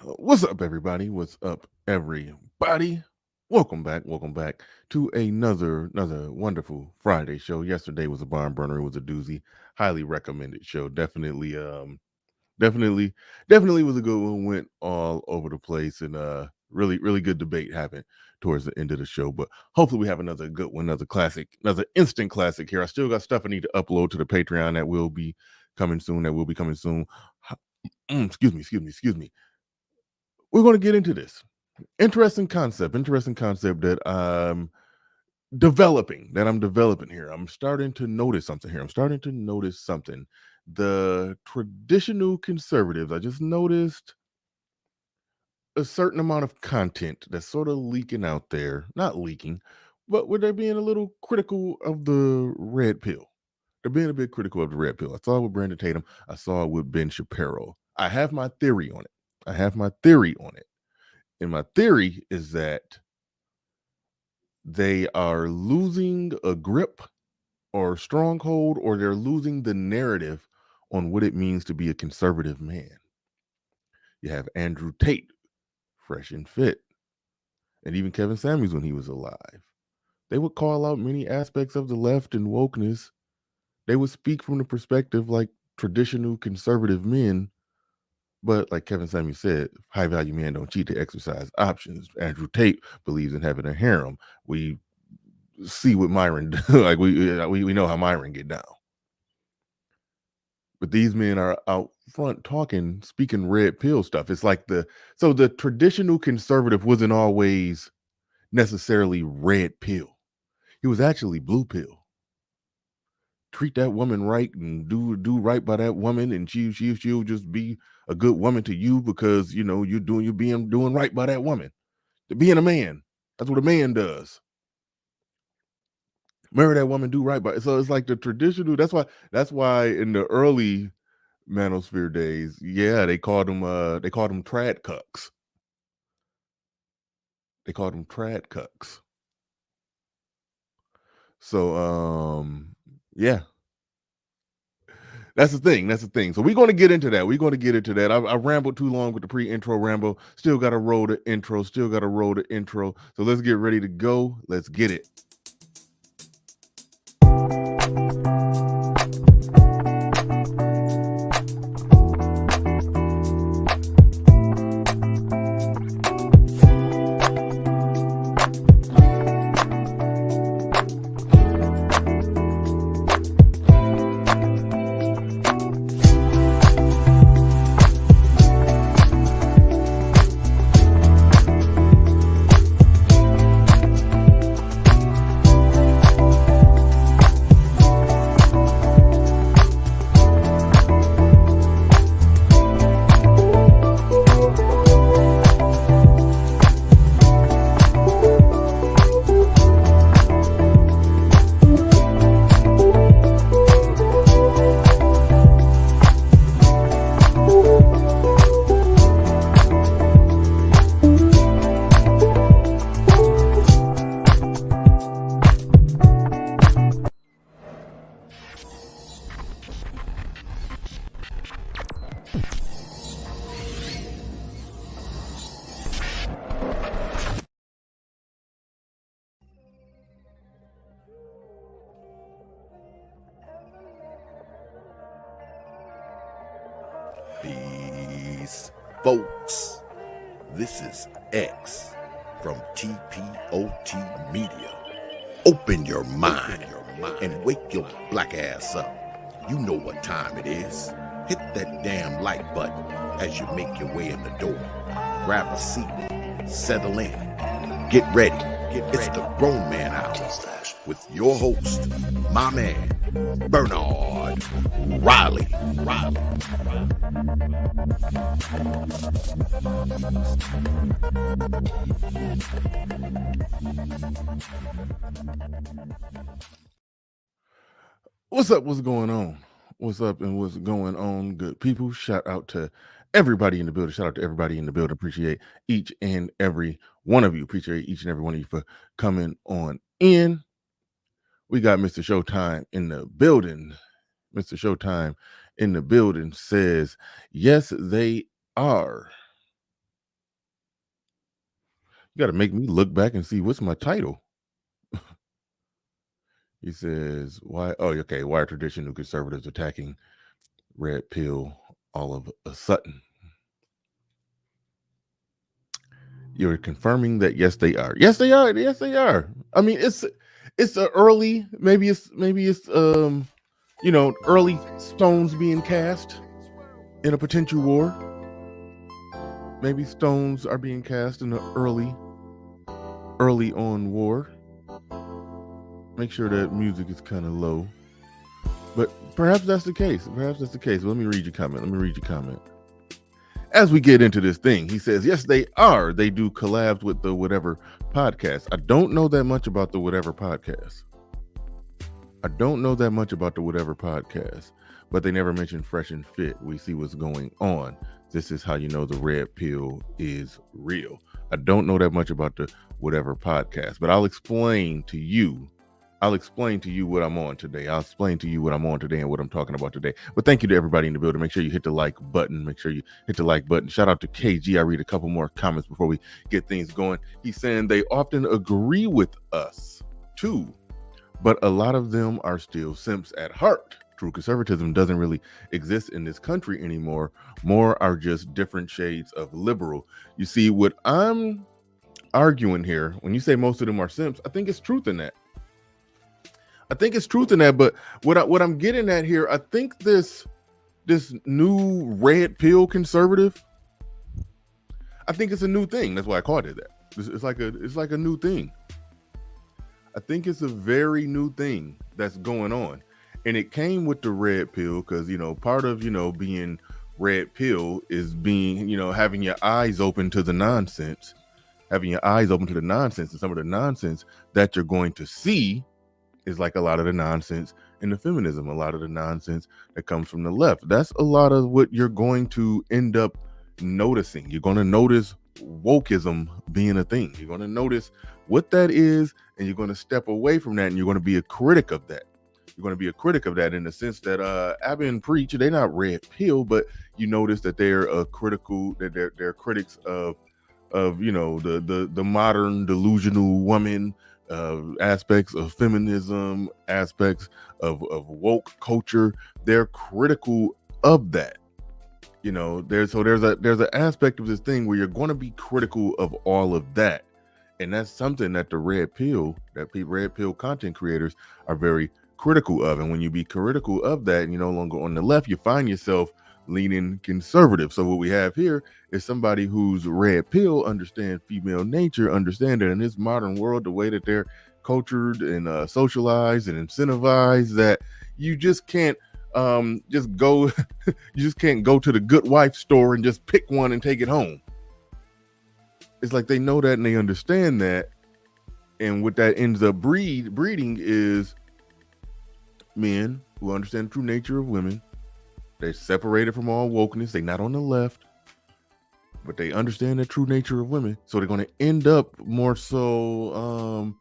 What's up, everybody? What's up, everybody? Welcome back to another wonderful Friday show. Yesterday was a barn burner. It was a doozy. Highly recommended show. Definitely, definitely was a good one. Went all over the place, and really good debate happened towards the end of the show. But hopefully, we have another good one, another classic, another instant classic here. I still got stuff I need to upload to the Patreon that will be coming soon. Excuse me. We're going to get into this interesting concept that I'm developing here. I'm starting to notice something here. The traditional conservatives, I just noticed a certain amount of content that's sort of leaking out there, not leaking, but where they're being a little critical of the red pill. They're being a bit critical of the red pill. I saw it with Brandon Tatum. I saw it with Ben Shapiro. I have my theory on it. And my theory is that they are losing a grip or stronghold, or they're losing the narrative on what it means to be a conservative man. You have Andrew Tate, fresh and fit, and even Kevin Samuels when he was alive. They would call out many aspects of the left and wokeness. They would speak from the perspective like traditional conservative men. But like Kevin Samuels said, high value men don't cheat to exercise options. Andrew Tate believes in having a harem. We see what Myron like we know how Myron get down. But these men are out front speaking red pill stuff. It's like the traditional conservative wasn't always necessarily red pill. He was actually blue pill. Treat that woman right and do right by that woman, and she'll just be a good woman to you because you're doing right by that woman. Being a man, that's what a man does. Marry that woman, do right by. So it's like the traditional. That's why in the early manosphere days, yeah, they called them trad cucks. So yeah, that's the thing. So we're going to get into that. I rambled too long with the pre-intro ramble. Still got to roll the intro. So let's get ready to go. Let's get it. Peace, folks. This is X from TPOT Media. Open your mind and wake your black ass up. You know what time it is. Hit that damn like button as you make your way in the door. Grab a seat, settle in, get ready. It's the Grown Man Hour with your host, my man, Bernard Riley. What's up? What's going on? What's up and what's going on, good people? Shout out to everybody in the building. Appreciate each and every one of you. Appreciate each and every one of you for coming on in. We got Mr. Showtime in the building. Mr. Showtime in the building says, yes, they are. You got to make me look back and see what's my title. He says, why? Oh, okay. Why are traditional conservatives attacking red pill all of a sudden? You're confirming that yes, they are. Yes, they are. Yes, they are. I mean, it's a early. Maybe it's early stones being cast in a potential war. Maybe stones are being cast in an early on war. Make sure that music is kind of low. But perhaps that's the case. Perhaps that's the case. Let me read your comment. As we get into this thing, he says, yes, they are. They do collabs with the Whatever podcast. I don't know that much about the Whatever podcast. But they never mention Fresh and Fit. We see what's going on. This is how you know the red pill is real. I don't know that much about the Whatever podcast, but I'll explain to you what I'm on today. I'll explain to you what I'm on today and what I'm talking about today. But thank you to everybody in the building. Make sure you hit the like button. Shout out to KG. I read a couple more comments before we get things going. He's saying they often agree with us too, but a lot of them are still simps at heart. True conservatism doesn't really exist in this country anymore. More are just different shades of liberal. You see, what I'm arguing here, when you say most of them are simps, I think it's truth in that. But what I'm getting at here, I think this new red pill conservative, I think it's a new thing. That's why I called it that. It's like a new thing. I think it's a very new thing that's going on, and it came with the red pill because part of being red pill is being having your eyes open to the nonsense, and some of the nonsense that you're going to see is like a lot of the nonsense in the feminism, a lot of the nonsense that comes from the left. That's a lot of what you're going to end up noticing. You're going to notice wokeism being a thing. You're going to notice what that is, and you're going to step away from that, and you're going to be a critic of that. You're going to be a critic of that in the sense that Abba and Preach, they're not red pill, but you notice that they're they're critics of the modern delusional woman, aspects of feminism, aspects of woke culture. They're critical of that. There's an aspect of this thing where you're going to be critical of all of that, and that's something that the red pill content creators are very critical of. And when you be critical of that, and you're no longer on the left, you find yourself leaning conservative. So what we have here is somebody who's red pill, understand female nature, understand that in this modern world, the way that they're cultured and socialized and incentivized, that you just can't go to the Good Wife store and just pick one and take it home. It's like they know that and they understand that, and what that ends up breeding is men who understand the true nature of women. They're separated from all wokeness. They're not on the left, but they understand the true nature of women. So they're going to end up more so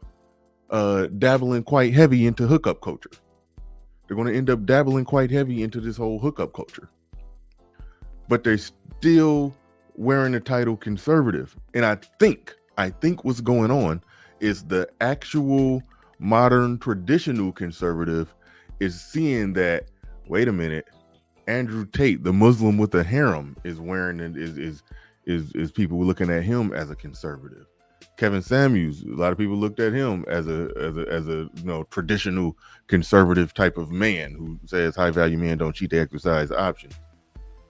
dabbling quite heavy into hookup culture. They're going to end up dabbling quite heavy into this whole hookup culture. But they're still wearing the title conservative. And I think what's going on is the actual modern traditional conservative is seeing that, wait a minute, Andrew Tate, the Muslim with a harem, is wearing it, is people looking at him as a conservative. Kevin Samuels, a lot of people looked at him as a traditional conservative type of man who says high value men don't cheat, they exercise options.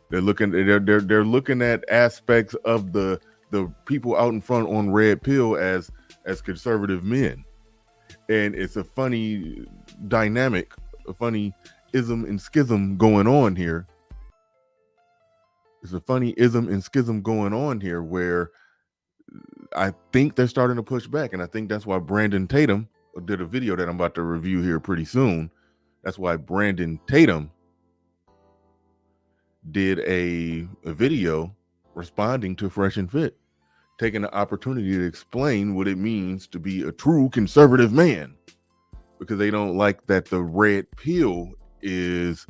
They're looking at aspects of the people out in front on red pill as conservative men. And it's a funny dynamic, a funny ism and schism going on here. There's a funny ism and schism going on here where I think they're starting to push back. And I think that's why Brandon Tatum did a video that I'm about to review here pretty soon. That's why Brandon Tatum did a video responding to Fresh and Fit, taking the opportunity to explain what it means to be a true conservative man, because they don't like that the red pill is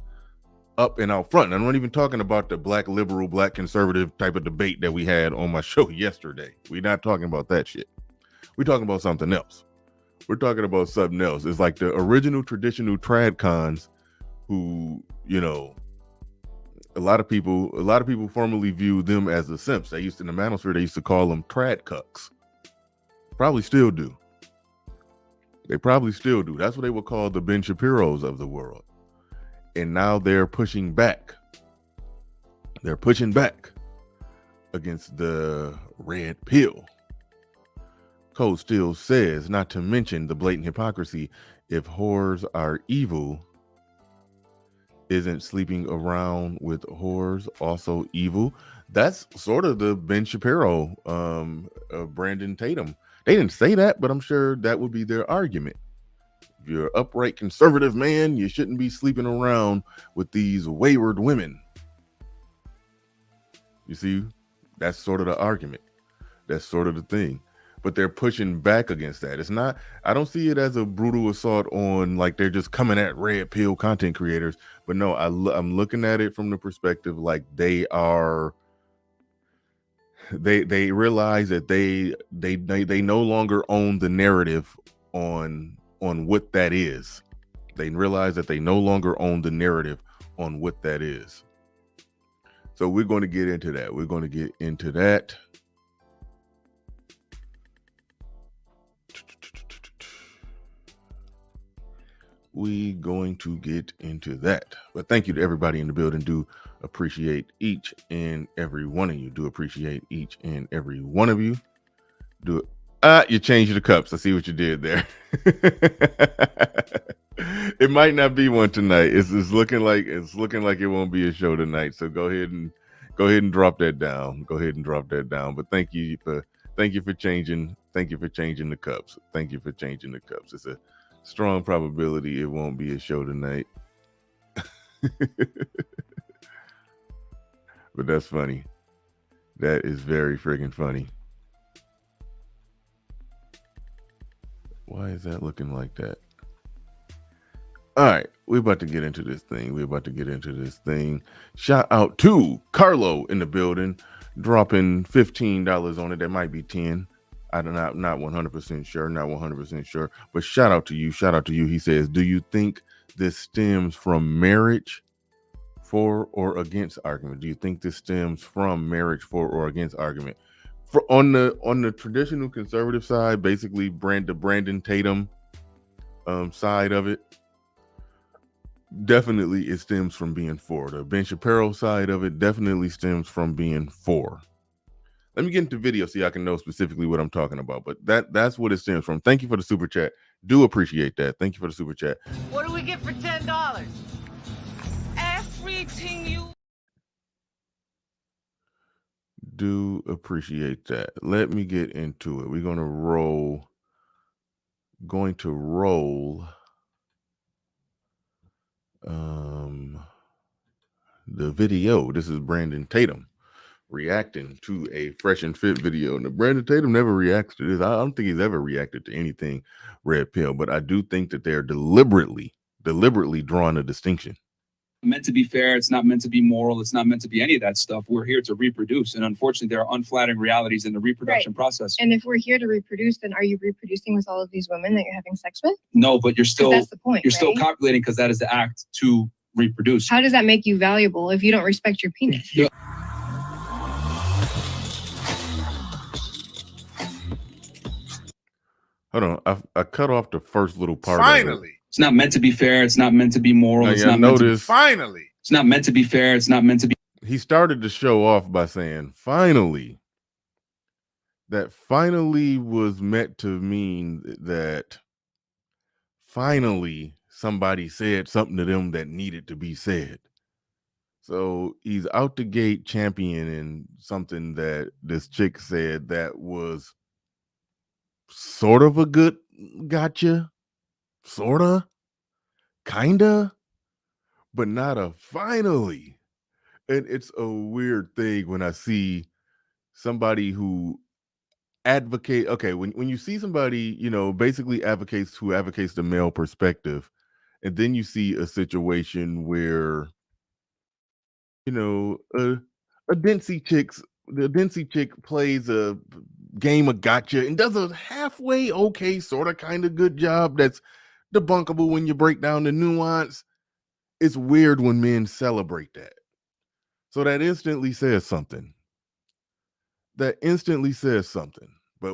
up and out front. And I'm not even talking about the black liberal, black conservative type of debate that we had on my show yesterday. We're not talking about that shit. We're talking about something else. We're talking about something else. It's like the original traditional trad cons who, a lot of people formerly viewed them as the simps. They used to, in the manosphere, they used to call them trad cucks. Probably still do. They probably still do. That's what they would call the Ben Shapiros of the world. And now they're pushing back. They're pushing back against the red pill. Code still says, not to mention the blatant hypocrisy, if whores are evil, isn't sleeping around with whores also evil? That's sort of the Ben Shapiro, Brandon Tatum. They didn't say that, but I'm sure that would be their argument. If you're an upright conservative man, you shouldn't be sleeping around with these wayward women. You see, that's sort of the argument. That's sort of the thing. But they're pushing back against that. It's not, I don't see it as a brutal assault on like they're just coming at red pill content creators. But no, I'm looking at it from the perspective like they realize that they no longer own the narrative on what that is. They realize that they no longer own the narrative on what that is. So we're going to get into that. We're going to get into that. We going to get into that. But thank you to everybody in the building. Do appreciate each and every one of you. Do appreciate each and every one of you. Do it. You changed the cups. I see what you did there. It might not be one tonight. It's looking like it won't be a show tonight. So go ahead and drop that down. Go ahead and drop that down. But thank you for changing. Thank you for changing the cups. Thank you for changing the cups. It's a strong probability it won't be a show tonight. But that's funny. That is very friggin' funny. Why is that looking like that? All right, we're about to get into this thing. Shout out to Carlo in the building, dropping $15 on it. That might be 10. I'm not 100% sure, not 100% sure. But shout out to you. He says, do you think this stems from marriage for or against argument? Do you think this stems from marriage for or against argument? On the traditional conservative side, basically the Brandon Tatum side of it, definitely it stems from being for. The Ben Shapiro side of it definitely stems from being for. Let me get into video so I can know specifically what I'm talking about. But that's what it stems from. Thank you for the super chat. Do appreciate that. Thank you for the super chat. What do we get for $10? Everything you do appreciate that. Let me get into it. We're going to roll the video. This is Brandon Tatum reacting to a Fresh and Fit video. Now, Brandon Tatum never reacts to this. I don't think he's ever reacted to anything red pill, but I do think that they're deliberately drawing a distinction. Meant to be fair, it's not meant to be moral, it's not meant to be any of that stuff. We're here to reproduce, and unfortunately there are unflattering realities in the reproduction process. And if we're here to reproduce, then are you reproducing with all of these women that you're having sex with? No, but you're still, that's the point, you're still copulating because that is the act to reproduce. How does that make you valuable if you don't respect your penis? Yeah. Hold on, I cut off the first little part. Finally. It's not meant to be fair, it's not meant to be moral, it's not meant to be... Finally. It's not meant to be fair, it's not meant to be... He started to show off by saying, finally. That finally was meant to mean that finally somebody said something to them that needed to be said. So he's out the gate championing something that this chick said that was sort of a good gotcha, sorta, kinda, but not a finally. And it's a weird thing when I see somebody who advocate. Okay, when you see somebody, basically advocates the male perspective, and then you see a situation where a Dempsey chick plays a game of gotcha and does a halfway okay, sort of kind of good job that's debunkable when you break down the nuance. It's weird when men celebrate that. So that instantly says something. But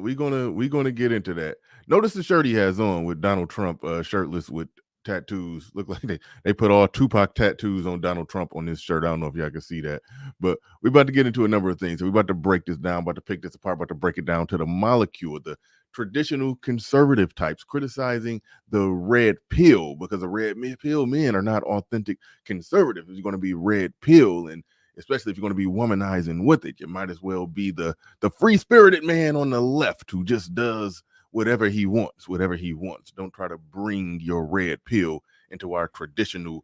we're gonna get into that. Notice the shirt he has on with Donald Trump shirtless with tattoos. Look like they put all Tupac tattoos on Donald Trump on this shirt. I don't know if y'all can see that, but we're about to get into a number of things. So we're about to break this down, about to pick this apart, about to break it down to the molecule, the traditional conservative types criticizing the red pill, because the red pill men are not authentic conservatives. It's going to be red pill, and especially if you're going to be womanizing with it, you might as well be the free-spirited man on the left who just does whatever he wants. Don't try to bring your red pill into our traditional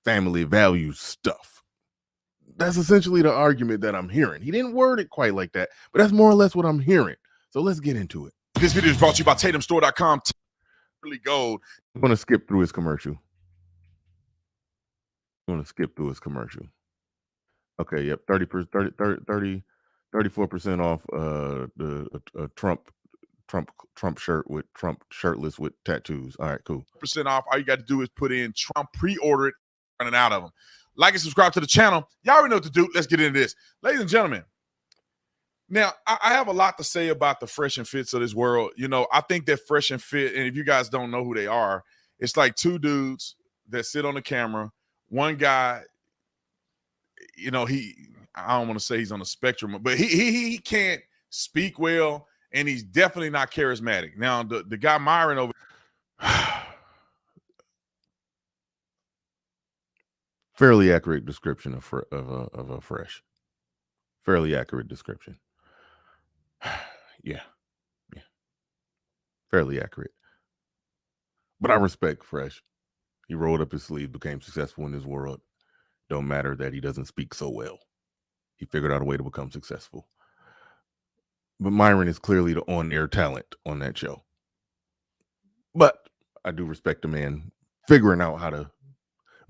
family values stuff. That's essentially the argument that I'm hearing. He didn't word it quite like that, but that's more or less what I'm hearing. So let's get into it. This video is brought to you by TatumStore.com. Really gold. I'm going to skip through his commercial. Okay, yep, 34% off the Trump shirt with Trump shirtless with tattoos. All right, cool. % off. All you got to do is put in Trump, pre-order it, running out of them. Like and subscribe to the channel. Y'all already know what to do. Let's get into this. Ladies and gentlemen, now I have a lot to say about the Fresh and Fits of this world. I think that Fresh and Fit, and if you guys don't know who they are, it's like two dudes that sit on the camera. One guy, I don't want to say he's on the spectrum, but he can't speak well, and he's definitely not charismatic. Now, the guy Myron over fairly accurate description of a Fresh. Fairly accurate description. Yeah. Fairly accurate. But I respect Fresh. He rolled up his sleeve, became successful in this world. Don't matter that he doesn't speak so well. He figured out a way to become successful. But Myron is clearly the on-air talent on that show. But I do respect the man figuring out how to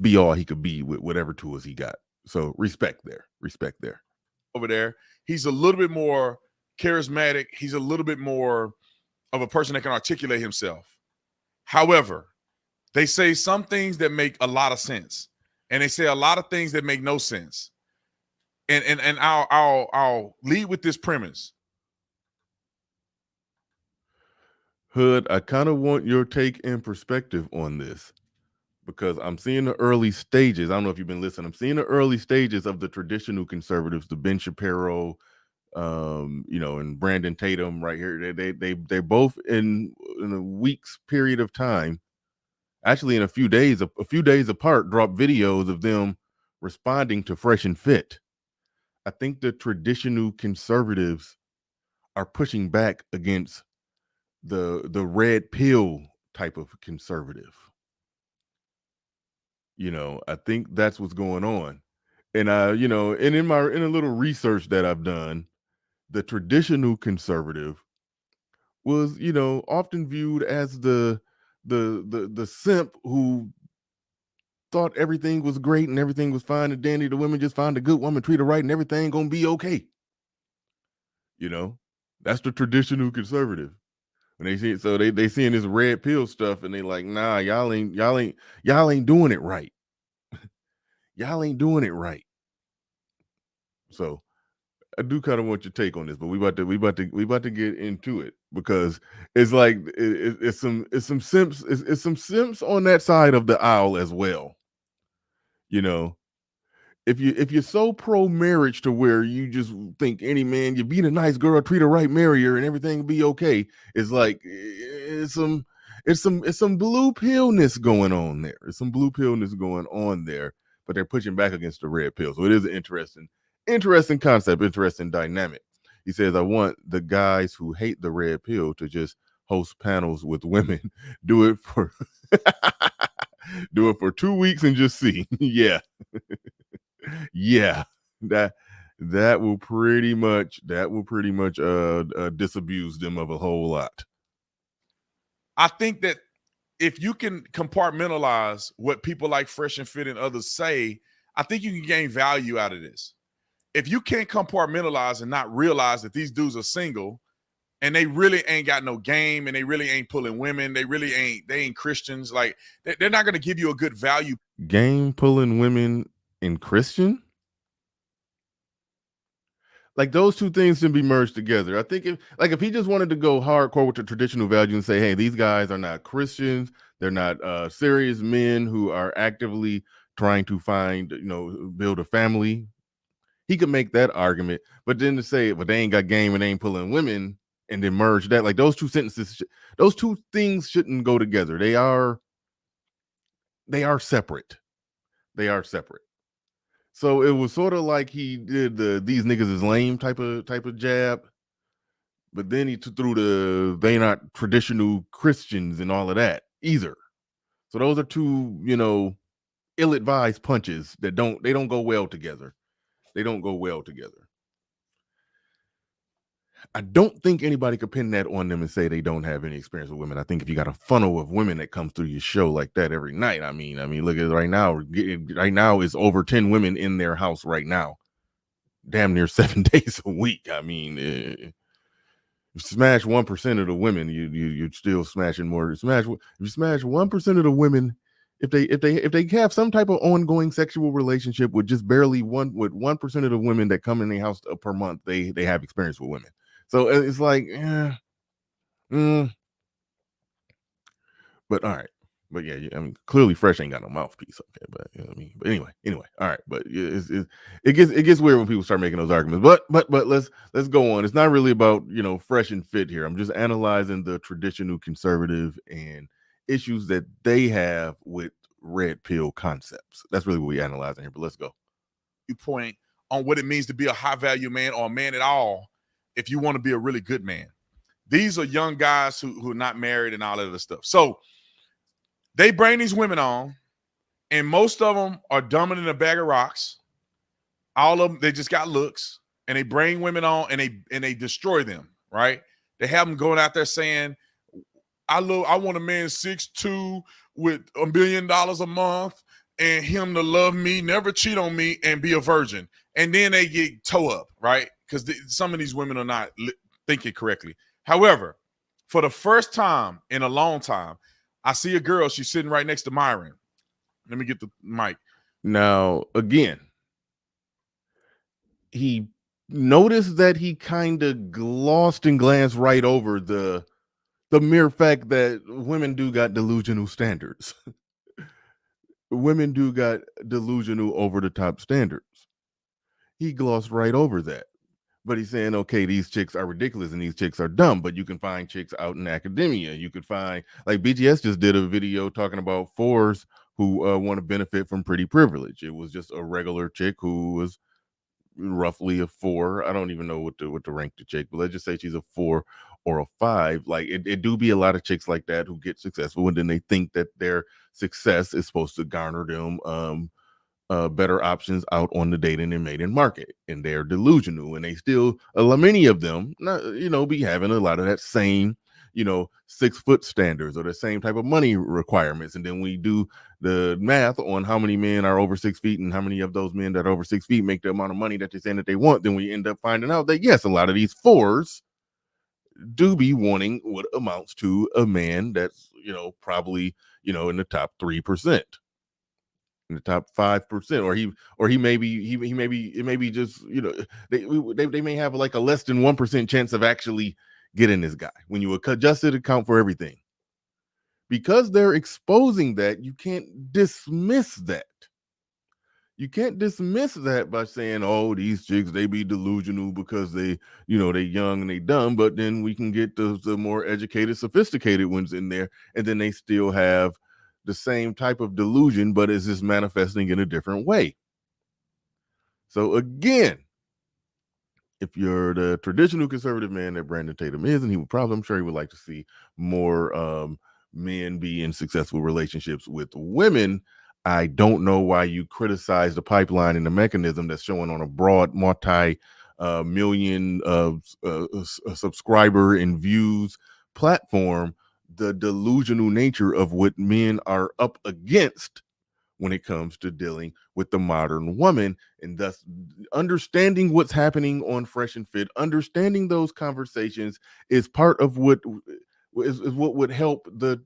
be all he could be with whatever tools he got. So respect there. over there, he's a little bit more charismatic. He's a little bit more of a person that can articulate himself. However, they say some things that make a lot of sense, and they say a lot of things that make no sense. And I'll lead with this premise. Hood, I kind of want your take and perspective on this, because I'm seeing the early stages. I don't know if you've been listening. I'm seeing the early stages of the traditional conservatives, the Ben Shapiro, and Brandon Tatum right here. They're both in a week's period of time, actually in a few days apart, drop videos of them responding to Fresh and Fit. I think the traditional conservatives are pushing back against the red pill type of conservative. I think that's what's going on. And and in a little research that I've done, the traditional conservative was, often viewed as the simp who thought everything was great and everything was fine and dandy. The women just find a good woman, treat her right, and everything gonna be okay. That's the traditional conservative. When they see it, so they seeing this red pill stuff, and they like, nah, y'all ain't doing it right. Y'all ain't doing it right. So I do kind of want your take on this, but we about to get into it, because it's like it's some simps, it's some simps on that side of the aisle as well. If you're so pro marriage to where you just think any man, you beat a nice girl, treat her right, marry her, and everything will be okay, it's like it's some blue pillness going on there. It's some blue pillness going on there, but they're pushing back against the red pill. So it is an interesting concept, interesting dynamic. He says, I want the guys who hate the red pill to just host panels with women. Do it for 2 weeks and just see. Yeah. Yeah. That will pretty much disabuse them of a whole lot. I think that if you can compartmentalize what people like Fresh and Fit and others say, I think you can gain value out of this. If you can't compartmentalize and not realize that these dudes are single and they really ain't got no game and they really ain't pulling women, they ain't Christians, like they're not going to give you a good value. Game pulling women and Christian? Like those two things should be merged together. I think if he just wanted to go hardcore with the traditional value and say, hey, these guys are not Christians, they're not serious men who are actively trying to find, build a family, he could make that argument. But then to say, but they ain't got game and they ain't pulling women, and then merge that, like those two sentences, those two things shouldn't go together. They are separate. They are separate. So it was sort of like he did the "these niggas is lame" type of jab, but then he threw the "they not traditional Christians" and all of that either. So those are two, ill-advised punches that don't go well together. They don't go well together. I don't think anybody could pin that on them and say they don't have any experience with women. I think if you got a funnel of women that comes through your show like that every night, I mean, look at it right now. Right now is over 10 women in their house right now, damn near 7 days a week. I mean, you smash 1% of the women, you're still smashing more. If you smash 1% of the women, if they have some type of ongoing sexual relationship with just barely 1% of the women that come in their house per month, they have experience with women. So it's like, but all right. But yeah, I mean, clearly Fresh ain't got no mouthpiece. Okay, but you know what I mean. But anyway, all right. But it gets weird when people start making those arguments. But let's go on. It's not really about Fresh and Fit here. I'm just analyzing the traditional conservative and issues that they have with red pill concepts. That's really what we're analyzing here. But let's go. You point on what it means to be a high value man or a man at all if you want to be a really good man. These are young guys who are not married and all that other stuff. So they bring these women on, and most of them are dumber than a bag of rocks. All of them, they just got looks, and they bring women on and they destroy them, right? They have them going out there saying, I want a man 6'2" with $1 million a month and him to love me, never cheat on me, and be a virgin. And then they get toe up, right? Because some of these women are not thinking correctly. However, for the first time in a long time, I see a girl. She's sitting right next to Myron. Let me get the mic. Now, again, he noticed that he kind of glossed and glanced right over the mere fact that women do got delusional standards. Women do got delusional over the top standards. He glossed right over that. But he's saying, okay, these chicks are ridiculous and these chicks are dumb, but you can find chicks out in academia. You could find, like BTS just did a video talking about fours who want to benefit from pretty privilege. It was just a regular chick who was roughly a 4. I don't even know what to rank the chick, but let's just say she's a 4 or a 5. Like it do be a lot of chicks like that who get successful, and then they think that their success is supposed to garner them better options out on the dating and mating market, and they're delusional, and they still many of them not be having a lot of that same 6 foot standards or the same type of money requirements. And then we do the math on how many men are over 6 feet and how many of those men that are over 6 feet make the amount of money that they're saying that they want. Then we end up finding out that yes, a lot of these 4s do be wanting what amounts to a man that's probably in the top 3%, in the top 5%, or he may be just they may have like a less than 1% chance of actually getting this guy when you adjust it, account for everything. Because they're exposing that, you can't dismiss that. You can't dismiss that by saying, oh, these chicks, they be delusional because they young and they dumb, but then we can get the more educated, sophisticated ones in there, and then they still have the same type of delusion, but it's just manifesting in a different way. So again, if you're the traditional conservative man that Brandon Tatum is, and I'm sure he would like to see more men be in successful relationships with women. I don't know why you criticize the pipeline and the mechanism that's showing on a broad multi-million subscriber and views platform, the delusional nature of what men are up against when it comes to dealing with the modern woman, and thus understanding what's happening on Fresh and Fit, understanding those conversations is part of what is what would help the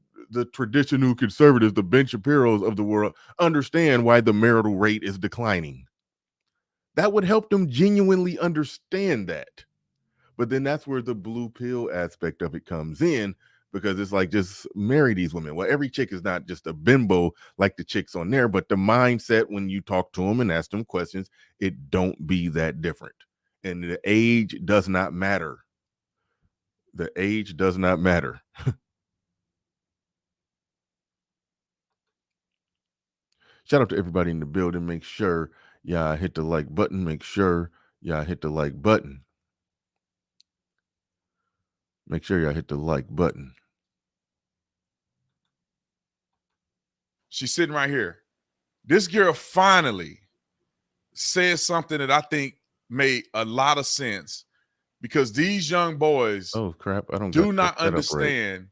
traditional conservatives, the Ben Shapiros of the world, understand why the marital rate is declining. That would help them genuinely understand that. But then that's where the blue pill aspect of it comes in, because it's like, just marry these women. Well, every chick is not just a bimbo like the chicks on there, but the mindset when you talk to them and ask them questions, it don't be that different. And the age does not matter. The age does not matter. Shout out to everybody in the building. Make sure y'all hit the like button. Make sure y'all hit the like button. Make sure y'all hit the like button. She's sitting right here. This girl finally said something that I think made a lot of sense, because these young boys Oh crap! I don't do not understand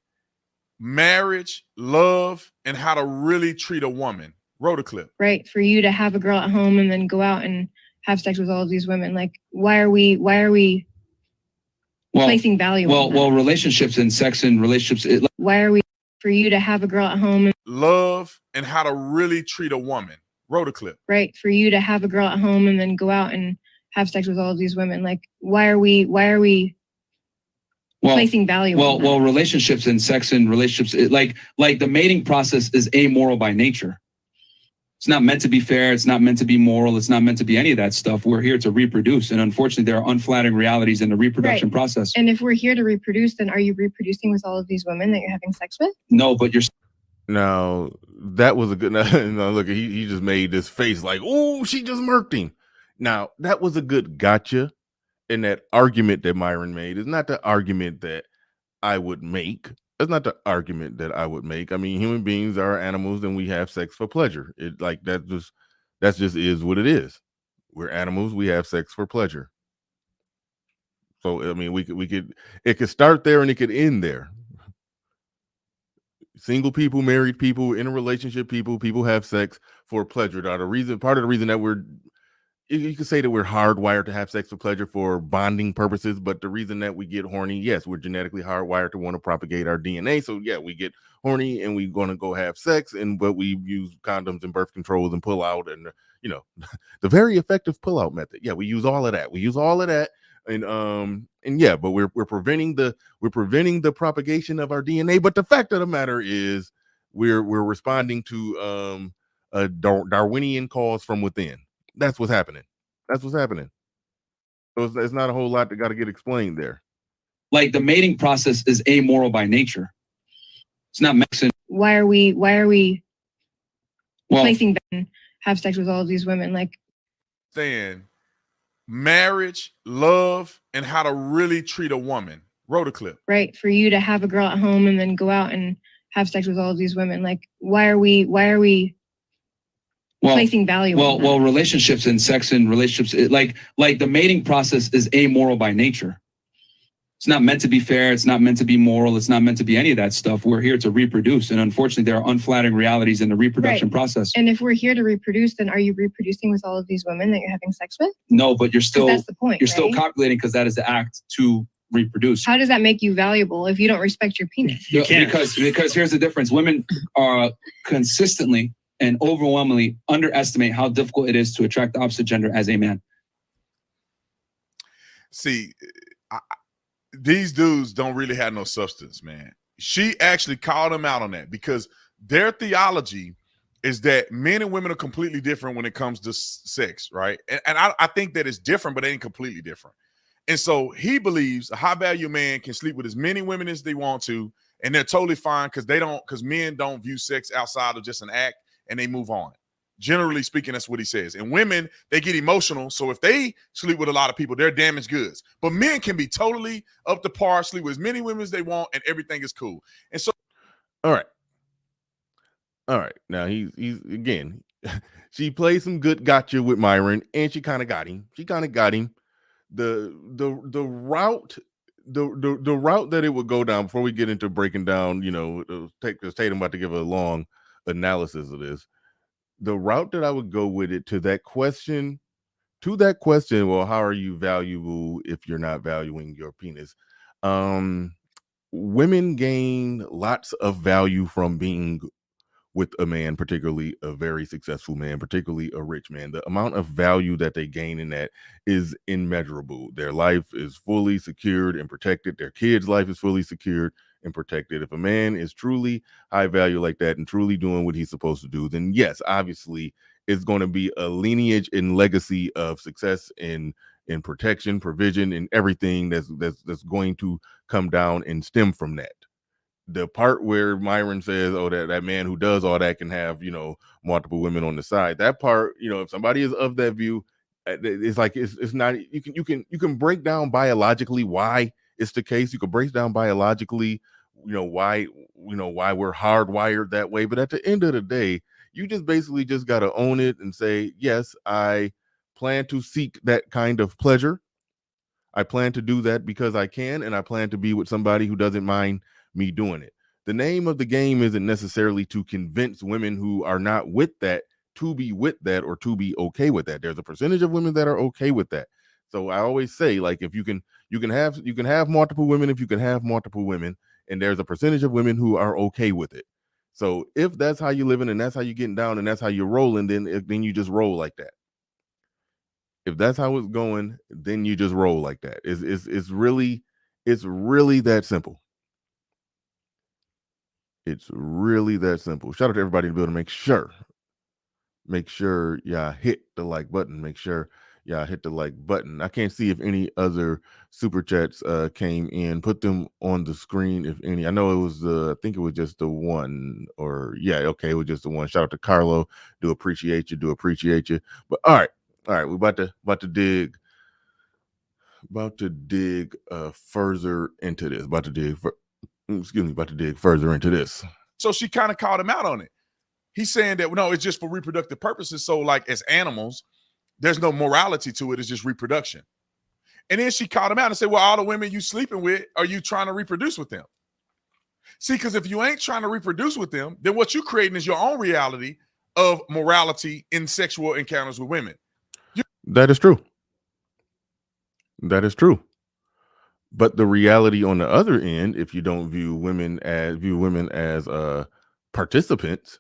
marriage, love, and how to really treat a woman. Roll the clip. Right. For you to have a girl at home and then go out and have sex with all of these women. Like, why are we placing value on that? Well, relationships and sex and relationships. Why are we, for you to have a girl at home and love and how to really treat a woman. Roll the clip. right. For you to have a girl at home and then go out and have sex with all of these women. Like, why are we placing value on that? Well, relationships and sex and relationships, like the mating process is amoral by nature. It's not meant to be fair. It's not meant to be moral. It's not meant to be any of that stuff. We're here to reproduce. And unfortunately, there are unflattering realities in the reproduction process. And if we're here to reproduce, then are you reproducing with all of these women that you're having sex with? No, but you're... Now, that was a good... No, look, he just made this face like, oh, she just murked him. Now, that was a good gotcha. And that argument that Myron made is not the argument that I would make. That's not the argument that I would make. I mean, human beings are animals and we have sex for pleasure. It like that just is what it is. We're animals, we have sex for pleasure. So I mean, it could start there and it could end there. Single people, married people, in a relationship people have sex for pleasure. Part of the reason that you could say that we're hardwired to have sex for pleasure for bonding purposes, but the reason that we get horny, yes, we're genetically hardwired to want to propagate our DNA. So yeah, we get horny and we're going to go have sex, but we use condoms and birth controls and pull out, and the very effective pull out method. Yeah, we use all of that. And yeah, but we're preventing the propagation of our DNA. But the fact of the matter is, we're responding to a Darwinian cause from within. That's what's happening. So it's not a whole lot that got to get explained there. Like the mating process is amoral by nature. It's not mixing. Why are we placing have sex with all of these women? Like, saying marriage, love, and how to really treat a woman. Roll the clip. Right. For you to have a girl at home and then go out and have sex with all of these women. Like, why are we placing value on that? Well, relationships and sex and relationships, like the mating process is amoral by nature. It's not meant to be fair. It's not meant to be moral. It's not meant to be any of that stuff. We're here to reproduce. And unfortunately, there are unflattering realities in the reproduction process. And if we're here to reproduce, then are you reproducing with all of these women that you're having sex with? No, but you're still... That's the point, You're still copulating, because that is the act to reproduce. How does that make you valuable if you don't respect your penis? Because here's the difference. Women are consistently and overwhelmingly underestimate how difficult it is to attract the opposite gender as a man. See, these dudes don't really have no substance, man. She actually called them out on that, because their theology is that men and women are completely different when it comes to sex, right? And I think that it's different, but it ain't completely different. And so he believes a high-value man can sleep with as many women as they want to, and they're totally fine, because men don't view sex outside of just an act, and they move on. Generally speaking, that's what he says. And women, they get emotional. So if they sleep with a lot of people, they're damaged goods. But men can be totally up to par, sleep with as many women as they want, and everything is cool. And so, all right. Now he's again. She played some good gotcha with Myron, and she kind of got him. The route that it would go down, before we get into breaking down, because Tatum about to give a long analysis of this. the route that I would go with it to that question, well, how are you valuable if you're not valuing your penis? Women gain lots of value from being with a man, particularly a very successful man, particularly a rich man. The amount of value that they gain in that is immeasurable. Their life is fully secured and protected. Their kids' life is fully secured and protected. If a man is truly high value like that and truly doing what he's supposed to do, then yes, obviously it's going to be a lineage and legacy of success in protection, provision, and everything that's going to come down and stem from that. The part where Myron says, "Oh, that man who does all that can have, multiple women on the side." That part, if somebody is of that view, it's like it's not. You can break down biologically why it's the case. You can break down biologically, why we're hardwired that way. But at the end of the day, you just basically just got to own it and say, "Yes, I plan to seek that kind of pleasure. I plan to do that because I can, and I plan to be with somebody who doesn't mind me doing it." The name of the game isn't necessarily to convince women who are not with that to be with that or to be okay with that. There's a percentage of women that are okay with that. So I always say, like, if you can have multiple women, if you can have multiple women, and there's a percentage of women who are okay with it. So if that's how you're living and that's how you're getting down and that's how you're rolling, then you just roll like that. If that's how it's going, then you just roll like that. It's really that simple. It's really that simple. Shout out to everybody in the building. Make sure y'all hit the like button. Make sure y'all hit the like button. I can't see if any other super chats came in. Put them on the screen if any. I know it was I think it was just the one, or yeah, okay, it was just the one. Shout out to Carlo. Do appreciate you. But all right, we're about to dig further into this. About to dig further into this. So she kind of called him out on it. He's saying that no, it's just for reproductive purposes. So, like, as animals, there's no morality to it. It's just reproduction. And then she called him out and said, "Well, all the women you sleeping with, are you trying to reproduce with them?" See, because if you ain't trying to reproduce with them, then what you're creating is your own reality of morality in sexual encounters with women. That is true. That is true. But the reality on the other end, if you don't view women as participants,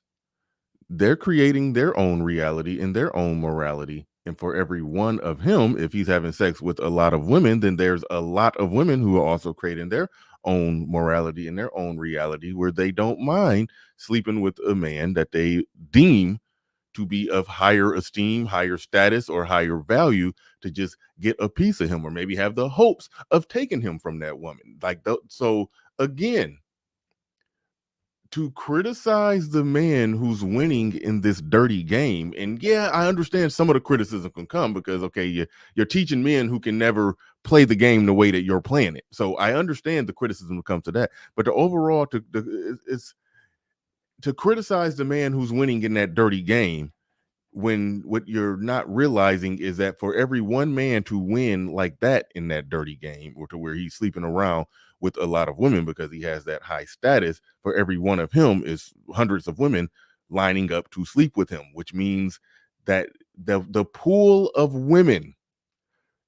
they're creating their own reality and their own morality. And for every one of him, if he's having sex with a lot of women, then there's a lot of women who are also creating their own morality and their own reality, where they don't mind sleeping with a man that they deem to be of higher esteem, higher status, or higher value, to just get a piece of him, or maybe have the hopes of taking him from that woman. So again, to criticize the man who's winning in this dirty game, and yeah, I understand some of the criticism can come because, okay, you're teaching men who can never play the game the way that you're playing it. So I understand the criticism that comes to that, but the overall it's to criticize the man who's winning in that dirty game, when what you're not realizing is that for every one man to win like that in that dirty game, or to where he's sleeping around with a lot of women because he has that high status, for every one of him is hundreds of women lining up to sleep with him, which means that the pool of women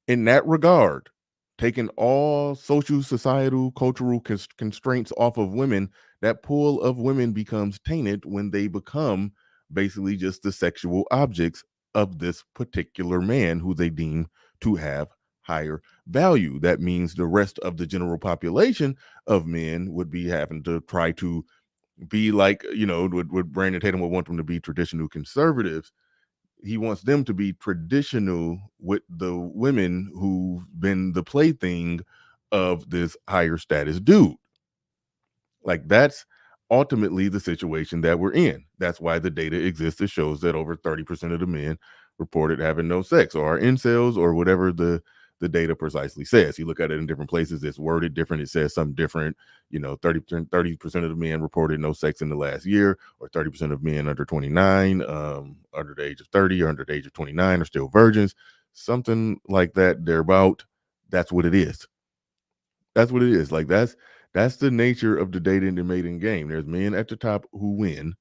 in that regard, taking all social, societal, cultural constraints off of women, that pool of women becomes tainted when they become basically just the sexual objects of this particular man who they deem to have higher value. That means the rest of the general population of men would be having to try to be like, what Brandon Tatum would want them to be, traditional conservatives. He wants them to be traditional with the women who've been the plaything of this higher status dude. Like, that's ultimately the situation that we're in. That's why the data exists. It shows that over 30% of the men reported having no sex, or are incels, or whatever the data precisely says. You look at it in different places, it's worded different. It says something different. 30% of the men reported no sex in the last year, or 30% of men under 29, under the age of 30 or under the age of 29 are still virgins. Something like that, thereabout. That's what it is. That's what it is. Like, that's the nature of the dating and mating game. There's men at the top who win,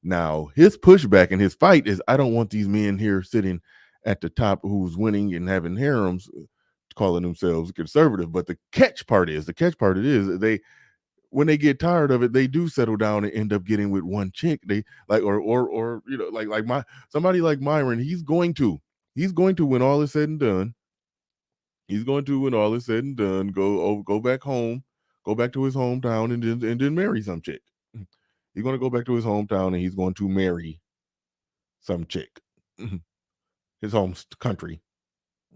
Now, his pushback and his fight is, I don't want these men here sitting at the top who's winning and having harems calling themselves conservative. But the catch part is, they, when they get tired of it, they do settle down and end up getting with one chick. They like, or you know, like somebody like Myron, he's going to when all is said and done. He's going to, when all is said and done, go back home, go back to his hometown, and then marry some chick. He's going to go back to his hometown and he's going to marry some chick, his home country.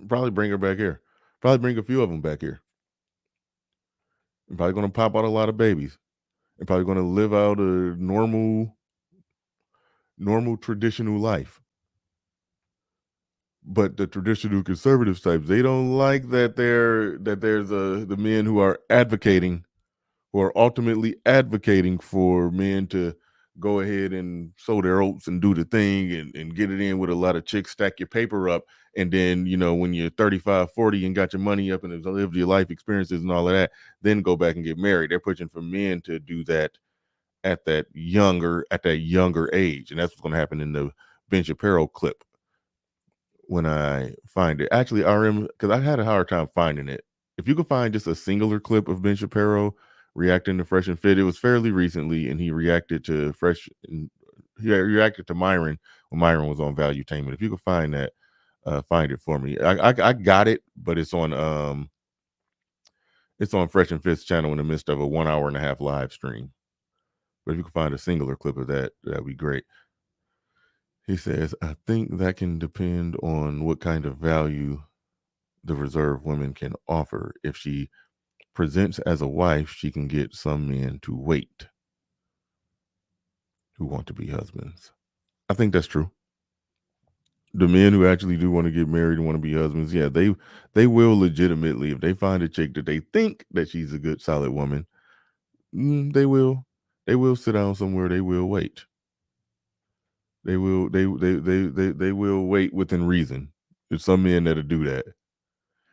Probably bring her back here. Probably bring a few of them back here. And probably going to pop out a lot of babies. And probably going to live out a normal traditional life. But the traditional conservative types, they don't like that there's the men who are ultimately advocating for men to go ahead and sow their oats and do the thing and get it in with a lot of chicks, stack your paper up. And then, you know, when you're 35, 40 and got your money up and have lived your life experiences and all of that, then go back and get married. They're pushing for men to do that at that younger age. And that's what's going to happen in the Ben Shapiro clip when I find it. Actually, RM, because I had a hard time finding it. If you could find just a singular clip of Ben Shapiro reacting to Fresh and Fit, it was fairly recently, and he reacted to Myron when Myron was on Valuetainment. If you could find that, find it for me. I got it, but it's on Fresh and Fit's channel in the midst of a 1 hour and a half live stream. But if you can find a singular clip of that, that'd be great. He says, I think that can depend on what kind of value the reserve woman can offer. If she presents as a wife, she can get some men to wait who want to be husbands. I think that's true. The men who actually do want to get married and want to be husbands, yeah, they will legitimately, if they find a chick that they think that she's a good, solid woman, they will sit down somewhere. They will wait. They will wait within reason. There's some men that'll do that.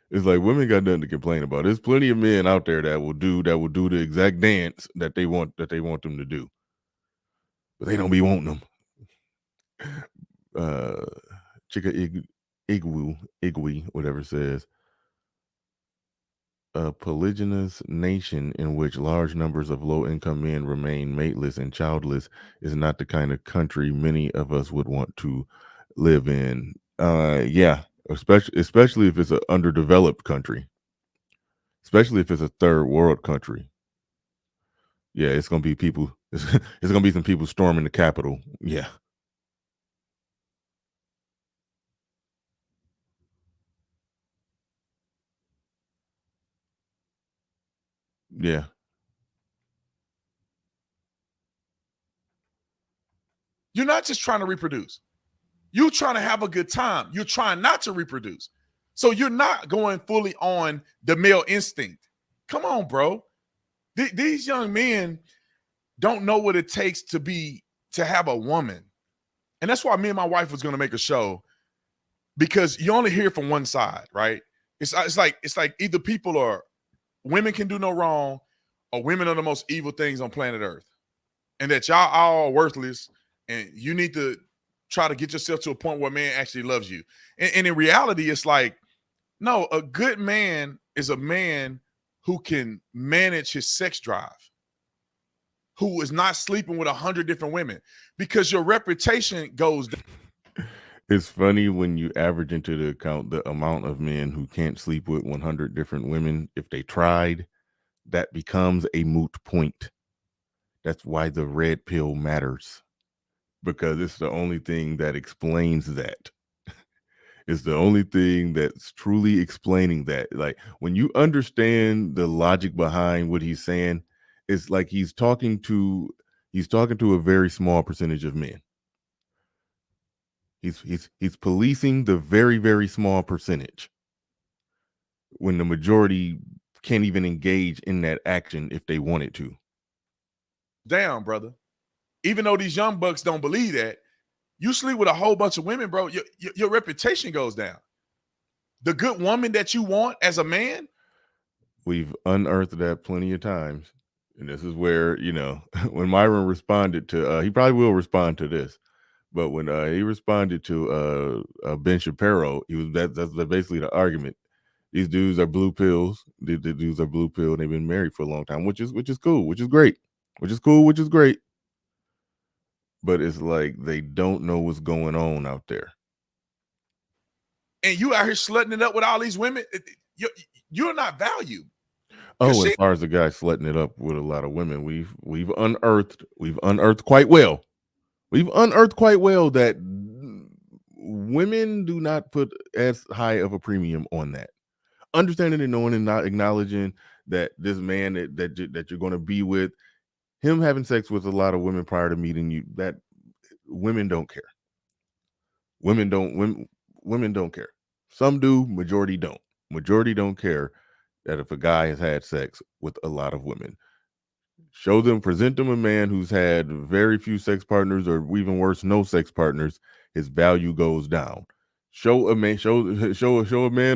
It's like women got nothing to complain about. There's plenty of men out there that will do the exact dance that they want them to do. But they don't be wanting them. Chika Igwe, whatever says, a polygynous nation in which large numbers of low-income men remain mateless and childless is not the kind of country many of us would want to live in. Yeah, especially if it's an underdeveloped country, especially if it's a third world country. Yeah, it's gonna be people. It's gonna be some people storming the Capitol. Yeah. Yeah. You're not just trying to reproduce. You're trying to have a good time. You're trying not to reproduce. So you're not going fully on the male instinct. Come on, bro. These young men don't know what it takes to have a woman. And that's why me and my wife was going to make a show, because you only hear from one side, right? It's like either women can do no wrong, or women are the most evil things on planet Earth, and that y'all are all worthless, and you need to try to get yourself to a point where a man actually loves you. And in reality, it's like, no, a good man is a man who can manage his sex drive, who is not sleeping with 100 different women, because your reputation goes down. It's funny when you average into the account the amount of men who can't sleep with 100 different women if they tried. That becomes a moot point. That's why the red pill matters, because it's the only thing that explains that. It's the only thing that's truly explaining that. Like, when you understand the logic behind what he's saying, it's like he's talking to a very small percentage of men. He's policing the very, very small percentage, when the majority can't even engage in that action if they wanted to. Down, brother. Even though these young bucks don't believe that, you sleep with a whole bunch of women, bro, your reputation goes down. The good woman that you want as a man. We've unearthed that plenty of times. and this is where, when Myron responded to, he probably will respond to this, but when he responded to Ben Shapiro, that's basically the argument. These dudes are blue pills. The dudes are blue pill, and they've been married for a long time, which is cool, which is great, which is cool, which is great. But it's like they don't know what's going on out there. And you out here slutting it up with all these women. You're not valued. Oh, as far as the guy slutting it up with a lot of women, we've unearthed quite well. We've unearthed quite well that women do not put as high of a premium on that. Understanding and knowing and not acknowledging that this man that you're going to be with, him having sex with a lot of women prior to meeting you, that women don't care. Women don't care. Some do, majority don't. Majority don't care that if a guy has had sex with a lot of women. Present them a man who's had very few sex partners, or even worse, no sex partners, his value goes down. Show a man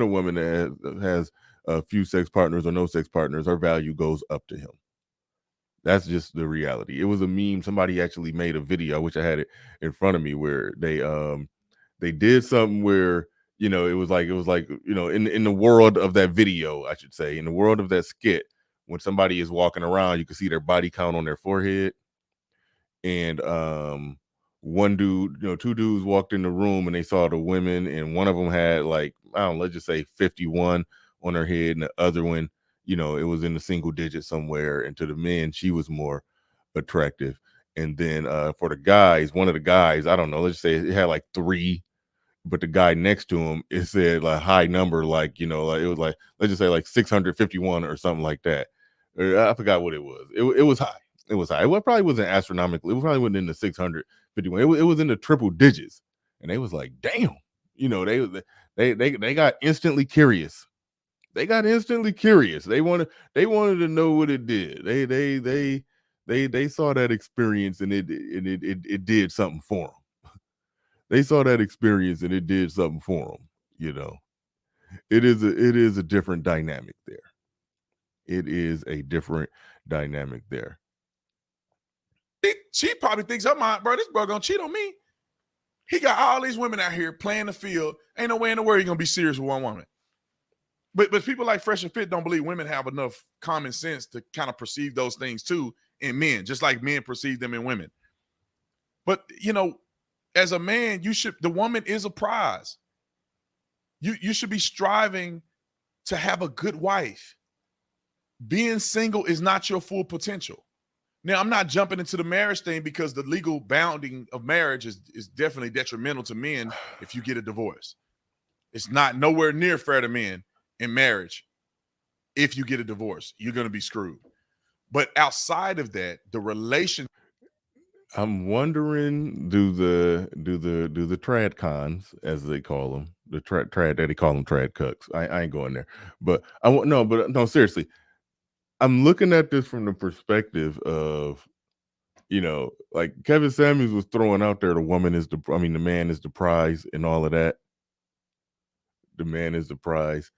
a woman that has a few sex partners or no sex partners, her value goes up to him. That's just the reality. It was a meme. Somebody actually made a video. I wish I had it in front of me, where they did something where, it was like, in the world of that video, I should say, in the world of that skit, when somebody is walking around, you can see their body count on their forehead. And one dude, two dudes walked in the room and they saw the women, and one of them had, like, I don't know, let's just say 51 on her head, and the other one, it was in the single digits somewhere. And to the men, she was more attractive. And then for the guys, one of the guys, I don't know, let's just say it had like 3, but the guy next to him, it said like high number, like, like it was like, let's just say like 651 or something like that. I forgot what it was. It was high. It was high. It probably wasn't astronomical. It probably wasn't in the 651. It was in the triple digits. And they was like, damn, they got instantly curious. They got instantly curious. They wanted to know what it did. They saw that experience, and it did something for them. They saw that experience and it did something for them. It is a different dynamic there. It is a different dynamic there. She probably thinks, oh my, bro, this bro gonna cheat on me. He got all these women out here playing the field. Ain't no way in the world you're gonna be serious with one woman. But people like Fresh and Fit don't believe women have enough common sense to kind of perceive those things too in men, just like men perceive them in women. But as a man, the woman is a prize. You should be striving to have a good wife. Being single is not your full potential. Now, I'm not jumping into the marriage thing, because the legal bounding of marriage is definitely detrimental to men if you get a divorce. It's not nowhere near fair to men in marriage. If you get a divorce, you're going to be screwed. But outside of that, the relationship. I'm wondering, do the trad cons, as they call them, the trad they call them trad cucks. I ain't going there, but no, seriously, I'm looking at this from the perspective of, like Kevin Samuels was throwing out there, the man is the prize and all of that. The man is the prize.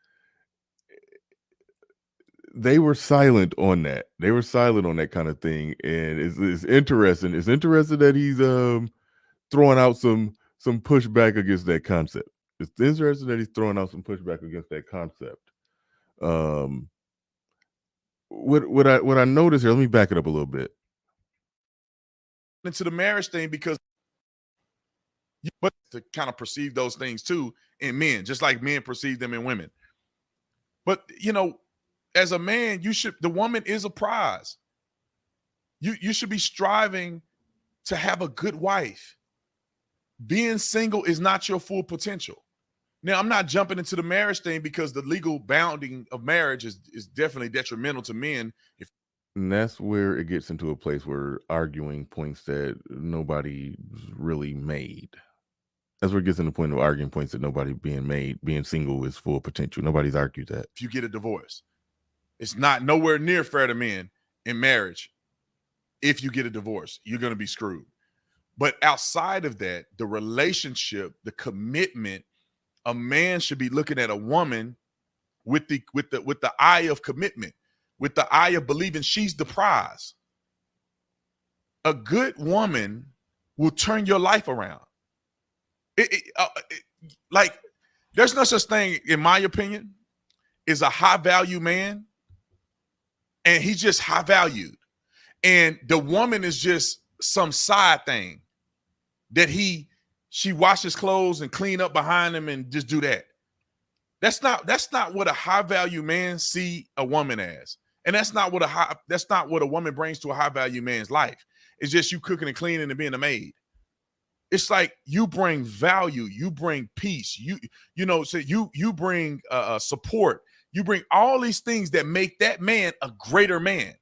They were silent on that. They were silent on that kind of thing, and it's interesting. It's interesting that he's throwing out some pushback against that concept. It's interesting that he's throwing out some pushback against that concept. What I noticed here, let me back it up a little bit. Into the marriage thing, because but to kind of perceive those things too in men, just like men perceive them in women. But as a man, the woman is a prize. You should be striving to have a good wife. Being single is not your full potential. Now, I'm not jumping into the marriage thing, because the legal bounding of marriage is definitely detrimental to men. And that's where it gets into a place where arguing points that nobody really made. That's where it gets into the point of arguing points that nobody being single is full potential. Nobody's argued that. If you get a divorce, it's not nowhere near fair to men in marriage. If you get a divorce, you're going to be screwed. But outside of that, the relationship, the commitment, a man should be looking at a woman with the eye of commitment. with the eye of believing she's the prize. A good woman will turn your life around. Like, there's no such thing, in my opinion, is a high value man, and he's just high valued, and the woman is just some side thing that she washes clothes and clean up behind him and just do that. That's not what a high value man see a woman as, and that's not what a woman brings to a high value man's life. It's just you cooking and cleaning and being a maid. It's like you bring value, you bring peace, so you bring support, you bring all these things that make that man a greater man.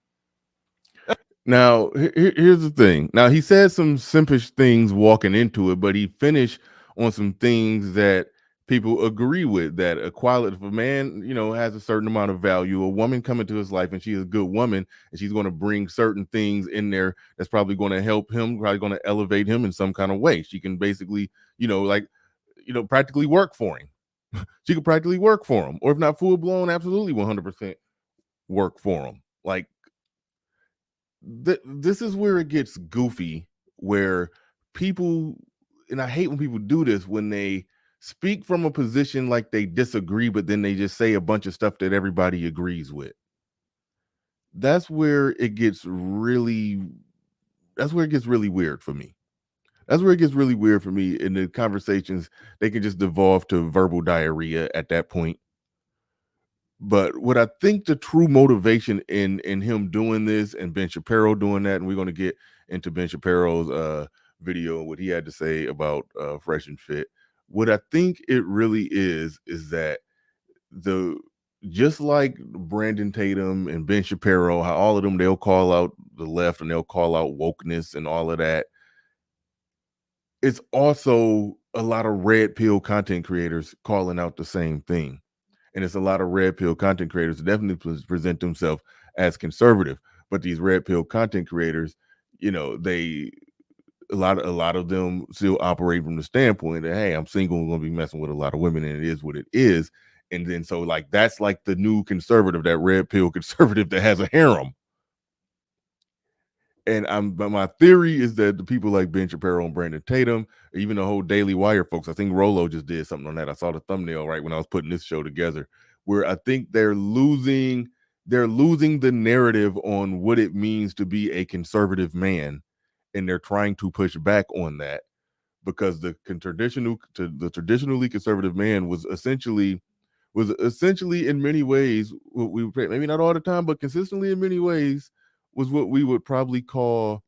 Now, here's the thing. Now, he said some simpish things walking into it, but he finished on some things that people agree with, that a quality of a man, has a certain amount of value. A woman coming to his life, and she's a good woman, and she's going to bring certain things in there that's probably going to help him, probably going to elevate him in some kind of way. She can basically, practically work for him. She could practically work for him, or if not full blown, absolutely 100% work for him. Like, this is where it gets goofy, where people, and I hate when people do this, when they speak from a position like they disagree, but then they just say a bunch of stuff that everybody agrees with. That's where it gets really weird for me. That's where it gets really weird for me. In the conversations, they can just devolve to verbal diarrhea at that point. But what I think the true motivation in him doing this, and Ben Shapiro doing that, and we're going to get into Ben Shapiro's video and what he had to say about Fresh and Fit. What I think it really is that just like Brandon Tatum and Ben Shapiro, how all of them, they'll call out the left and they'll call out wokeness and all of that. It's also a lot of red pill content creators calling out the same thing. And it's a lot of red pill content creators that definitely present themselves as conservative. But these red pill content creators, a lot of them still operate from the standpoint that, hey, I'm single, I'm going to be messing with a lot of women, and it is what it is. And then so like that's like the new conservative, that red pill conservative that has a harem. But my theory is that the people like Ben Shapiro and Brandon Tatum, even the whole Daily Wire folks, I think Rollo just did something on that. I saw the thumbnail right when I was putting this show together, where I think they're losing the narrative on what it means to be a conservative man, and they're trying to push back on that, because the traditionally conservative man was essentially in many ways what we would, maybe not all the time, but consistently in many ways, was what we would probably call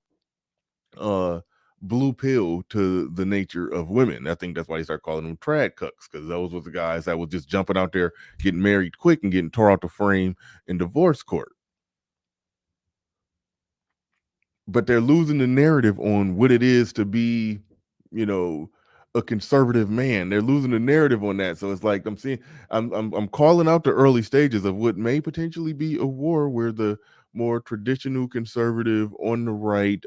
blue pill to the nature of women. I think that's why they start calling them trad cucks, because those were the guys that was just jumping out there, getting married quick and getting tore out the frame in divorce court. But they're losing the narrative on what it is to be, a conservative man. They're losing the narrative on that. So it's like I'm calling out the early stages of what may potentially be a war, where the more traditional conservative on the right,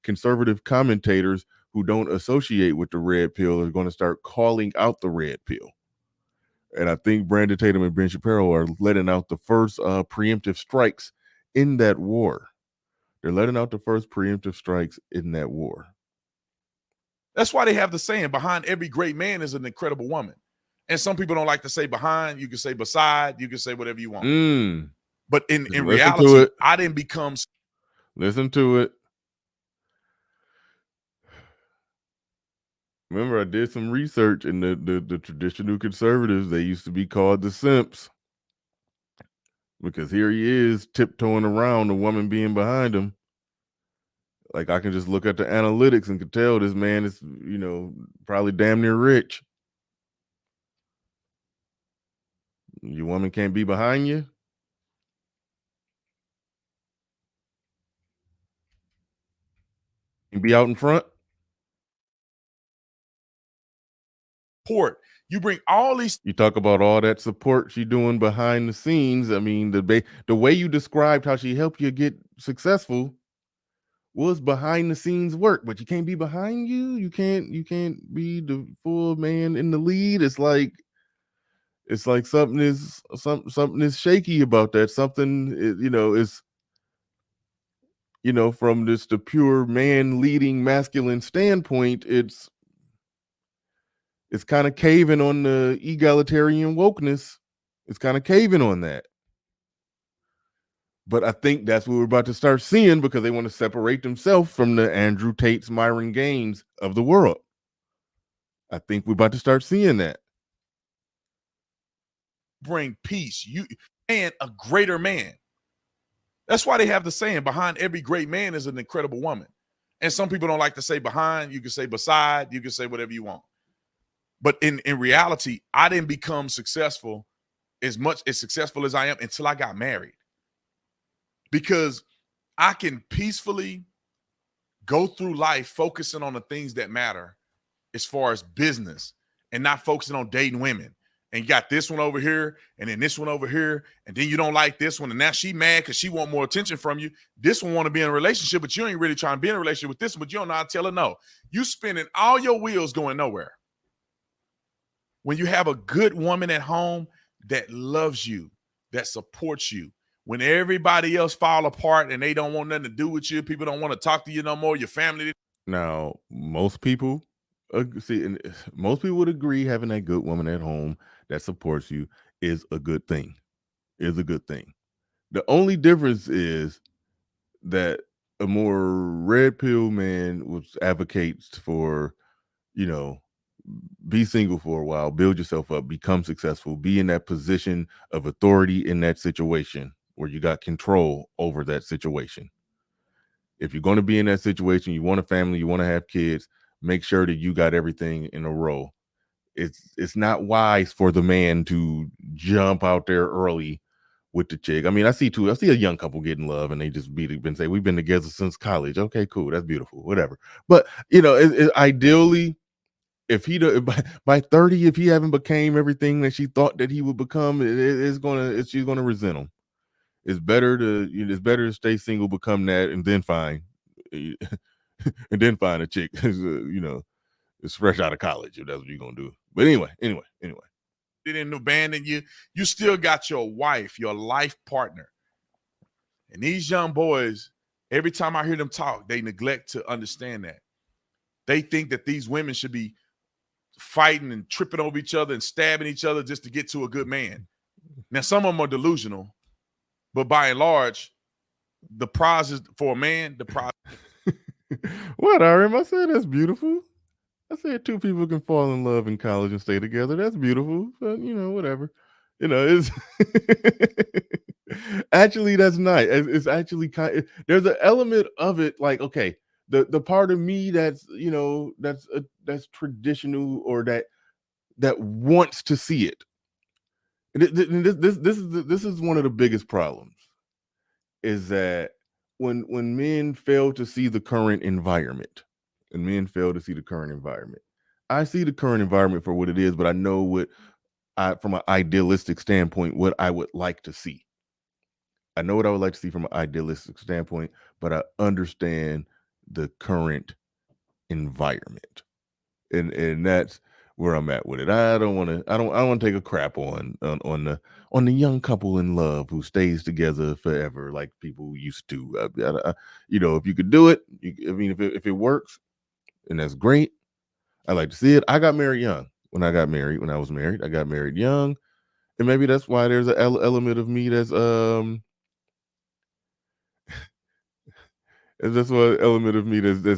conservative commentators who don't associate with the red pill are going to start calling out the red pill. And I think Brandon Tatum and Ben Shapiro are letting out the first preemptive strikes in that war. They're letting out the first preemptive strikes in that war. That's why they have the saying, behind every great man is an incredible woman. And some people don't like to say behind. You can say beside. You can say whatever you want. But in reality, I didn't become. Listen to it. Remember, I did some research, and the traditional conservatives, they used to be called the simps, because here he is tiptoeing around the woman being behind him. Like, I can just look at the analytics and could tell this man is, probably damn near rich. Your woman can't be behind you. You be out in front. Support. You bring all these. You talk about all that support she doing behind the scenes. I mean, the way you described how she helped you get successful was behind the scenes work, but you can't be behind you. You can't be the full man in the lead. It's like It's like something is shaky about that. Something is from this the pure man leading masculine standpoint. It's kind of caving on the egalitarian wokeness. It's kind of caving on that. But I think that's what we're about to start seeing because they want to separate themselves from the Andrew Tates, Myron Gaines of the world. I think we're about to start seeing that. Bring peace, you and a greater man. That's why they have the saying, behind every great man is an incredible woman. And some people don't like to say behind. You can say beside. You can say whatever you want. But in reality, I didn't become successful as successful as I am until I got married. Because I can peacefully go through life focusing on the things that matter as far as business and not focusing on dating women. And you got this one over here and then this one over here, and then you don't like this one, and now she mad because she want more attention from you. This one want to be in a relationship, but you ain't really trying to be in a relationship with this one, but you don't know how to tell her no. You spinning all your wheels going nowhere. When you have a good woman at home that loves you, that supports you, when everybody else fall apart and they don't want nothing to do with you, people don't want to talk to you no more, your family. Now, most people would agree having that good woman at home that supports you is a good thing. The only difference is that a more red pill man which advocates for, be single for a while, build yourself up, become successful, be in that position of authority in that situation where you got control over that situation. If you're going to be in that situation, you want a family, you want to have kids, make sure that you got everything in a row. It's not wise for the man to jump out there early with the chick. I mean, I see a young couple get in love and they just been say, we've been together since college. Okay, cool. That's beautiful. Whatever. But ideally, if by 30, if he haven't became everything that she thought that he would become, she's gonna resent him. It's better to stay single, become that, and then find a chick. It's fresh out of college if that's what you're gonna do. But anyway. They didn't abandon you. You still got your wife, your life partner. And these young boys, every time I hear them talk, they neglect to understand that. They think that these women should be fighting and tripping over each other and stabbing each other just to get to a good man. Now, some of them are delusional, but by and large, the prize is for a man, the prize. What, RM? I said that's beautiful. I said two people can fall in love in college and stay together. That's beautiful. But, whatever. It's actually, that's nice. It's actually there's an element of it like, okay, the part of me that's that's traditional or that wants to see it. This is one of the biggest problems is that when men fail to see the current environment, I see the current environment for what it is, but I know from an idealistic standpoint, what I would like to see. I know what I would like to see from an idealistic standpoint, but I understand the current environment, and that's where I'm at with it. I don't want to take a crap on the young couple in love who stays together forever like people used to. If you could do it, if it works, and that's great. I like to see it. I got married young. When I was married, I got married young, and maybe that's why there's an element of me that's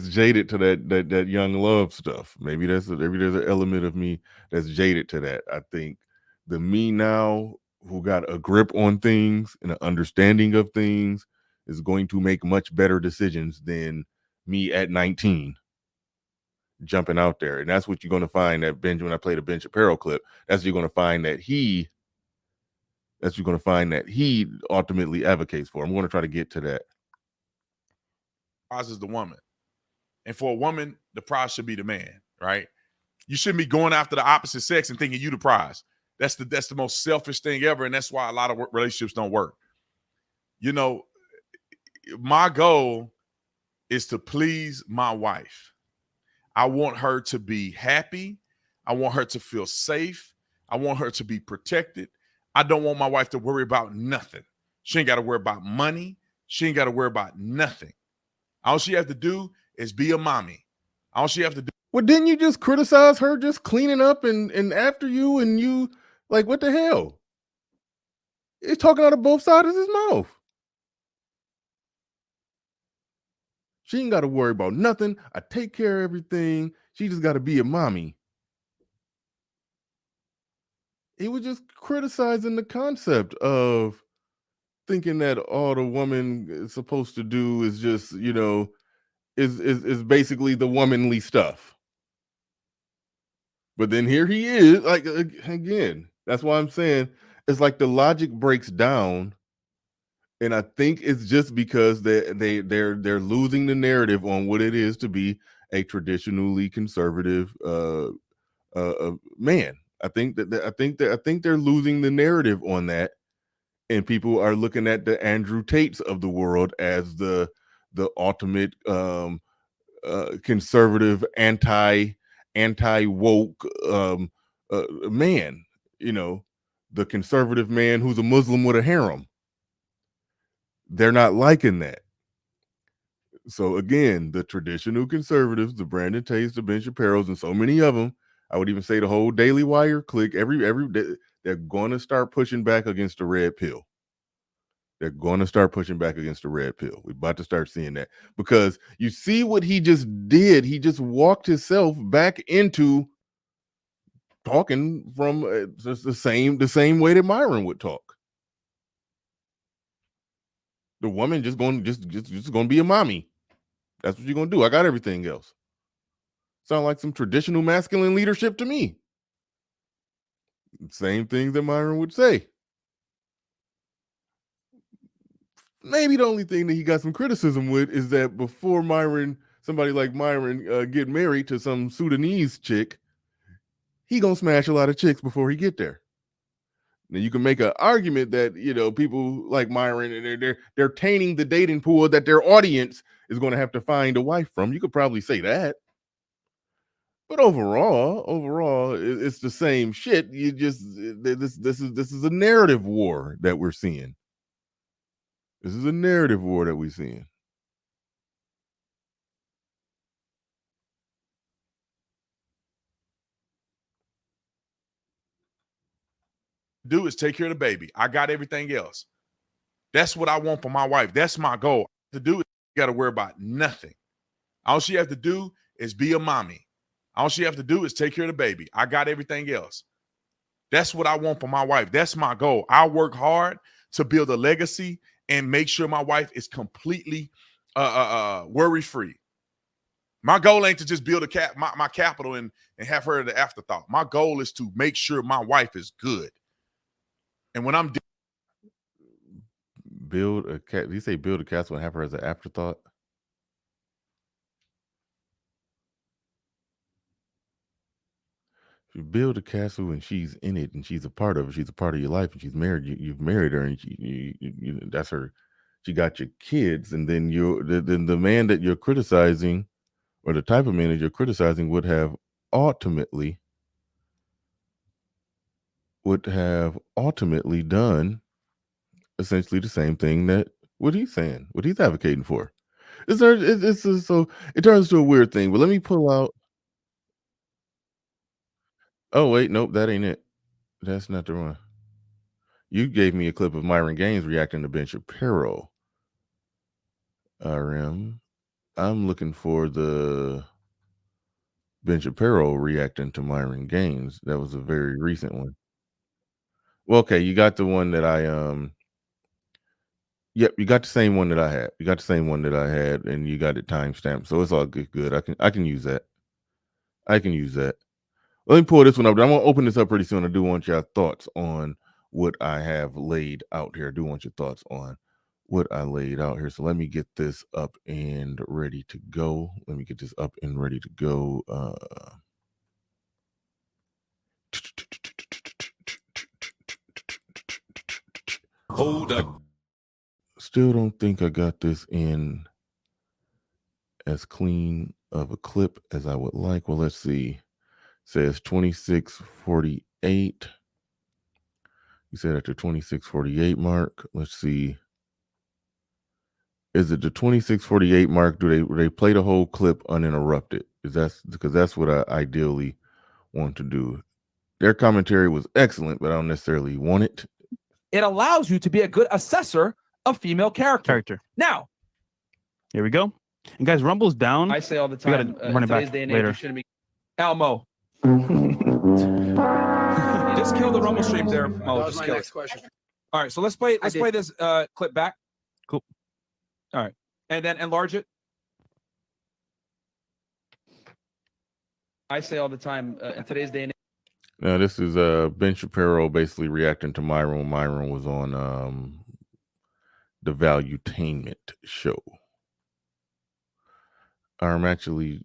jaded to that young love stuff. Maybe there's an element of me that's jaded to that. I think the me now who got a grip on things and an understanding of things is going to make much better decisions than me at 19 jumping out there. And that's what you're going to find that when I played a Ben Shapiro clip, that's what you're going to find that he ultimately advocates for. I'm going to try to get to that. Prize is the woman. And for a woman, the prize should be the man, right? You shouldn't be going after the opposite sex and thinking you the prize. That's the most selfish thing ever, and that's why a lot of relationships don't work. My goal is to please my wife. I want her to be happy. I want her to feel safe. I want her to be protected. I don't want my wife to worry about nothing. She ain't got to worry about money. She ain't got to worry about nothing. All she has to do is be a mommy. All she has to do. Well, didn't you just criticize her just cleaning up and after you, and you like, what the hell? He's talking out of both sides of his mouth. She ain't got to worry about nothing. I take care of everything. She just got to be a mommy. He was just criticizing the concept of thinking that all the woman is supposed to do is just, is basically the womanly stuff. But then here he is, like, again, that's why I'm saying it's like the logic breaks down. And I think it's just because they're losing the narrative on what it is to be a traditionally conservative man. I think they're losing the narrative on that, and people are looking at the Andrew Tates of the world as the ultimate conservative, anti woke man. The conservative man who's a Muslim with a harem. They're not liking that. So again, the traditional conservatives, the Brandon Tates, the Ben Shapiro's, and so many of them, I would even say the whole Daily Wire clique, they're going to start pushing back against the red pill. They're going to start pushing back against the red pill. We're about to start seeing that, because you see what he just did. He just walked himself back into talking from just the same way that Myron would talk. The woman just going to be a mommy. That's what you're going to do. I got everything else. Sound like some traditional masculine leadership to me. Same thing that Myron would say. Maybe the only thing that he got some criticism with is that before somebody like Myron get married to some Sudanese chick, he gonna smash a lot of chicks before he get there. Now you can make an argument that people like Myron, and they're tainting the dating pool that their audience is going to have to find a wife from. You could probably say that, but overall, it's the same shit. You just this is a narrative war that we're seeing. This is a narrative war that we're seeing. Do is take care of the baby. I got everything else. That's what I want for my wife. That's my goal. To do it, you got to worry about nothing. All she has to do is be a mommy. All she has to do is take care of the baby. I got everything else. That's what I want for my wife. That's my goal. I work hard to build a legacy and make sure my wife is completely worry-free. My goal ain't to just build my capital and have her the afterthought. My goal is to make sure my wife is good. And when I'm build a cat, you say build a castle and have her as an afterthought? If you build a castle and she's in it and she's a part of it, she's a part of your life, and she's married. You've married her, and you that's her. She got your kids, and then the man that you're criticizing, or the type of man that you're criticizing, would have ultimately done essentially the same thing that what he's saying, what he's advocating for. So it turns to a weird thing. But let me pull out. Oh wait, nope, that ain't it. That's not the one. You gave me a clip of Myron Gaines reacting to Ben Shapiro. RM. I'm looking for the Ben Shapiro reacting to Myron Gaines. That was a very recent one. Well, okay, you got the one that I Yep, you got the same one that I had. You got the same one that I had, and you got it timestamped, so it's all good. I can use that. I can use that. Let me pull this one up. I'm gonna open this up pretty soon. I do want your thoughts on what I have laid out here. I do want your thoughts on what I laid out here. So let me get this up and ready to go. Hold up. Still don't think I got this in as clean of a clip as I would like. Well, let's see. Says 26:48 48. You said at the 26:48 mark. Let's see. Is it the 26:48 mark? Do they play the whole clip uninterrupted? Because that's what I ideally want to do. Their commentary was excellent, but I don't necessarily want it. It allows you to be a good assessor of female character. Now, here we go. And guys, Rumble's down. I say all the We gotta time, run it in back today's day and age, later. you shouldn't be. Elmo. Just kill the Rumble stream there, Mo. That was Just my kill next it. question. All right, so let's play this clip back. Cool. All right. And then enlarge it. I say all the time, in today's day and age. Now this is Ben Shapiro basically reacting to Myron. Myron was on the Valuetainment show. I'm actually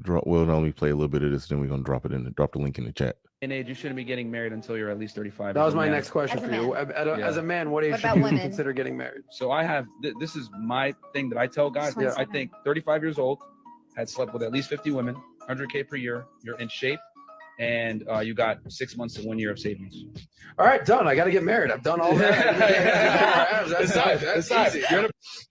we'll only play a little bit of this, then we're gonna drop the link in the chat. In age, you shouldn't be getting married until you're at least 35. That as was a my man. next question for you. As a man, what age What should about you women? consider getting married? So I have this is my thing that I tell guys. Yeah. I think 35 years old, had slept with at least 50 women, 100K per year. You're in shape, and you got 6 months to 1 year of savings. All right, done. I got to get married. I've done all that. That's easy.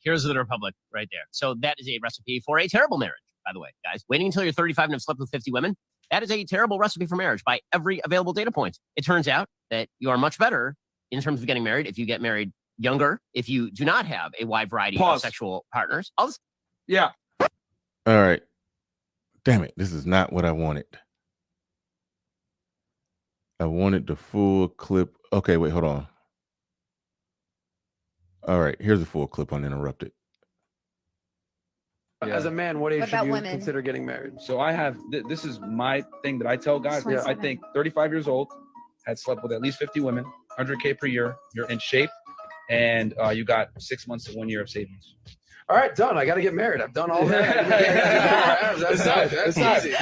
Here's the Republic right there. So that is a recipe for a terrible marriage, by the way, guys. Waiting until you're 35 and have slept with 50 women. That is a terrible recipe for marriage by every available data point. It turns out that you are much better in terms of getting married if you get married younger, if you do not have a wide variety of sexual partners. Yeah. All right. Damn it. This is not what I wanted. I wanted the full clip. Okay, wait, hold on. All right, here's the full clip uninterrupted. As a man, what age What should about you women? consider getting married? So I have this is my thing that I tell guys. Yeah. I think 35 years old, had slept with at least 50 women, 100K per year. You're in shape, and you got 6 months to 1 year of savings. All right, done. I got to get married. I've done all that. That's easy.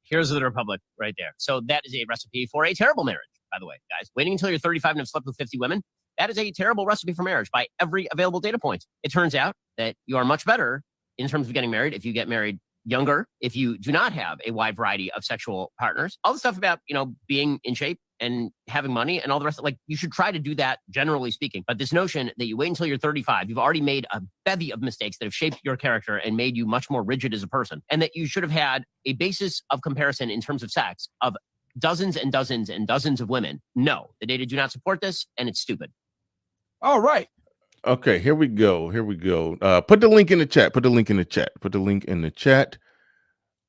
Here's the Republic right there. So that is a recipe for a terrible marriage, by the way, guys. Waiting until you're 35 and have slept with 50 women. That is a terrible recipe for marriage by every available data point. It turns out that you are much better in terms of getting married if you get married younger, if you do not have a wide variety of sexual partners. All the stuff about, being in shape and having money and all the rest, you should try to do that, generally speaking. But this notion that you wait until you're 35, you've already made a bevy of mistakes that have shaped your character and made you much more rigid as a person, and that you should have had a basis of comparison in terms of sex of dozens and dozens and dozens of women. No, the data do not support this, and it's stupid. All right. Okay, here we go. Put the link in the chat. Put the link in the chat.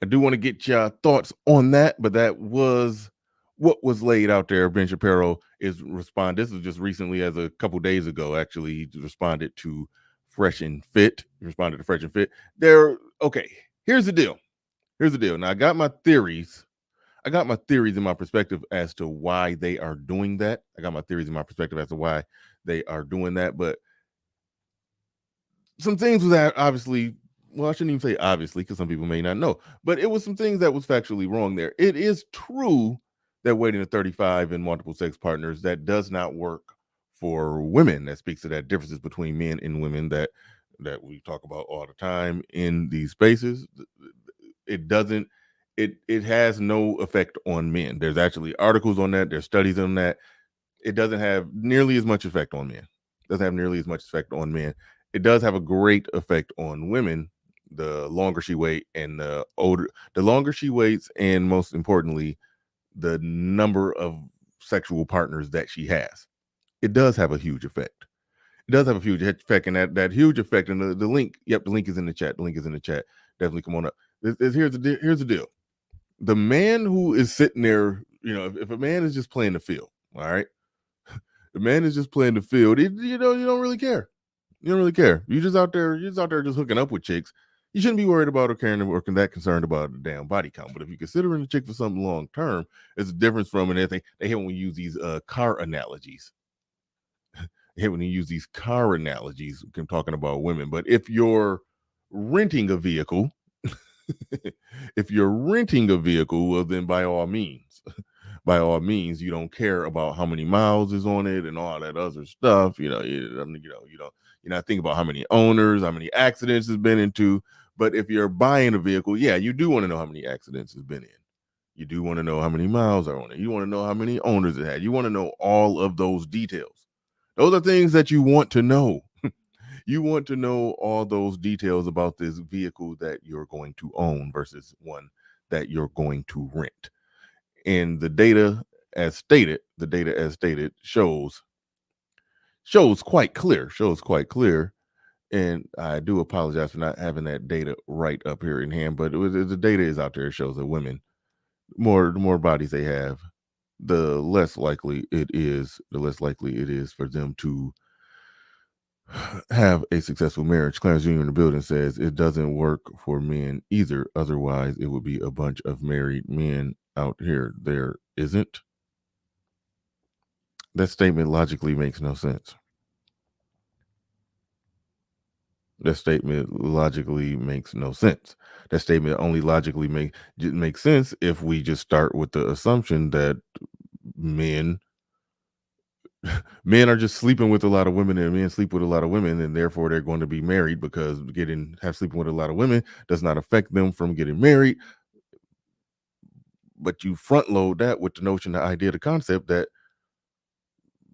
I do want to get your thoughts on that, but that was what was laid out there. Ben Shapiro is respond. This was just recently, as a couple days ago, actually, he responded to Fresh and Fit. Okay, here's the deal. Now, I got my theories and my perspective as to why they are doing that. But some things was obviously, well, I shouldn't even say obviously, because some people may not know, but it was some things that was factually wrong there. It is true that waiting to 35 and multiple sex partners, that does not work for women. That speaks to that differences between men and women that we talk about all the time in these spaces. It doesn't, it has no effect on men. There's actually articles on that. There's studies on that. It doesn't have nearly as much effect on men. It does have a great effect on women. The longer she waits, and the longer she waits, and most importantly, the number of sexual partners that she has. It does have a huge effect. And that huge effect. And the link, the link is in the chat. Definitely come on up. Here's the deal. The man who is sitting there, if a man is just playing the field, all right, the man is just playing the field. You don't really care. You're just out there just hooking up with chicks. You shouldn't be worried about or caring or that concerned about the damn body count. But if you're considering a chick for something long term, it's a difference from, and they hate when we use these car analogies. I'm talking about women. But if you're renting a vehicle, well, then by all means, you don't care about how many miles is on it and all that other stuff. You're not thinking about how many owners, how many accidents it's been into. But if you're buying a vehicle, yeah, you do want to know how many accidents it's been in. You do want to know how many miles are on it. You want to know how many owners it had. You want to know all of those details. Those are things that you want to know. You want to know all those details about this vehicle that you're going to own versus one that you're going to rent. And the data as stated, shows quite clear. And I do apologize for not having that data right up here in hand, but the data is out there. It shows that women, the more bodies they have, the less likely it is for them to have a successful marriage. Clarence Jr. in the building says it doesn't work for men either. Otherwise, it would be a bunch of married men out here. There isn't. That statement logically makes no sense. That statement logically makes no sense. That statement only logically makes sense if we just start with the assumption that men are just sleeping with a lot of women, and men sleep with a lot of women, and therefore they're going to be married because sleeping with a lot of women does not affect them from getting married. But you front load that with the notion, the idea, the concept that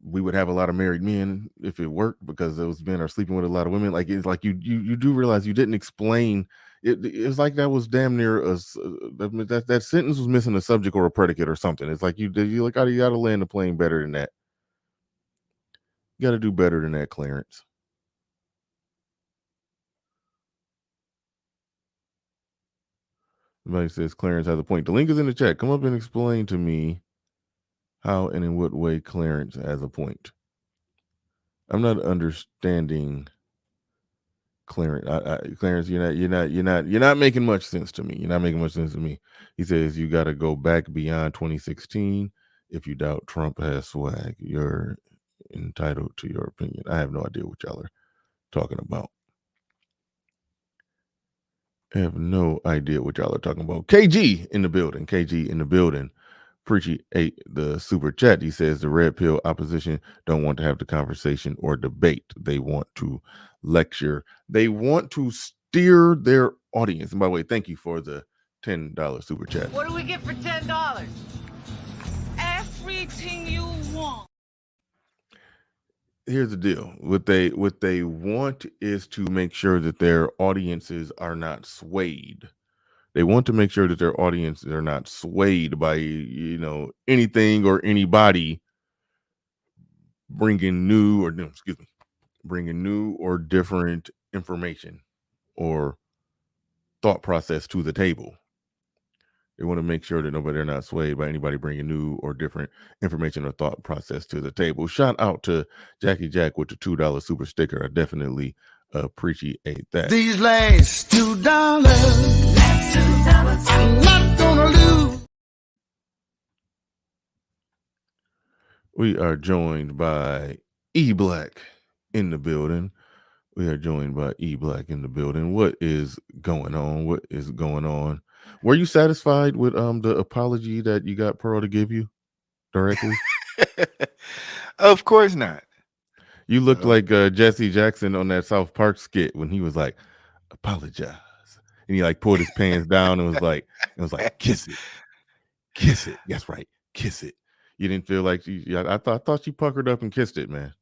we would have a lot of married men if it worked because those men are sleeping with a lot of women. Like, it's like you do realize you didn't explain it. It's like that was damn near that sentence was missing a subject or a predicate or something. It's like you gotta land the plane better than that. You gotta do better than that, Clarence. Somebody says Clarence has a point. The link is in the chat. Come up and explain to me how and in what way Clarence has a point. I'm not understanding Clarence. Clarence, you're not making much sense to me. You're not making much sense to me. He says you got to go back beyond 2016. If you doubt Trump has swag, you're entitled to your opinion. I have no idea what y'all are talking about. I have no idea what y'all are talking about. KG in the building. Appreciate the super chat. He says the red pill opposition don't want to have the conversation or debate. They want to lecture. They want to steer their audience. And by the way, thank you for the $10 super chat. What do we get for $10? Everything you want. Here's the deal. What they want is to make sure that their audiences are not swayed. They want to make sure that their audiences are not swayed by, anything or anybody bringing new or different information or thought process to the table. They want to make sure that they're not swayed by anybody bringing new or different information or thought process to the table. Shout out to Jackie Jack with the $2 super sticker. I definitely appreciate that. These last $2, I'm not gonna lose. We are joined by E Black in the building. What is going on? Were you satisfied with the apology that you got Pearl to give you directly? Of course not. You looked like Jesse Jackson on that South Park skit when he was like, apologize. And he like pulled his pants down and was like, kiss it. That's right. Kiss it. You didn't feel like I thought she puckered up and kissed it, man.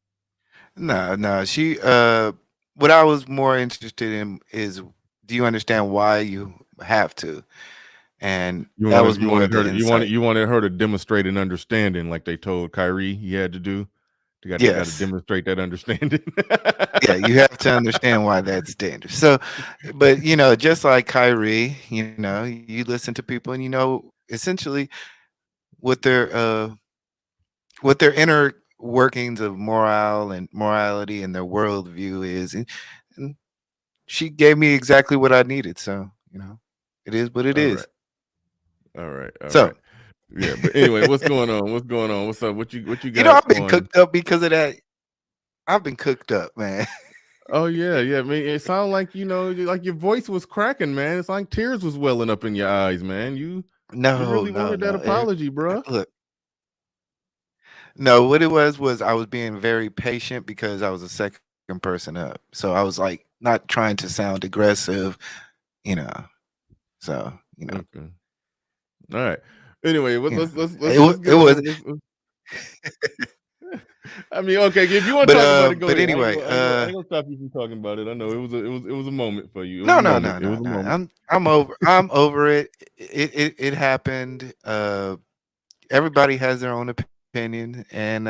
No. She what I was more interested in is, do you understand why you have to? And you wanted her to demonstrate an understanding like they told Kyrie he had to do. You got to demonstrate that understanding. Yeah, you have to understand why that's dangerous. So, but just like Kyrie, you listen to people and essentially what their inner workings of morality and their worldview is, and she gave me exactly what I needed. So it is what it is. All right. So. Yeah, but anyway, what's going on? What's up? What you got? I've been cooked up because of that. I've been cooked up, man. Oh yeah. I mean, it sounded like like your voice was cracking, man. It's like tears was welling up in your eyes, man. You really wanted that apology, bro. Look, no, what it was I was being very patient because I was a second person up, so I was like not trying to sound aggressive, So Okay. All right. Anyway, You know, let's it get was, on. I mean, okay, if you want to talk about it, go but ahead. anyway, I ain't gonna stop you from talking about it. I know it was a moment for you. It was no, a no, moment. no, It no, was a no. moment. I'm over it. It happened. Everybody has their own opinion, and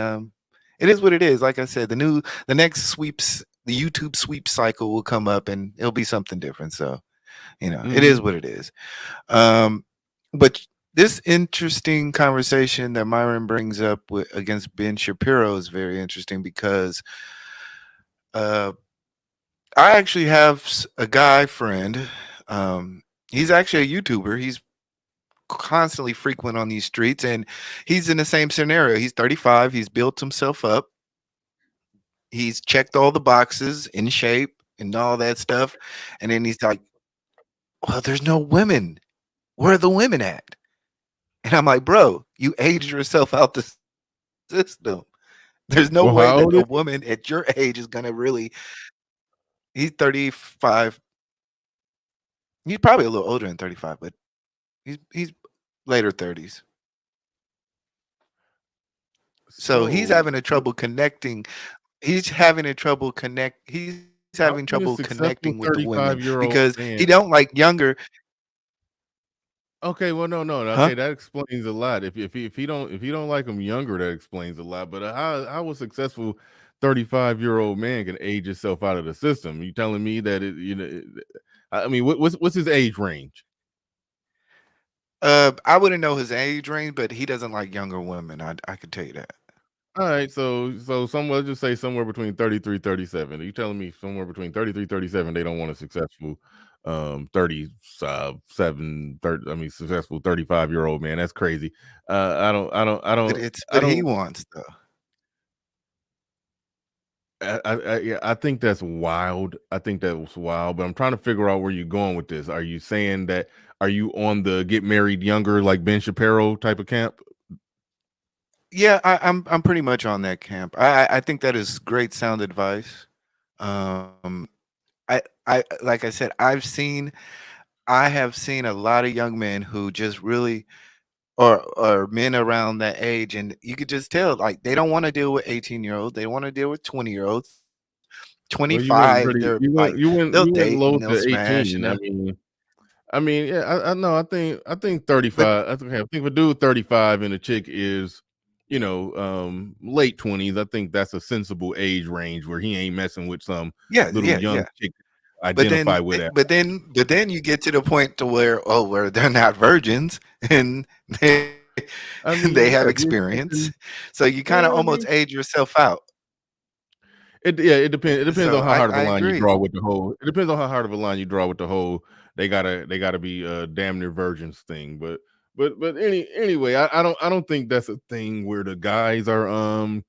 it is what it is. Like I said, the next sweeps, the YouTube sweep cycle will come up, and it'll be something different. So, you know, it is what it is. But this interesting conversation that Myron brings up against Ben Shapiro is very interesting because I actually have a guy friend. He's actually a YouTuber. He's constantly frequent on these streets, and he's in the same scenario. He's 35. He's built himself up. He's checked all the boxes, in shape and all that stuff. And then he's like, well, there's no women. Where are the women at? And I'm like, bro, you aged yourself out the system. There's no Well, way how that old a is? woman at your age is gonna really. He's 35. He's probably a little older than 35, but he's later 30s. So he's So, having a trouble connecting. He's having a trouble connect. He's how having can a trouble successful connecting with the women 35-year-old because he man? don't like younger. Okay, well, no. Huh? Okay, that explains a lot. If he don't like him younger, that explains a lot. But how a successful 35-year-old man can age himself out of the system? You telling me that I mean, what's his age range? I wouldn't know his age range, but he doesn't like younger women. I could tell you that. All right, so somewhere, just say somewhere between 33, 37. Are you telling me somewhere between 33, 37, they don't want a successful 37, 30, I mean successful 35-year-old man? That's crazy. But I he don't wants though. yeah, I think that's wild. I think that was wild, but I'm trying to figure out where you're going with this. Are you saying that are you on the get married younger like Ben Shapiro type of camp? Yeah, I'm pretty much on that camp. I think that is great sound advice. Um, I like I said, I have seen a lot of young men who just really or men around that age, and you could just tell like they don't want to deal with 18-year-olds. They want to deal with 20-year-olds. Well, you went 25, pretty they're like they'll you went date low and they'll to smash 18. and I mean, yeah, I know. I think but 35. I think if a dude 35 and a chick is, late 20s, I think that's a sensible age range where he ain't messing with some yeah, little yeah, young yeah. chick But identify then with that. but then you get to the point to where they're not virgins and they I they mean, have yeah, if you're experience. expecting, So you kind of well, I almost mean, age yourself out. it depends. It depends So on how hard of a I line you agree. draw with the whole. It depends on how hard of a line you draw with the whole. They gotta be damn near virgins thing. But anyway, I don't think that's a thing where the guys are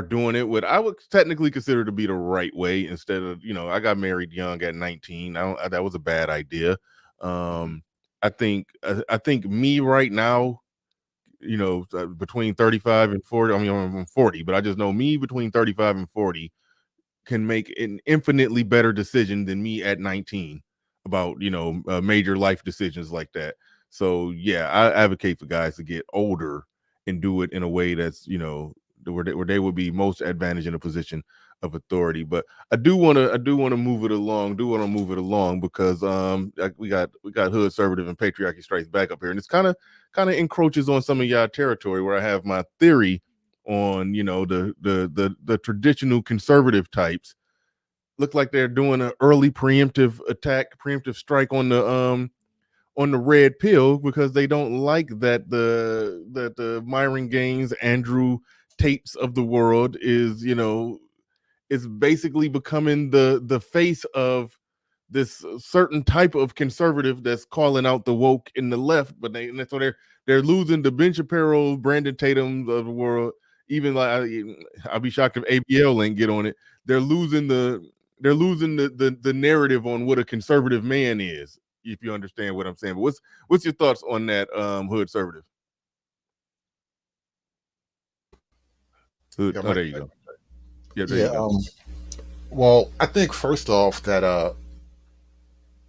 doing it what I would technically consider to be the right way instead of, I got married young at 19. That was a bad idea. Mhm. Um, I think me right now, between 35 and 40, I mean, I'm 40, but I just know me between 35 and 40 can make an infinitely better decision than me at 19 about, major life decisions like that. So yeah, I advocate for guys to get older and do it in a way that's, where they would be most advantaged in a position of authority. But I do want to move it along. Do want to move it along because we got hood conservative and patriarchy strikes back up here, and it's kind of encroaches on some of y'all territory where I have my theory on, the traditional conservative types look like they're doing an early preemptive strike on the red pill because they don't like that the Myron Gaines, Andrew Tates of the world is basically becoming the face of this certain type of conservative that's calling out the woke in the left, but they're losing the Ben Shapiro, Brandon Tatum of the world. Even like I'll be shocked if ABL ain't get on it. They're losing the narrative on what a conservative man is. If you understand what I'm saying, but what's your thoughts on that hood conservative? Hood, Yeah, oh, there you go. Yeah, there yeah. you go. Well, I think first off that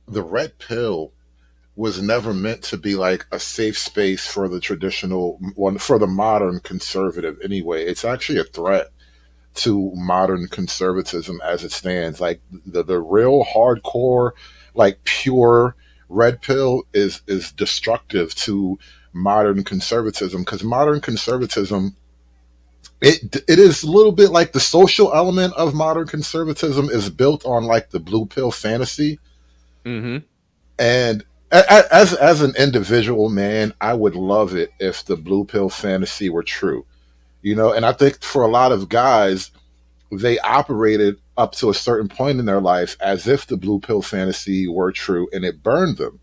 the red pill was never meant to be like a safe space for the traditional one, for the modern conservative anyway. It's actually a threat to modern conservatism as it stands. Like the real hardcore, like pure red pill is destructive to modern conservatism, because modern conservatism, it is a little bit like the social element of modern conservatism is built on like the blue pill fantasy. Mm-hmm. And as an individual man, I would love it if the blue pill fantasy were true, you know. And I think for a lot of guys, they operated up to a certain point in their life as if the blue pill fantasy were true, and it burned them.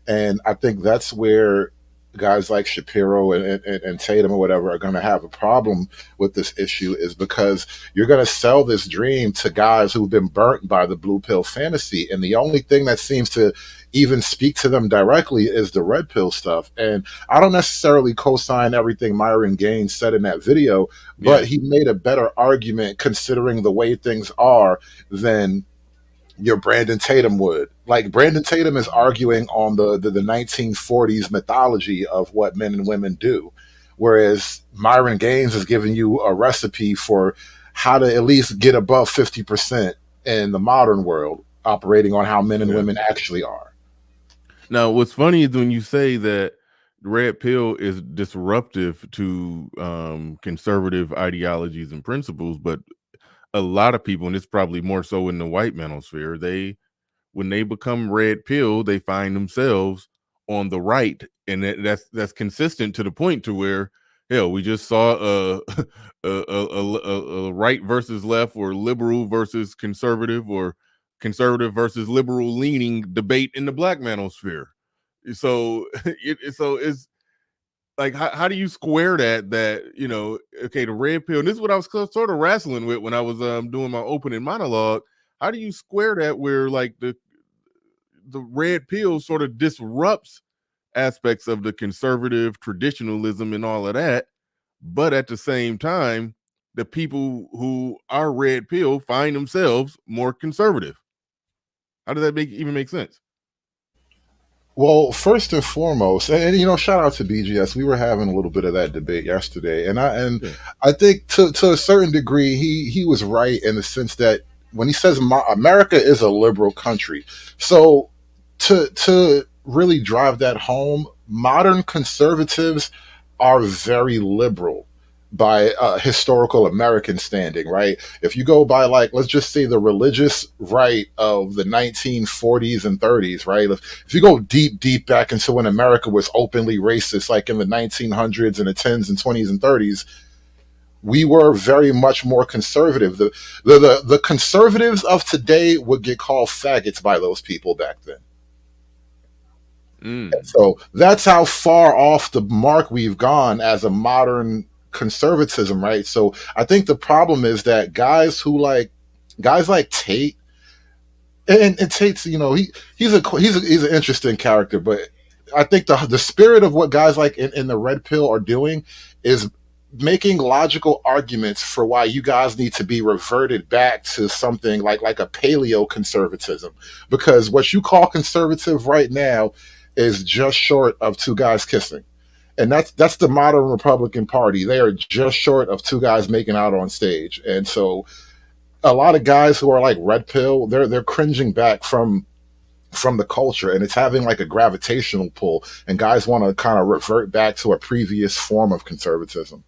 And I think that's where guys like Shapiro and Tatum or whatever are going to have a problem with this issue, is because you're going to sell this dream to guys who've been burnt by the blue pill fantasy. And the only thing that seems to even speak to them directly is the red pill stuff. And I don't necessarily co-sign everything Myron Gaines said in that video, but he made a better argument considering the way things are than your Brandon Tatum would. Like, Brandon Tatum is arguing on the 1940s mythology of what men and women do, whereas Myron Gaines is giving you a recipe for how to at least get above 50% in the modern world, operating on how men and women actually are. Now, what's funny is when you say that the red pill is disruptive to conservative ideologies and principles, but a lot of people, and it's probably more so in the white manosphere, when they become red pill, they find themselves on the right, and that's consistent to the point to where, hell, we just saw a right versus left, or liberal versus conservative, or conservative versus liberal leaning debate in the black manosphere. So it's like, how do you square that you know, okay, the red pill, and this is what I was sort of wrestling with when I was doing my opening monologue. How do you square that where like the red pill sort of disrupts aspects of the conservative traditionalism and all of that, but at the same time, the people who are red pill find themselves more conservative? How does that even make sense? Well, first and foremost, and you know, shout out to BGS. We were having a little bit of that debate yesterday, and I think to a certain degree, he was right in the sense that when he says America is a liberal country, so to really drive that home, modern conservatives are very liberal by historical American standing, right? If you go by, like, let's just say the religious right of the 1940s and 30s, right? If you go deep back into when America was openly racist, like in the 1900s and the 10s and 20s and 30s, we were very much more conservative. The conservatives of today would get called faggots by those people back then. So that's how far off the mark we've gone as a modern conservatism, right? So I think the problem is that guys like Tate, and Tate's, you know, he's an interesting character, but I think the spirit of what guys like in the red pill are doing is making logical arguments for why you guys need to be reverted back to something like a paleo conservatism, because what you call conservative right now is just short of two guys kissing. And that's the modern Republican Party. They are just short of two guys making out on stage. And so a lot of guys who are like red pill, they're cringing back from the culture, and it's having like a gravitational pull, and guys want to kind of revert back to a previous form of conservatism.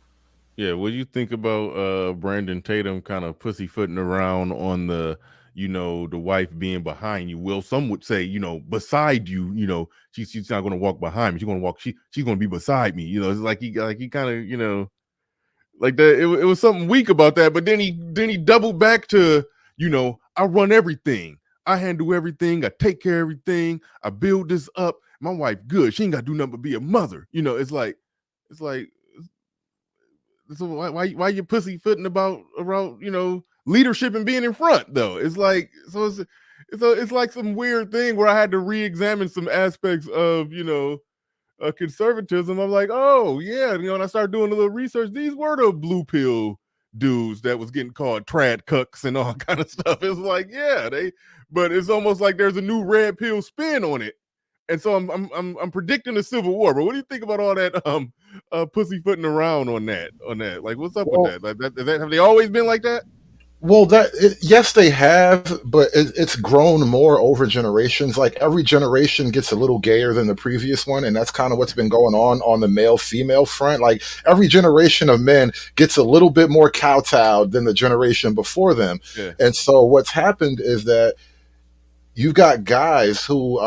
Yeah, what do you think about Brandon Tatum kind of pussyfooting around on the, you know, the wife being behind you? Well, some would say, you know, beside you, you know, she's not going to walk behind me. She's going to walk. She's going to be beside me. You know, it's like he kind of, you know, like that. It was something weak about that. But then he doubled back to, you know, I run everything. I handle everything. I take care of everything. I build this up. My wife good. She ain't got to do nothing but be a mother. You know, it's like. So why you pussyfooting around, you know, leadership and being in front though? It's like, it's like some weird thing where I had to re-examine some aspects of, you know, conservatism. I'm like, oh yeah, you know, and I started doing a little research. These were the blue pill dudes that was getting called trad cucks and all kind of stuff. It's like, yeah, but it's almost like there's a new red pill spin on it. And so I'm predicting a civil war. But what do you think about all that pussyfooting around on that? Like, what's up with that? Like, have they always been like that? Well, yes, they have, but it's grown more over generations. Like every generation gets a little gayer than the previous one, and that's kind of what's been going on the male-female front. Like every generation of men gets a little bit more kowtowed than the generation before them. Yeah. And so what's happened is that you've got guys who,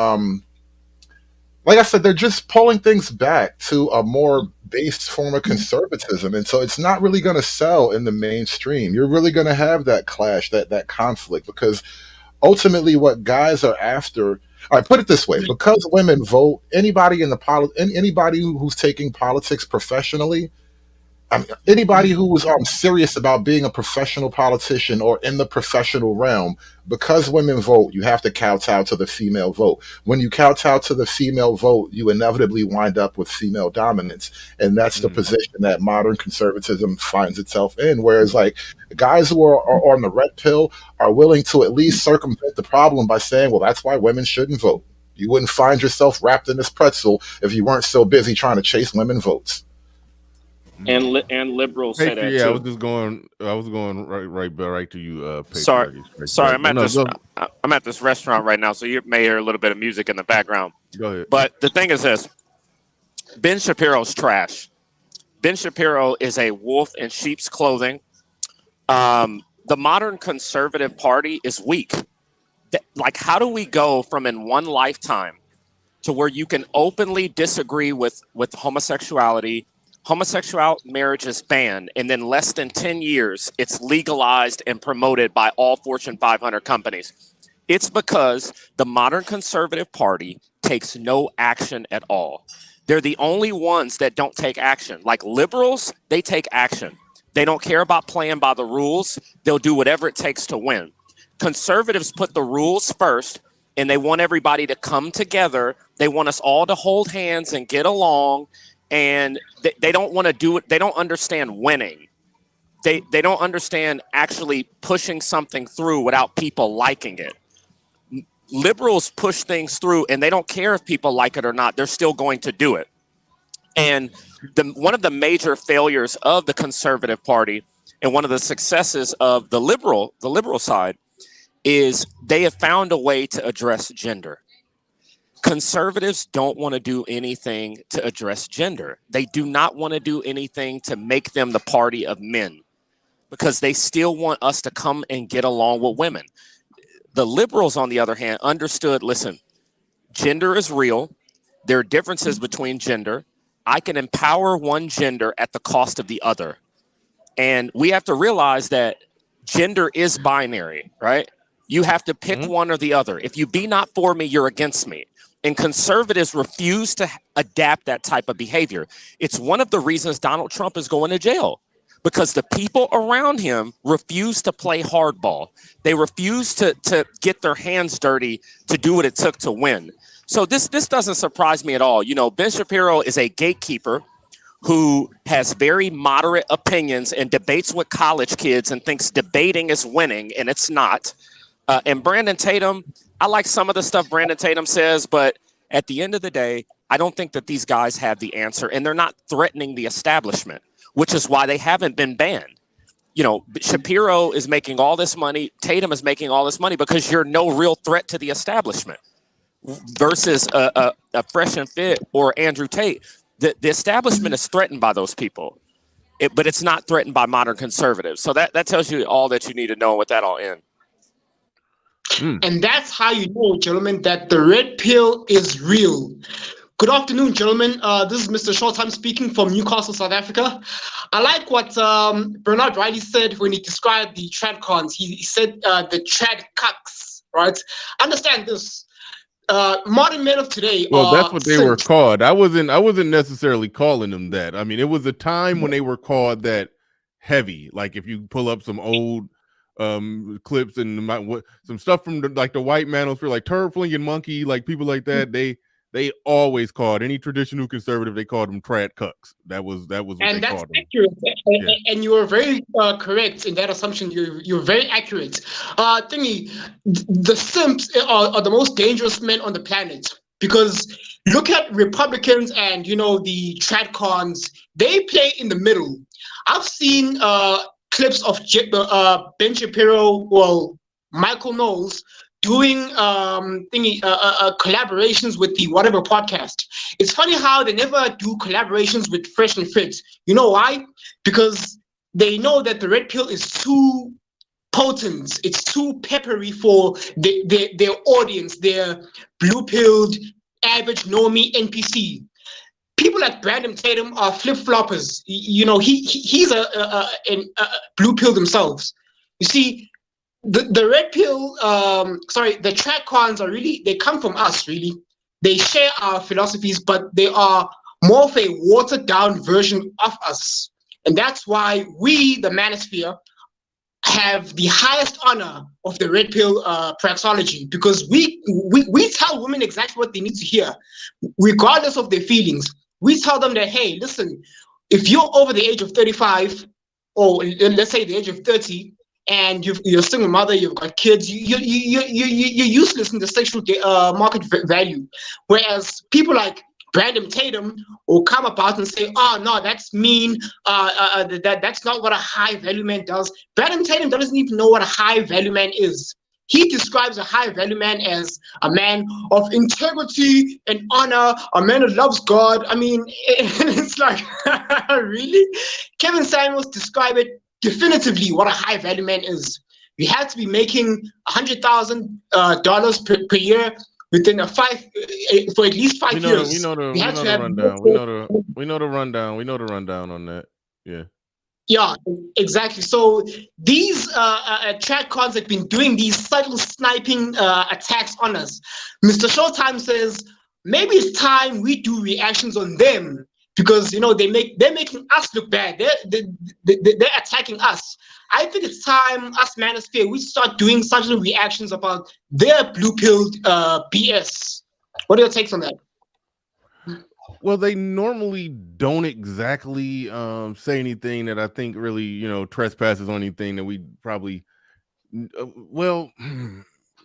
like I said, they're just pulling things back to a more based form of conservatism. And so it's not really going to sell in the mainstream. You're really going to have that clash, that conflict, because ultimately what guys are after. All right, put it this way: because women vote, anybody anybody who's taking politics professionally, I mean, anybody who's serious about being a professional politician or in the professional realm, because women vote, you have to kowtow to the female vote. When you kowtow to the female vote, you inevitably wind up with female dominance. And that's the position that modern conservatism finds itself in. Whereas like guys who are on the red pill are willing to at least circumvent the problem by saying, well, that's why women shouldn't vote. You wouldn't find yourself wrapped in this pretzel if you weren't so busy trying to chase women votes. And liberals say that yeah, too. I was going right to you. Sorry, I'm at this restaurant right now, so you may hear a little bit of music in the background. Go ahead. But the thing is this: Ben Shapiro's trash. Ben Shapiro is a wolf in sheep's clothing. The modern conservative party is weak. Like, how do we go from in one lifetime to where you can openly disagree with homosexuality? Homosexual marriage is banned, and then less than 10 years, it's legalized and promoted by all Fortune 500 companies. It's because the modern conservative party takes no action at all. They're the only ones that don't take action. Like liberals, they take action. They don't care about playing by the rules. They'll do whatever it takes to win. Conservatives put the rules first, and they want everybody to come together. They want us all to hold hands and get along. And they don't want to do it. They don't understand winning. They don't understand actually pushing something through without people liking it. Liberals push things through, and they don't care if people like it or not. They're still going to do it. And one of the major failures of the conservative party, and one of the successes of the liberal side, is they have found a way to address gender. Conservatives don't want to do anything to address gender. They do not want to do anything to make them the party of men, because they still want us to come and get along with women. The liberals, on the other hand, understood, listen, gender is real. There are differences between gender. I can empower one gender at the cost of the other. And we have to realize that gender is binary, right? You have to pick one or the other. If you be not for me, you're against me. And conservatives refuse to adapt that type of behavior. It's one of the reasons Donald Trump is going to jail, because the people around him refuse to play hardball. They refuse to get their hands dirty to do what it took to win. So this doesn't surprise me at all. You know, Ben Shapiro is a gatekeeper who has very moderate opinions and debates with college kids and thinks debating is winning, and it's not. And Brandon Tatum, I like some of the stuff Brandon Tatum says, but at the end of the day, I don't think that these guys have the answer, and they're not threatening the establishment, which is why they haven't been banned. You know, Shapiro is making all this money. Tatum is making all this money because you're no real threat to the establishment versus a Fresh and Fit or Andrew Tate. The establishment is threatened by those people, but it's not threatened by modern conservatives. So that tells you all that you need to know with that all in. And that's how you know, gentlemen, that the red pill is real. Good afternoon, gentlemen. This is Mr. Shorttime speaking from Newcastle, South Africa. I like what Bernard Riley said when he described the tradcons. He said the trad cucks, right? Understand this. Modern men of today. Well, that's what they were called. I wasn't necessarily calling them that. I mean, it was a time when they were called that heavy. Like if you pull up some old clips and some stuff from the white manosphere, like turd flinging monkey, like people like that, they always called any traditional conservative, they called them trad cucks. That was what and they that's called them. accurate. And you were very correct in that assumption. You're very accurate. The simps are the most dangerous men on the planet because look at Republicans and the tradcons. They play in the middle. I've seen clips of Ben Shapiro, Michael Knowles doing collaborations with the whatever podcast. It's funny how they never do collaborations with Fresh and Fit. You know why? Because they know that the red pill is too potent. It's too peppery for their audience, their blue-pilled, average normie NPC. People like Brandon Tatum are flip-floppers. He's a blue-pilled themselves. You see, the red pill, the track cons are really, they come from us, really. They share our philosophies, but they are more of a watered down version of us. And that's why we, the manosphere, have the highest honor of the red pill praxeology, because we tell women exactly what they need to hear, regardless of their feelings. We tell them that, hey, listen, if you're over the age of 35, or let's say the age of 30, and you're a single mother, you've got kids, you're useless in the sexual market value. Whereas people like Brandon Tatum will come about and say, oh, no, that's mean. That's not what a high value man does. Brandon Tatum doesn't even know what a high value man is. He describes a high value man as a man of integrity and honor, a man who loves God. I mean, it's like, really? Kevin Samuels described it definitively what a high value man is. You have to be making $100,000 per year within for at least 5 years. We know the rundown. We know the rundown on that. Yeah. Yeah, exactly. So these track cons have been doing these subtle sniping attacks on us. Mr. Showtime says maybe it's time we do reactions on them, because they're making us look bad. They're attacking us. I think it's time us manosphere we start doing subtle reactions about their blue-pilled BS. What are your takes on that? Well, they normally don't exactly say anything that I think really, trespasses on anything that we probably,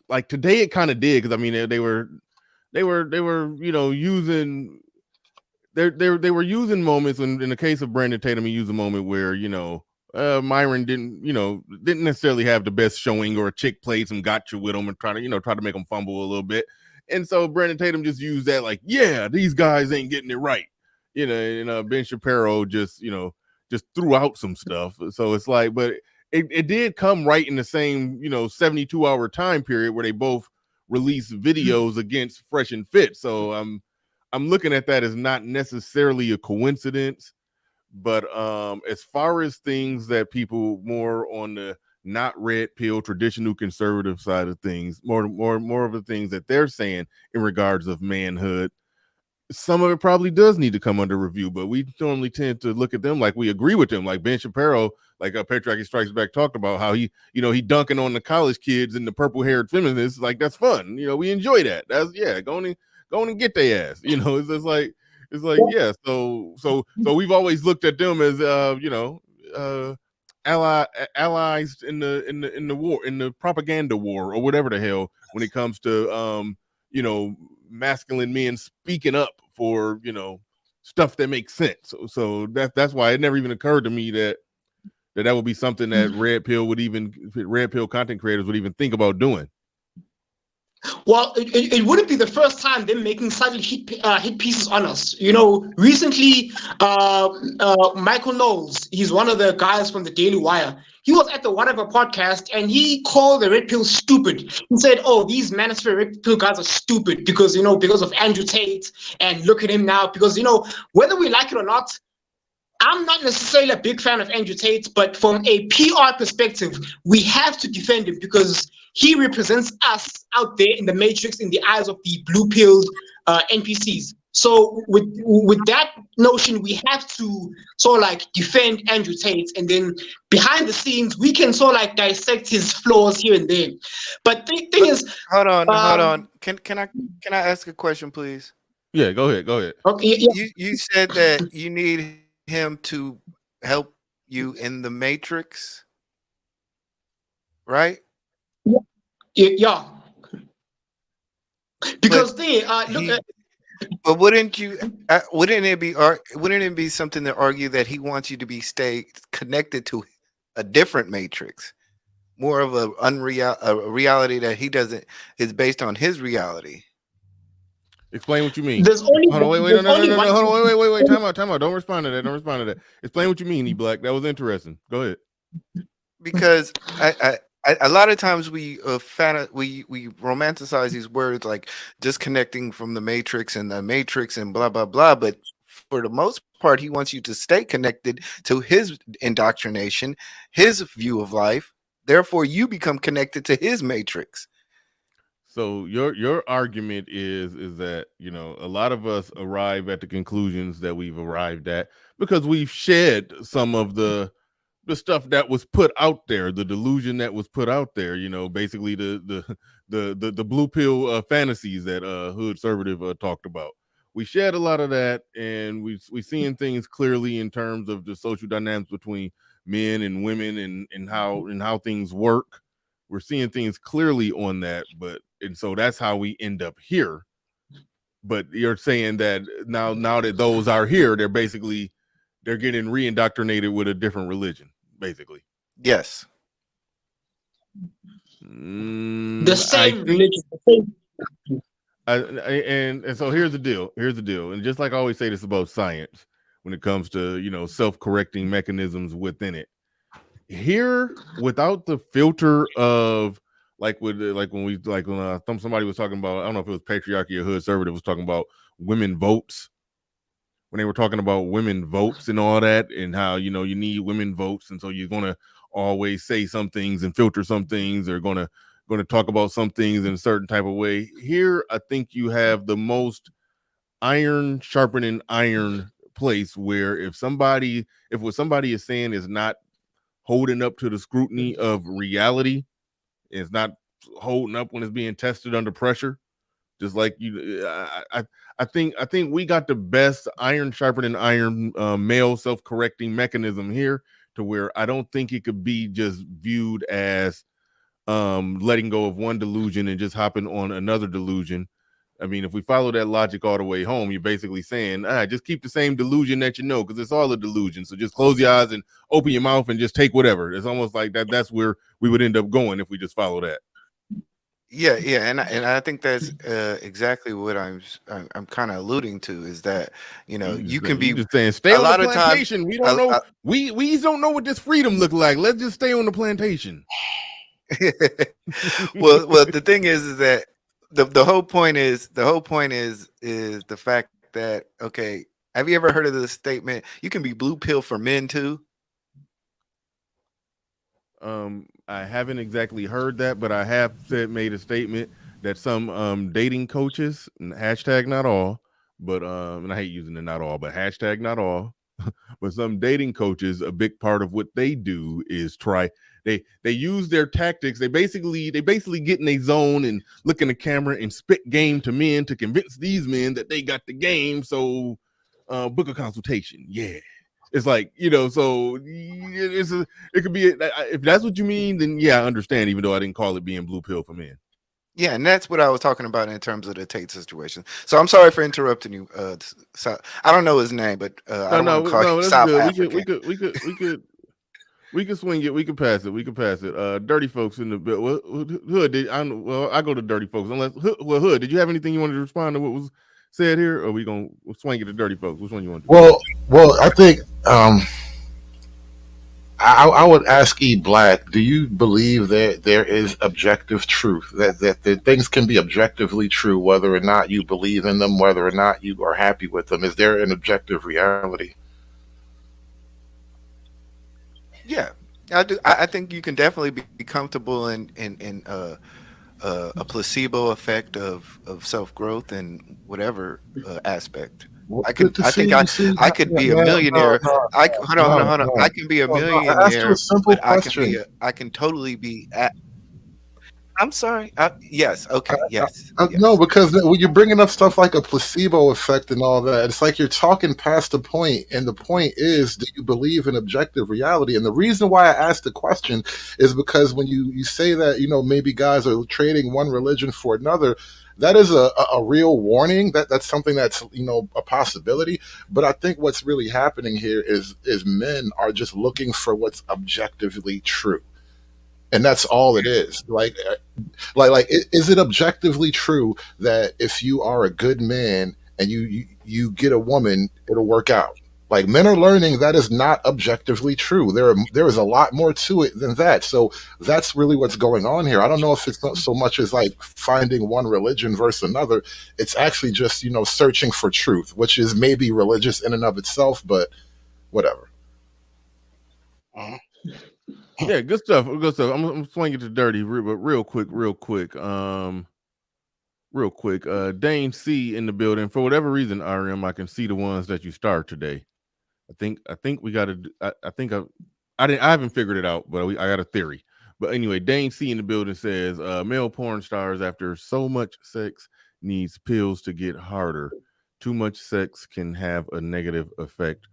like today it kind of did, because I mean they were using they were using moments. In the case of Brandon Tatum, he used a moment where Myron didn't necessarily have the best showing, or a chick played some gotcha with him and try to make him fumble a little bit. And so Brandon Tatum just used that, like, yeah, these guys ain't getting it right. And Ben Shapiro just threw out some stuff. So it's like, but it did come right in the same, 72-hour time period where they both released videos against Fresh and Fit. So I'm looking at that as not necessarily a coincidence. But as far as things that people more on the not red pill traditional conservative side of things, more of the things that they're saying in regards of manhood, some of it probably does need to come under review. But we normally tend to look at them like we agree with them, like Ben Shapiro, like Patriarchy Strikes Back talked about, how he dunking on the college kids and the purple-haired feminists. Like, that's fun, we enjoy that. That's, yeah, go on and get their ass. It's just like, yeah. So we've always looked at them as allies in the war, in the propaganda war, or whatever the hell, when it comes to masculine men speaking up for stuff that makes sense. So that's why it never even occurred to me that would be something that red pill content creators would even think about doing. Well, it wouldn't be the first time they're making sudden hit pieces on us. Recently, Michael Knowles, he's one of the guys from the Daily Wire. He was at the Whatever podcast, and he called the red pill stupid. He said, "Oh, these manosphere red pill guys are stupid because of Andrew Tate, and look at him now." Because whether we like it or not, I'm not necessarily a big fan of Andrew Tate, but from a PR perspective, we have to defend him because he represents us out there in the matrix, in the eyes of the blue-pilled NPCs. So with that notion, we have to sort of like defend Andrew Tate, and then behind the scenes, we can sort of like dissect his flaws here and there. But the thing is, hold on. Can I ask a question, please? Yeah, go ahead. Okay. Yeah. You said that you need him to help you in the matrix, right? Yeah. Because but wouldn't it be something to argue that he wants you to stay connected to a different matrix, more of a reality that he doesn't is based on his reality? Explain what you mean. There's only Hold on, wait, no. Hold on, wait. Time out. Don't respond to that. Explain what you mean, E-Black. That was interesting. Go ahead. Because a lot of times we romanticize these words like disconnecting from the matrix and blah blah blah, but for the most part he wants you to stay connected to his indoctrination, his view of life, therefore you become connected to his matrix. So your argument is that, you know, a lot of us arrive at the conclusions that we've arrived at because we've shed some of the stuff that was put out there, the delusion that was put out there, you know, basically the blue pill fantasies that Hood Conservative talked about. We shed a lot of that, and we seeing things clearly in terms of the social dynamics between men and women and how things work. We're seeing things clearly on that, and so that's how we end up here. But you're saying that now that those are here, they're getting re-indoctrinated with a different religion, basically. Yes. The same religion. And so here's the deal. And just like I always say this about science, when it comes to, you know, self-correcting mechanisms within it, here without the filter of when somebody was talking about, I don't know if it was patriarchy or Hood Conservative was talking about women votes, when they were talking about women votes and all that, and how, you know, you need women votes, and so you're gonna always say some things and filter some things, or gonna talk about some things in a certain type of way. Here, I think you have the most iron sharpening iron place where if what somebody is saying is not holding up to the scrutiny of reality, it's not holding up when it's being tested under pressure. Just like you, I think we got the best iron sharpening iron male self-correcting mechanism here, to where I don't think it could be just viewed as letting go of one delusion and just hopping on another delusion. I mean, if we follow that logic all the way home, you're basically saying, just keep the same delusion that you know, because it's all a delusion. So just close your eyes and open your mouth and just take whatever. It's almost like that. That's where we would end up going if we just follow that. Yeah, and I think that's exactly what I'm kind of alluding to, is that, you know, you can be just saying stay on the plantation. We don't know. We don't know what this freedom look like. Let's just stay on the plantation. well, the thing is that the whole point is the fact that, okay, have you ever heard of the statement, you can be blue pill for men too? I haven't exactly heard that, but I have made a statement that some dating coaches, hashtag not all, but and I hate using the not all, but hashtag not all, but some dating coaches, a big part of what they do is they use their tactics. They basically get in a zone and look in the camera and spit game to men to convince these men that they got the game. So book a consultation. Yeah. It's like, you know, so it could be, if that's what you mean, then yeah, I understand, even though I didn't call it being blue pill for men. Yeah, and that's what I was talking about in terms of the Tate situation. So I'm sorry for interrupting you. So, I don't know his name, but I don't want to call him South African. We could swing it. We could pass it. Dirty folks in the bit. Hood, I go to dirty folks. Unless Hood, did you have anything you wanted to respond to what was said here, or are we gonna swing it to dirty folks? Which one you want to do? Well, I think I would ask E Black, do you believe that there is objective truth, that things can be objectively true, whether or not you believe in them, whether or not you are happy with them? Is there an objective reality? Yeah, I do. I think you can definitely be comfortable in a placebo effect of self-growth and whatever aspect. I could be a millionaire. Hold on. I can be a millionaire, but I can totally be I'm sorry. Yes. Okay. Yes. No, because when you're bringing up stuff like a placebo effect and all that, it's like you're talking past the point. And the point is, do you believe in objective reality? And the reason why I asked the question is because when you say that, maybe guys are trading one religion for another, that is a real warning. That's something that's a possibility. But I think what's really happening here is men are just looking for what's objectively true. And that's all it is. Is it objectively true that if you are a good man and you get a woman, it'll work out? Like, men are learning that is not objectively true. There is a lot more to it than that. So that's really what's going on here. I don't know if it's not so much as like finding one religion versus another. It's actually just searching for truth, which is maybe religious in and of itself, but whatever. Yeah, good stuff. Good stuff. I'm swinging to dirty, but real quick. Dane C in the building. For whatever reason, RM, I can see the ones that you start today. I think we got to. I haven't figured it out, but I got a theory. But anyway, Dane C in the building says male porn stars after so much sex needs pills to get harder. Too much sex can have a negative effect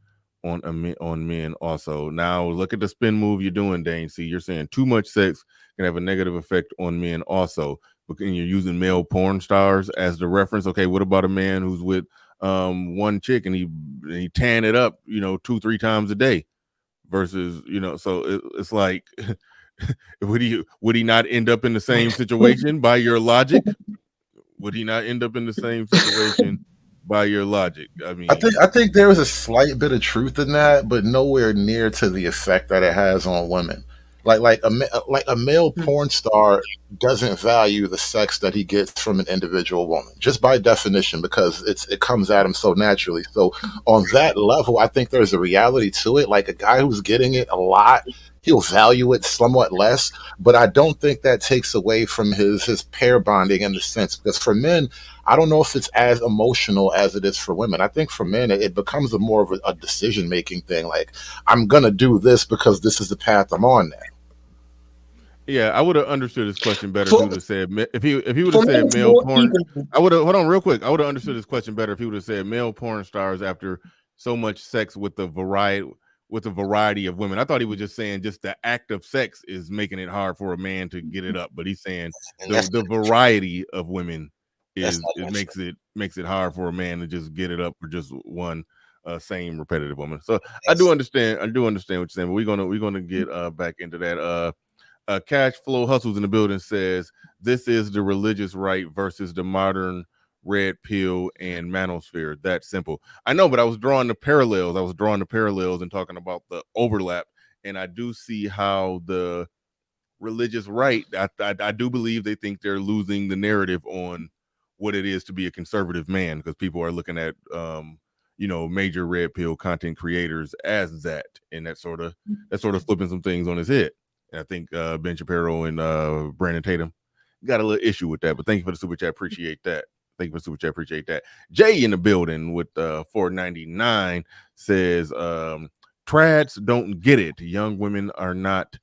on men also. Now look at the spin move you're doing, Dane C. You're saying too much sex can have a negative effect on men also. But you're using male porn stars as the reference. Okay, what about a man who's with one chick and he tan it up 2-3 times a day versus so it's like would he not end up in the same situation by your logic? Would he not end up in the same situation by your logic? I think there is a slight bit of truth in that, but nowhere near to the effect that it has on women. Like a male porn star doesn't value the sex that he gets from an individual woman, just by definition, because it comes at him so naturally. So on that level, I think there's a reality to it. Like, a guy who's getting it a lot, he'll value it somewhat less, but I don't think that takes away from his pair bonding in the sense, because for men, I don't know if it's as emotional as it is for women. I think for men, it becomes more of a decision-making thing. Like, I'm going to do this because this is the path I'm on now. Yeah, I would have understood his question better if he would have said if he would have said male porn. I would have hold on real quick. I would have understood his question better if he would have said male porn stars after so much sex with a variety of women. I thought he was just saying just the act of sex is making it hard for a man to get it up, but he's saying the variety of women makes it hard for a man to just get it up for just one same repetitive woman. So I do understand what you're saying, but we're gonna get back into that. Cash Flow Hustles in the building says this is the religious right versus the modern red pill and manosphere. That simple. I know, but I was drawing the parallels. And talking about the overlap, and I do see how the religious right. I do believe they think they're losing the narrative on what it is to be a conservative man, because people are looking at major red pill content creators as that, and that sort of flipping some things on his head. I think Ben Shapiro and Brandon Tatum got a little issue with that, but thank you for the super chat. Appreciate that. Jay in the building with $4.99 says trads don't get it. Young women are not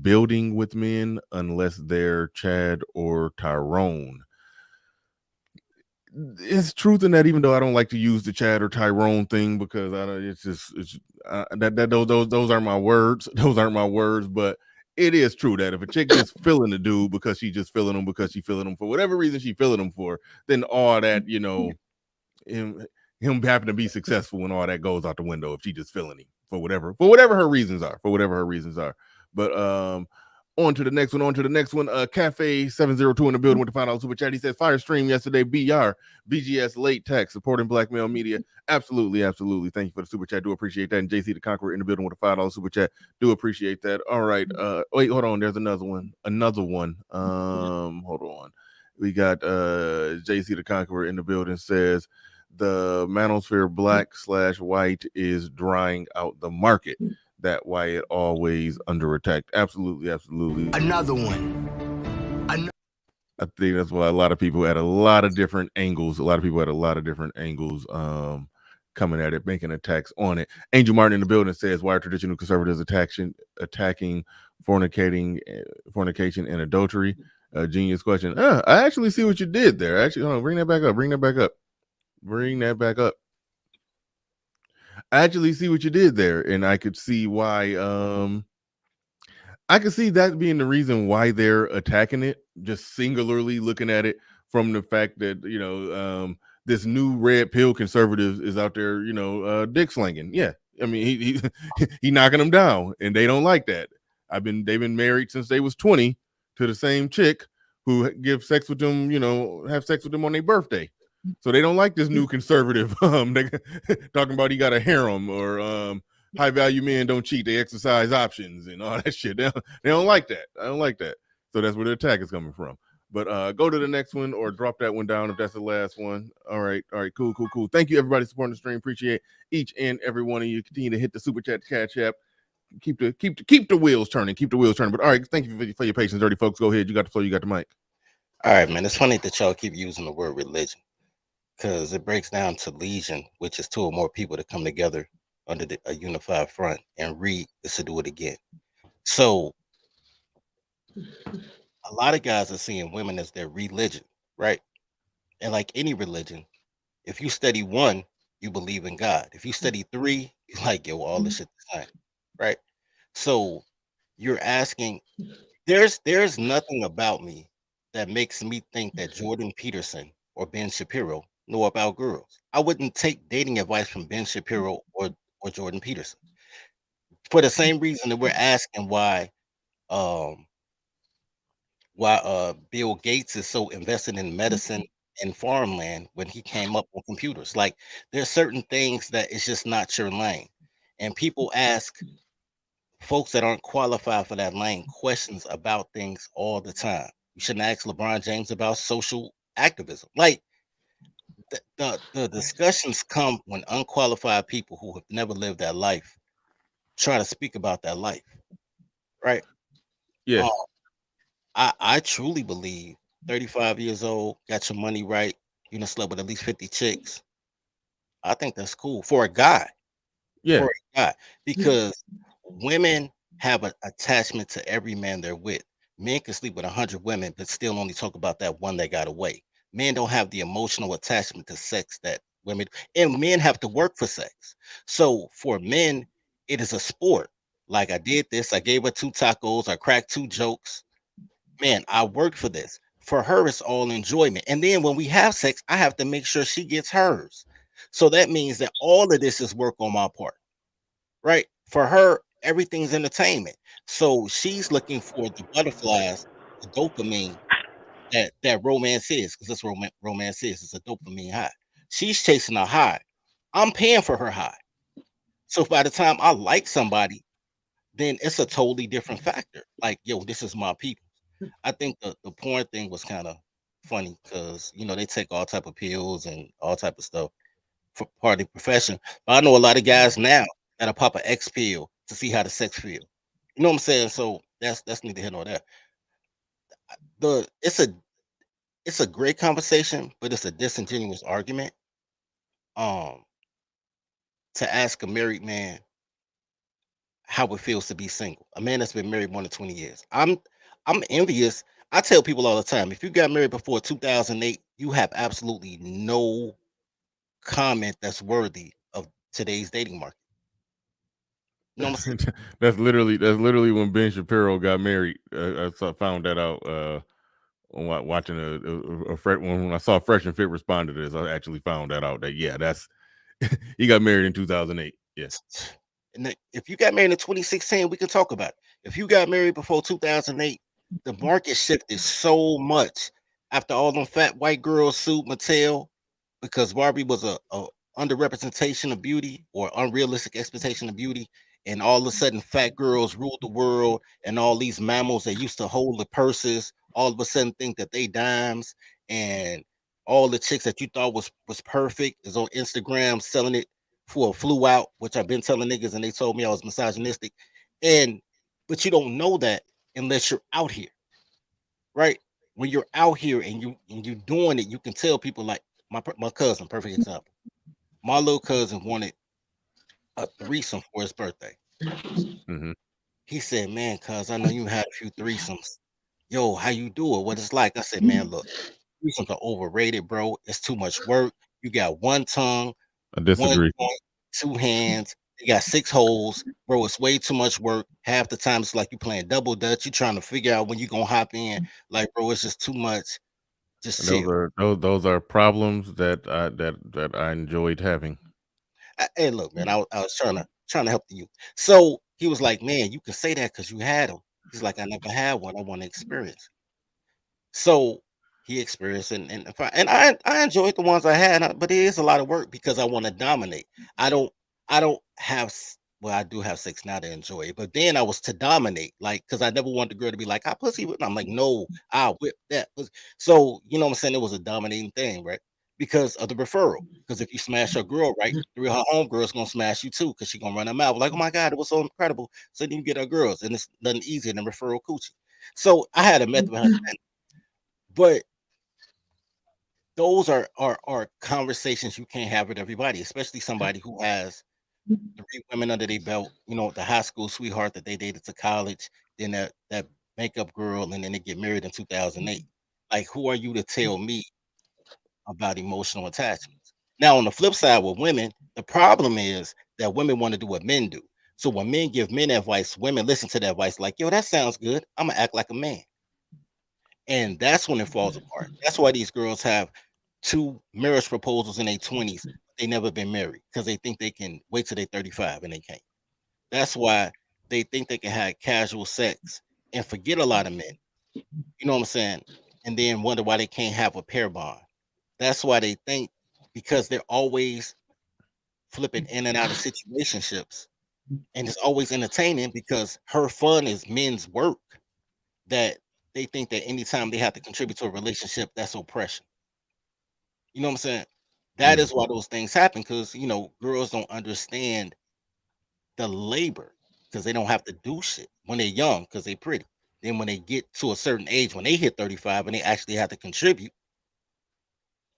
building with men unless they're Chad or Tyrone. It's truth in that, even though I don't like to use the Chad or Tyrone thing, because those aren't my words. Those aren't my words, but it is true that if a chick just feeling the dude because she just feeling him because she feeling him for whatever reason she feeling him for, then all that, him having to be successful and all that goes out the window if she just feeling him for whatever her reasons are. But on to the next one. Cafe 702 in the building with the $5 super chat. He says fire stream yesterday. BGS late text supporting black male media. Absolutely. Thank you for the super chat. Do appreciate that. And JC the Conqueror in the building with a $5 super chat. Do appreciate that. All right. Wait, hold on. There's another one. Hold on. We got JC the Conqueror in the building says the manosphere black/white is drying out the market. That why it always under attack. Absolutely. Another one. I think that's why a lot of people had a lot of different angles coming at it, making attacks on it. Angel Martin in the building says, why are traditional conservatives attacking fornication and adultery? Genius question. I actually see what you did there. Actually, hold on, bring that back up. I actually see what you did there, and I could see why. I could see that being the reason why they're attacking it, just singularly looking at it from the fact that, this new red pill conservative is out there, dick slinging. Yeah. I mean, he knocking them down, and they don't like that. They've been married since they was 20 to the same chick who have sex with them on their birthday. So they don't like this new conservative talking about he got a harem, or high value men don't cheat, they exercise options and all that shit. They don't like that. I don't like that. So that's where the attack is coming from. But go to the next one or drop that one down if that's the last one. All right, cool. Thank you, everybody, supporting the stream. Appreciate each and every one of you. Continue to hit the super chat, Cashapp. Keep the wheels turning. But all right, thank you for your patience, dirty folks. Go ahead. You got the floor. You got the mic. All right, man. It's funny that y'all keep using the word religion, because it breaks down to legion, which is two or more people to come together under a unified front, and read is to do it again. So a lot of guys are seeing women as their religion, right? And like any religion, if you study one, you believe in God. If you study three, you're like, yo, all this shit the same, right? So you're asking, there's nothing about me that makes me think that Jordan Peterson or Ben Shapiro know about girls. I wouldn't take dating advice from Ben Shapiro or Jordan Peterson, for the same reason that we're asking why Bill Gates is so invested in medicine and farmland when he came up with computers. Like, there's certain things that it's just not your lane. And people ask folks that aren't qualified for that lane questions about things all the time. You shouldn't ask LeBron James about social activism. Like, the discussions come when unqualified people who have never lived that life try to speak about that life, right? Yeah. I truly believe 35 years old, got your money right, you done slept with at least 50 chicks. I think that's cool for a guy. Yeah. For a guy, because women have an attachment to every man they're with. Men can sleep with 100 women, but still only talk about that one that got away. Men don't have the emotional attachment to sex that women, and men have to work for sex. So for men, it is a sport. Like, I did this, I gave her 2 tacos, I cracked 2 jokes. Man, I worked for this. For her, it's all enjoyment. And then when we have sex, I have to make sure she gets hers. So that means that all of this is work on my part, right? For her, everything's entertainment. So she's looking for the butterflies, the dopamine that romance is, because that's what romance is. It's a dopamine high. She's chasing a high. I'm paying for her high. So by the time I like somebody, then it's a totally different factor. Like, yo, this is my people. I think the porn thing was kind of funny because they take all type of pills and all type of stuff for part of the profession. But I know a lot of guys now that'll pop an X pill to see how the sex feel. You know what I'm saying? So that's neither here nor there. It's a great conversation, but it's a disingenuous argument. To ask a married man how it feels to be single, a man that's been married more than 20 years. I'm envious. I tell people all the time, if you got married before 2008, you have absolutely no comment that's worthy of today's dating market. You know what I'm saying? That's literally when Ben Shapiro got married. Found that out watching when I saw Fresh and Fit respond to this. I actually found that out. That that's he got married in 2008. Yes. And if you got married in 2016, we can talk about it. If you got married before 2008, the market shifted so much after all them fat white girls sued Mattel because Barbie was a underrepresentation of beauty or unrealistic expectation of beauty. And all of a sudden, fat girls ruled the world, and all these mammals that used to hold the purses all of a sudden think that they dimes, and all the chicks that you thought was perfect is on Instagram selling it for a flew out, which I've been telling niggas, and they told me I was misogynistic. But you don't know that unless you're out here, right? When you're out here and you're doing it, you can tell people like my cousin, perfect example. My little cousin wanted a threesome for his birthday. Mm-hmm. He said, "Man, cuz I know you had a few threesomes. Yo, how you do it? What it's like?" I said, "Man, look, threesomes are overrated, bro. It's too much work. You got one tongue, I one disagree. joint, two hands. You got 6 holes, bro. It's way too much work. Half the time it's like you playing double dutch. You trying to figure out when you gonna hop in. Like, bro, it's just too much. Just And those chill." are those are problems that I enjoyed having. Hey, look, man, I was trying to help you. So he was like, "Man, you can say that because you had them." He's like, "I never had one. I want to experience." So he experienced and I enjoyed the ones I had, but it is a lot of work because I want to dominate. I don't have well, I do have sex now to enjoy it, but then I was to dominate, like because I never wanted the girl to be like, "I pussy whip." I'm like, "No, I whip that pussy." So you know what I'm saying? It was a dominating thing, right? Because of the referral. Because if you smash a girl, right, 3 of her homegirls gonna smash you too, because she gonna run them out. Like, "Oh my god, it was so incredible." So then you get her girls, and it's nothing easier than referral coochie. So I had a method behind that. But those are conversations you can't have with everybody, especially somebody who has 3 women under their belt, you know, the high school sweetheart that they dated to college, then that makeup girl, and then they get married in 2008. Like, who are you to tell me about emotional attachments? Now, on the flip side with women, the problem is that women want to do what men do. So when men give men advice, women listen to that advice like, "Yo, that sounds good. I'm gonna act like a man." And that's when it falls apart. That's why these girls have 2 marriage proposals in their 20s. They never been married because they think they can wait till they're 35 and they can't. That's why they think they can have casual sex and forget a lot of men. You know what I'm saying? And then wonder why they can't have a pair bond. That's why they think, because they're always flipping in and out of situationships and it's always entertaining because her fun is men's work, that they think that anytime they have to contribute to a relationship, that's oppression. You know what I'm saying? That Mm. is why those things happen, because you know, girls don't understand the labor because they don't have to do shit when they're young because they're pretty. Then when they get to a certain age, when they hit 35 and they actually have to contribute,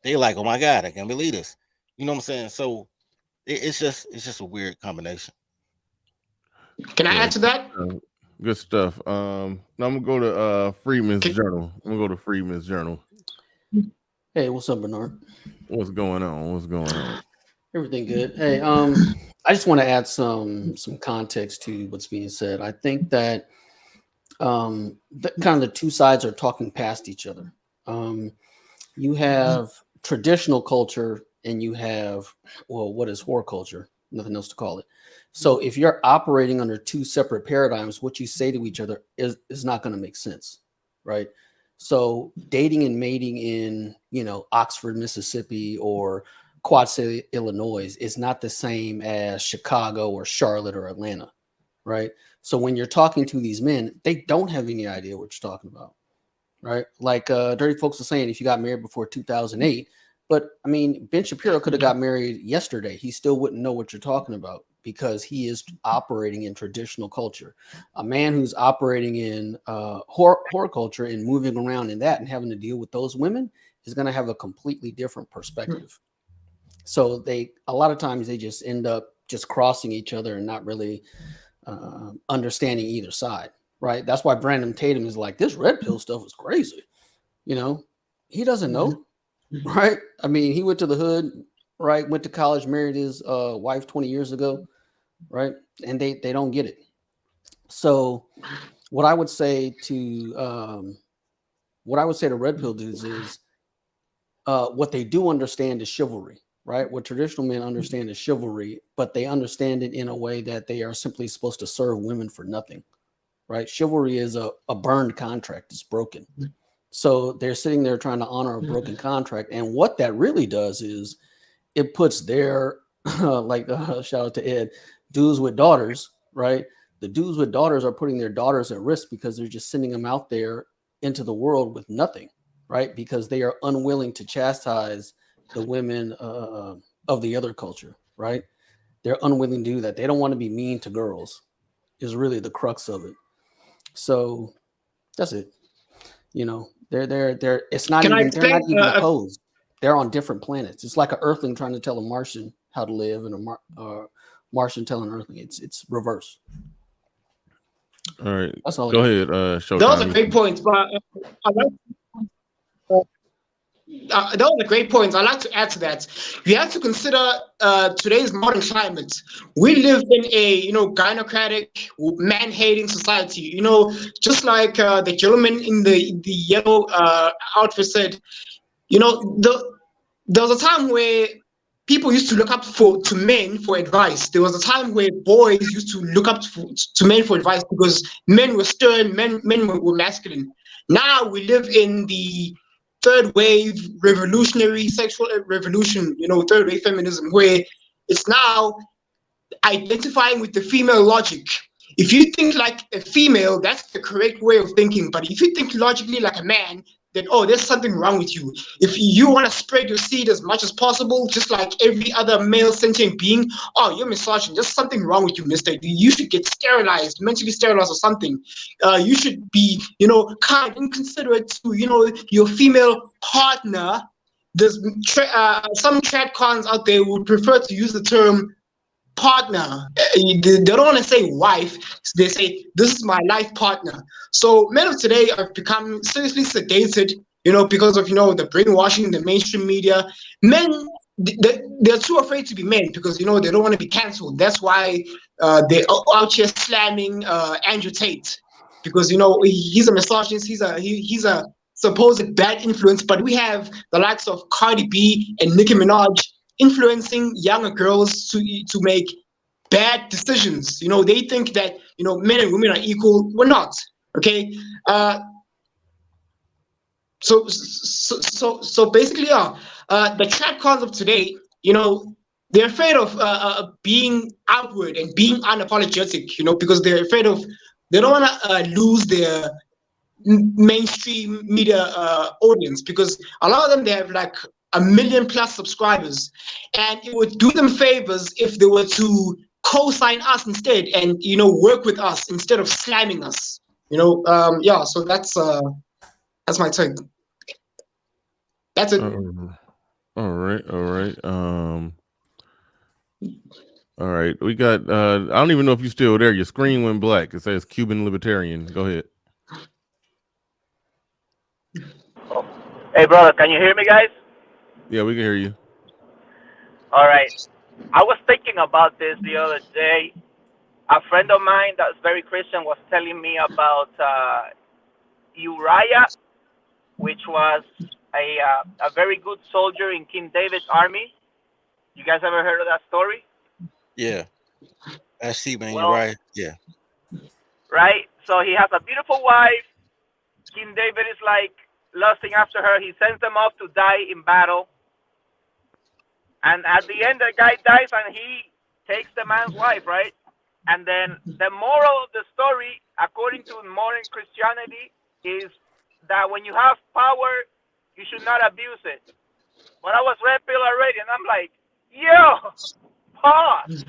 they like, "Oh my God, I can't believe this." You know what I'm saying? So it's just a weird combination. Can I Yeah, add to that? good stuff. Now I'm gonna go to Freeman's Journal. I'm gonna go to Freeman's Journal. Hey, what's up, Bernard? What's going on? What's going on? Everything good. Hey, I just want to add some context to what's being said. I think that kind of the two sides are talking past each other. You have traditional culture and you have, well, what is horror culture? Nothing else to call it. So if you're operating under two separate paradigms, what you say to each other is not going to make sense, right? So dating and mating in, Oxford, Mississippi, or Quad City, Illinois is not the same as Chicago or Charlotte or Atlanta, right? So when you're talking to these men, they don't have any idea what you're talking about, right? Like Dirty Folks are saying, if you got married before 2008, but I mean, Ben Shapiro could have got married yesterday. He still wouldn't know what you're talking about because he is operating in traditional culture. A man who's operating in horror culture and moving around in that and having to deal with those women is going to have a completely different perspective. So a lot of times they just end up just crossing each other and not really understanding either side, right? That's why Brandon Tatum is like, this red pill stuff is crazy. He doesn't know, right? I mean, he went to the hood, right? Went to college, married his wife 20 years ago, right? And they don't get it. So what I would say to red pill dudes is what they do understand is chivalry, right? What traditional men understand is chivalry, but they understand it in a way that they are simply supposed to serve women for nothing, right? Chivalry is a burned contract. It's broken. So they're sitting there trying to honor a broken contract. And what that really does is it puts their, shout out to Ed, dudes with daughters, right? The dudes with daughters are putting their daughters at risk because they're just sending them out there into the world with nothing, right? Because they are unwilling to chastise the women of the other culture, right? They're unwilling to do that. They don't want to be mean to girls, is really the crux of it. So that's it. They're it's not Can I even they're not explain? even opposed. They're on different planets. It's like an earthling trying to tell a Martian How to Live and Martian telling Earthling. It's reverse. All right. That's all. Go ahead, Showtime. Those are great points, but those are great points. I'd like to add to that. You have to consider today's modern climate. We live in a gynocratic, man-hating society. Just like the gentleman in the yellow outfit said. There was a time where people used to look up to men for advice. There was a time where boys used to look up to men for advice because men were stern, men were masculine. Now we live in the third wave revolutionary sexual revolution, third wave feminism, where it's now identifying with the female logic. If you think like a female, that's the correct way of thinking. But if you think logically like a man, then there's something wrong with you. If you want to spread your seed as much as possible, just like every other male sentient being, you're misogynist. There's something wrong with you, mister. You should get sterilized, mentally sterilized or something. You should be, kind and considerate to, your female partner. There's some trad cons out there would prefer to use the term partner. They don't want to say wife. They say, this is my life partner. So men of today have become seriously sedated, because of, the brainwashing, the mainstream media. Men, they're too afraid to be men because, they don't want to be canceled. That's why they're out here slamming Andrew Tate because, he's a misogynist. He's a supposed bad influence. But we have the likes of Cardi B and Nicki Minaj influencing younger girls to make bad decisions. They think that men and women are equal. We're not. Okay. So basically, the trad cons of today, they're afraid of being outward and being unapologetic. Because they're afraid of they don't want to lose their mainstream media audience because a lot of them they have like 1 million+ subscribers, and it would do them favors if they were to co-sign us instead and work with us instead of slamming us. So that's my take. That's it. All right. All right. We got I don't even know if you're still there. Your screen went black. It says Cuban Libertarian. Go ahead. Hey, brother, can you hear me, guys? Yeah, we can hear you. All right. I was thinking about this the other day. A friend of mine that's very Christian was telling me about Uriah, which was a very good soldier in King David's army. You guys ever heard of that story? Yeah. I see, man. You're right. Yeah. Right? So he has a beautiful wife. King David is like lusting after her. He sends them off to die in battle. And at the end, the guy dies and he takes the man's wife, right? And then the moral of the story, according to modern Christianity, is that when you have power, you should not abuse it. But I was red pill already, and I'm like, yo, pause.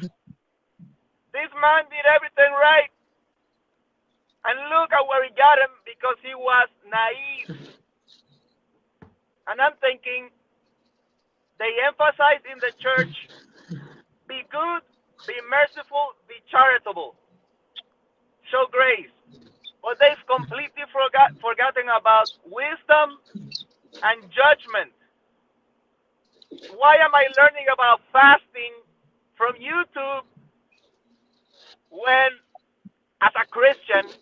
This man did everything right. And look at where he got him because he was naive. And I'm thinking, they emphasize in the church, be good, be merciful, be charitable, show grace. But they've completely forgotten about wisdom and judgment. Why am I learning about fasting from YouTube when, as a Christian,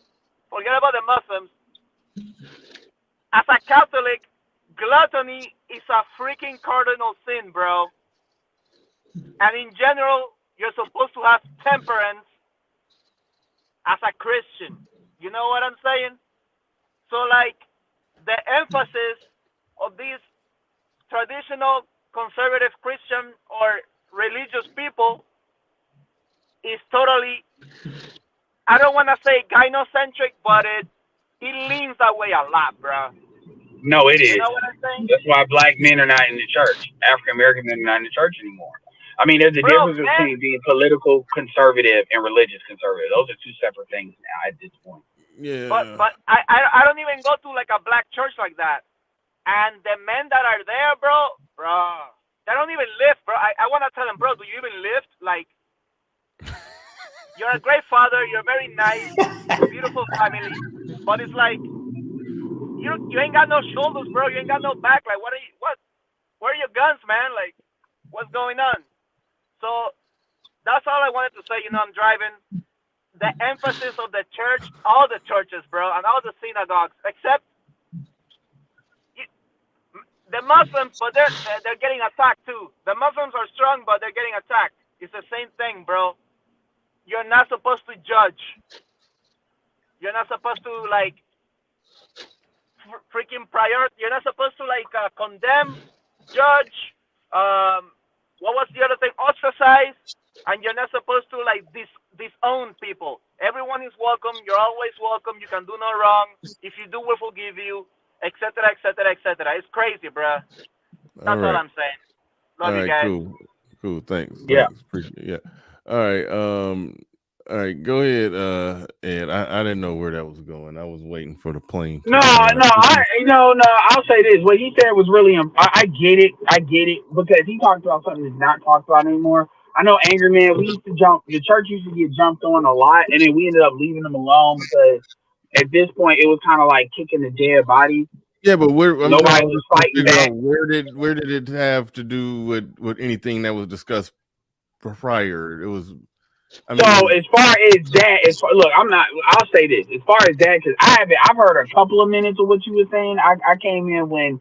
forget about the Muslims, as a Catholic, gluttony is a freaking cardinal sin, bro. And in general, you're supposed to have temperance as a Christian. You know what I'm saying? So, like, the emphasis of these traditional conservative Christian or religious people is totally, I don't want to say gynocentric, but it leans that way a lot, bro. No, it is. You know what I'm saying? That's why black men are not in the church. African American men are not in the church anymore. I mean, there's a difference between being political conservative and religious conservative. Those are two separate things now at this point. Yeah. But I don't even go to like a black church like that. And the men that are there, bro, They don't even lift, bro. I want to tell them, bro, do you even lift? Like, you're a great father. You're very nice, beautiful family. But it's like, you ain't got no shoulders, bro. You ain't got no back. Like, where are your guns, man? Like, what's going on? So that's all I wanted to say. You know, I'm driving. The emphasis of the church, all the churches, bro, and all the synagogues, except the Muslims, but they're getting attacked too. The Muslims are strong, but they're getting attacked. It's the same thing, bro. You're not supposed to judge. You're not supposed to like freaking You're not supposed to like condemn, judge. What was the other thing? Ostracize. And you're not supposed to like disown people. Everyone is welcome. You're always welcome. You can do no wrong. If you do, we'll forgive you, etc., etc., etc. It's crazy, bruh. That's all I'm saying. Love you guys. Cool. Thanks. Yeah. Appreciate it. Yeah. All right. All right. Go ahead. Ed. I didn't know where that was going. I was waiting for the plane. No, I'll say this. What he said was really, I get it, because he talked about something that's not talked about anymore. I know Angry Man, we used to the church used to get jumped on a lot, and then we ended up leaving them alone because at this point it was kind of like kicking the dead body. Yeah, but nobody was fighting back. Where did it have to do with anything that was discussed prior? It was. As far as that, look, I'll say this. As far as that, because I've heard a couple of minutes of what you were saying. I came in when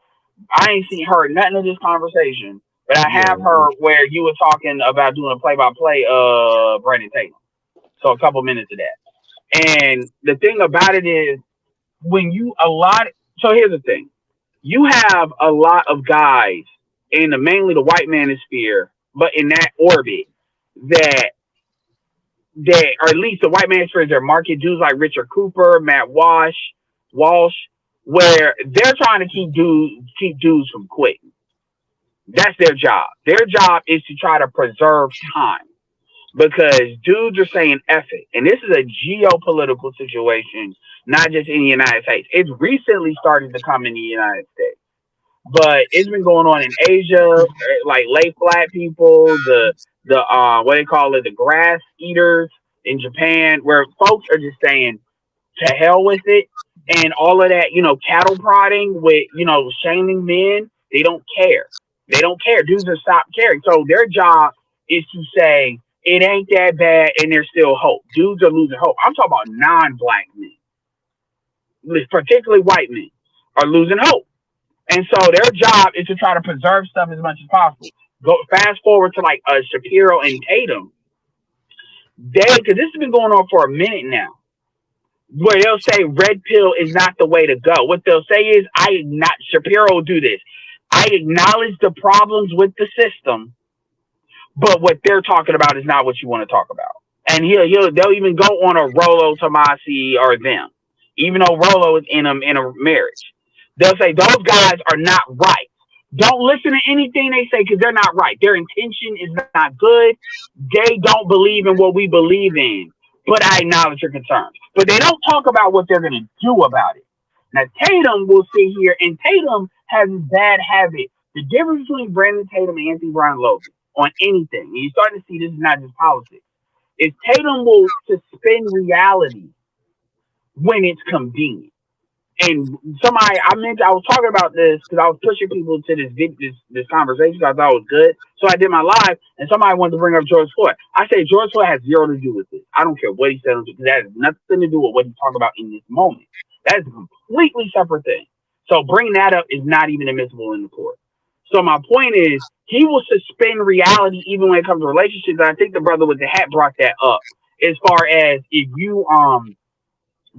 I ain't heard nothing of this conversation, but I have heard where you were talking about doing a play-by-play of Brandon Tatum. So a couple minutes of that. And the thing about it is, so here's the thing. You have a lot of guys mainly the white manosphere, but in that orbit that or at least the white manosphere is their market, dudes like Richard Cooper, Matt Walsh, where they're trying to keep dudes from quitting. That's their job. Their job is to try to preserve time because dudes are saying F it. And this is a geopolitical situation, not just in the United States. It's recently started to come in the United States, but it's been going on in Asia, like lay flat people, the what they call it, the grass eaters in Japan, where folks are just saying to hell with it, and all of that, cattle prodding with, shaming men. They don't care. Dudes have stopped caring. So their job is to say it ain't that bad, and there's still hope. Dudes are losing hope. I'm talking about non-black men, particularly white men, are losing hope. And so their job is to try to preserve stuff as much as possible. Go fast forward to like Shapiro and Tatum. Because this has been going on for a minute now, where they'll say red pill is not the way to go. What they'll say is, Shapiro will do this. I acknowledge the problems with the system, but what they're talking about is not what you want to talk about. And they'll even go on a Rollo Tomasi or them, even though Rollo is in a marriage. They'll say those guys are not right. Don't listen to anything they say because they're not right. Their intention is not good. They don't believe in what we believe in. But I acknowledge your concerns. But they don't talk about what they're going to do about it. Now, Tatum will sit here, and Tatum has this bad habit. The difference between Brandon Tatum and Anthony Brown Logan on anything, and you're starting to see this is not just politics, is Tatum will suspend reality when it's convenient. And I was talking about this because I was pushing people to this conversation because I thought it was good. So I did my live, and somebody wanted to bring up George Floyd. I said George Floyd has zero to do with this. I don't care what he said, because that has nothing to do with what he's talking about in this moment. That is a completely separate thing. So bringing that up is not even admissible in the court. So my point is, he will suspend reality even when it comes to relationships. And I think the brother with the hat brought that up. As far as if you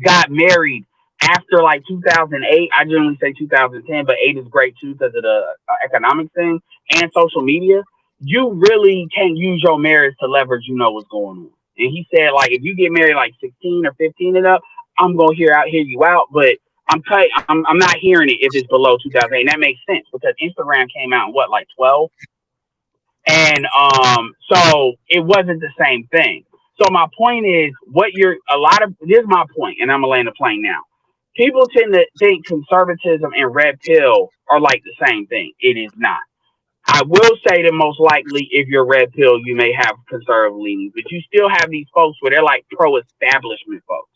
got married after like 2008, I generally say 2010, but 8 is great too because of the economic thing and social media. You really can't use your marriage to leverage, what's going on. And he said, like, if you get married like 16 or 15 and up, I'm gonna hear you out, but I'm not hearing it if it's below 2008. And that makes sense because Instagram came out in like 12, and so it wasn't the same thing. So my point is, here's my point, and I'm gonna land the plane now. People tend to think conservatism and red pill are like the same thing. It is not. I will say that most likely, if you're red pill, you may have conservative leanings, but you still have these folks where they're like pro-establishment folks,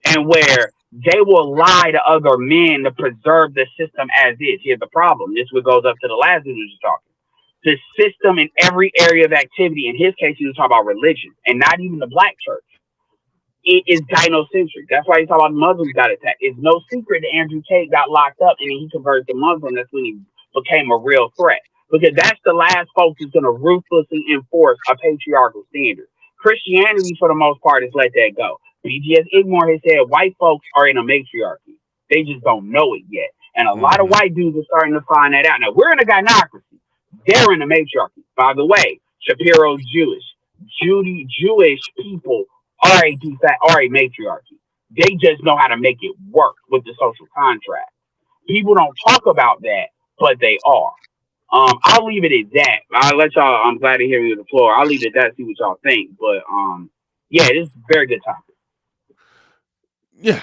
and where they will lie to other men to preserve the system as is. Here's the problem. This what goes up to the last dude who's talking. The system in every area of activity. In his case, he was talking about religion, and not even the black church. It is gynocentric. That's why he's talking about Muslims got attacked. It's no secret that Andrew Tate got locked up and then he converted to Muslim. That's when he became a real threat. Because that's the last folks who's going to ruthlessly enforce a patriarchal standard. Christianity, for the most part, has let that go. BGS Igmore has said white folks are in a matriarchy. They just don't know it yet. And a lot of white dudes are starting to find that out. Now, we're in a gynocracy. They're in a matriarchy. By the way, Shapiro's Jewish. Jewish people are a matriarchy. They just know how to make it work with the social contract. People don't talk about that, but they are. I'll leave it at that. I'll let y'all. I'm glad to hear you on the floor. I'll leave it at that. See what y'all think. But yeah, this is a very good topic. Yeah.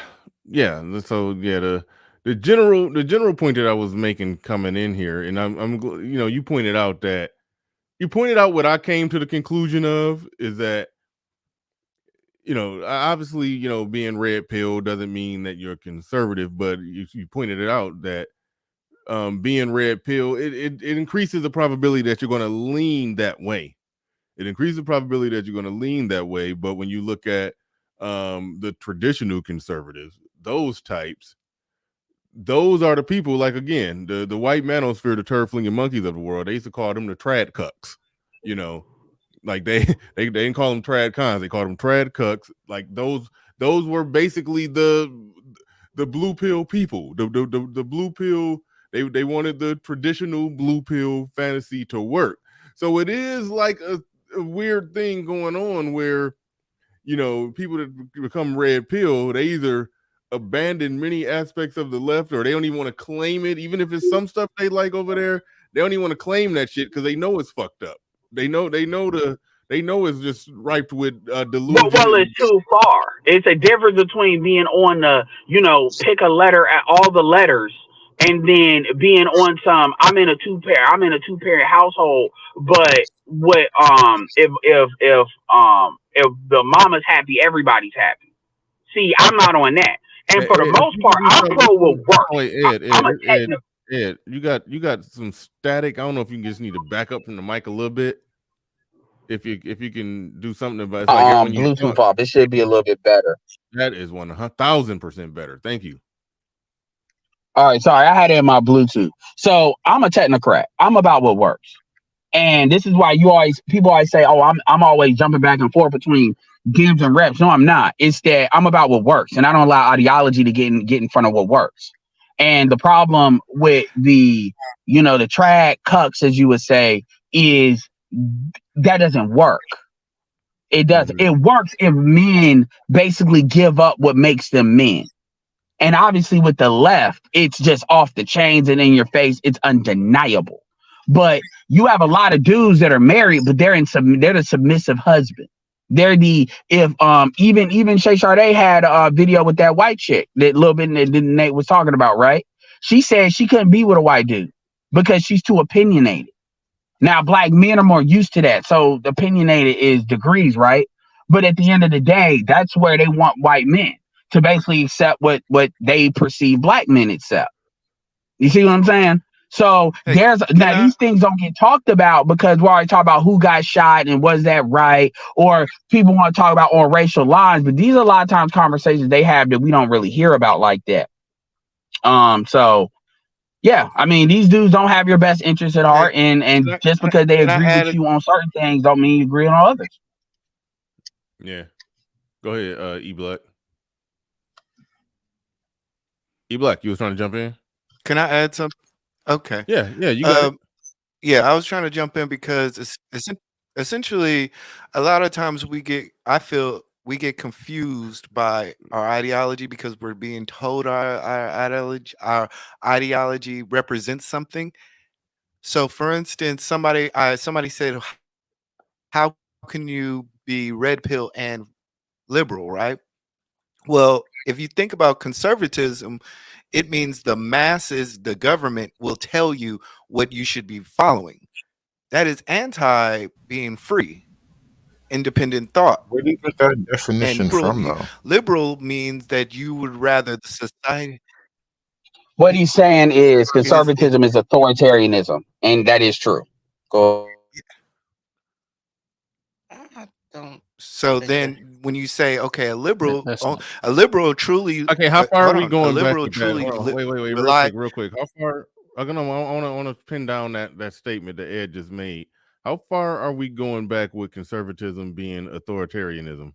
So yeah, the general point that I was making coming in here, and I'm you pointed out what I came to the conclusion of is that obviously being red pill doesn't mean that you're conservative, but you pointed it out that being red pill it increases the probability that you're going to lean that way. It increases the probability that you're going to lean that way. But when you look at the traditional conservatives, those types, those are the people, like, again, the white manosphere, the turd flinging monkeys of the world. They used to call them the trad cucks, like they didn't call them trad cons, they called them trad cucks. Like those were basically the blue pill people, the blue pill. They wanted the traditional blue pill fantasy to work. So it is like a weird thing going on where people that become red pill, they either abandon many aspects of the left, or they don't even want to claim it. Even if it's some stuff they like over there, they don't even want to claim that shit because they know it's fucked up. They know it's just ripe with delusion. Well, it's too far. It's a difference between being on the, pick a letter at all the letters, and then being on some. I'm in a two parent household, but what if the mama's happy, everybody's happy. See, I'm not on that. And for the most part, I'm pro with work. Ed, you got some static. I don't know if you just need to back up from the mic a little bit. If you can do something about it, like when you Bluetooth off, it should be a little bit better. That is 1,000% better. Thank you. All right, sorry, I had it in my Bluetooth. So I'm a technocrat. I'm about what works, and this is why people always say, "Oh, I'm always jumping back and forth between Gibbs and reps." No, I'm not. It's that I'm about what works, and I don't allow ideology to get in front of what works. And the problem with the trad cucks, as you would say, is that doesn't work. It doesn't. It works if men basically give up what makes them men. And obviously with the left, it's just off the chains and in your face. It's undeniable. But you have a lot of dudes that are married, but they're the submissive husband. They're even Shay Sade had a video with that white chick, that little bit that Nate was talking about, right? She said she couldn't be with a white dude because she's too opinionated. Now, black men are more used to that. So opinionated is degrees, right? But at the end of the day, that's where they want white men to basically accept what they perceive black men accept. You see what I'm saying? So these things don't get talked about because we're already talking about who got shot and was that right? Or people want to talk about on racial lines, but these are a lot of times conversations they have that we don't really hear about like that. So yeah, I mean, these dudes don't have your best interest at heart, and just because they agree with you on certain things don't mean you agree on others. Yeah. Go ahead, E-Black. E-Black, you was trying to jump in? Can I add something? Okay. Yeah, you got it. Yeah, I was trying to jump in because it's essentially a lot of times I feel we get confused by our ideology because we're being told our ideology represents something. So, for instance, somebody said, "How can you be red pill and liberal?" Right? Well, if you think about conservatism, it means the masses, the government will tell you what you should be following. That is anti being free, independent thought. Where do you get that definition And from, though? liberal means that you would rather the society. What he's saying is It conservatism is authoritarianism, and that is true. Go. So then, when you say, okay, a liberal truly. Okay, how far hold are we on, going a liberal back with that? truly. Hold on, wait, real quick. How far? I want to pin down that statement that Ed just made. How far are we going back with conservatism being authoritarianism?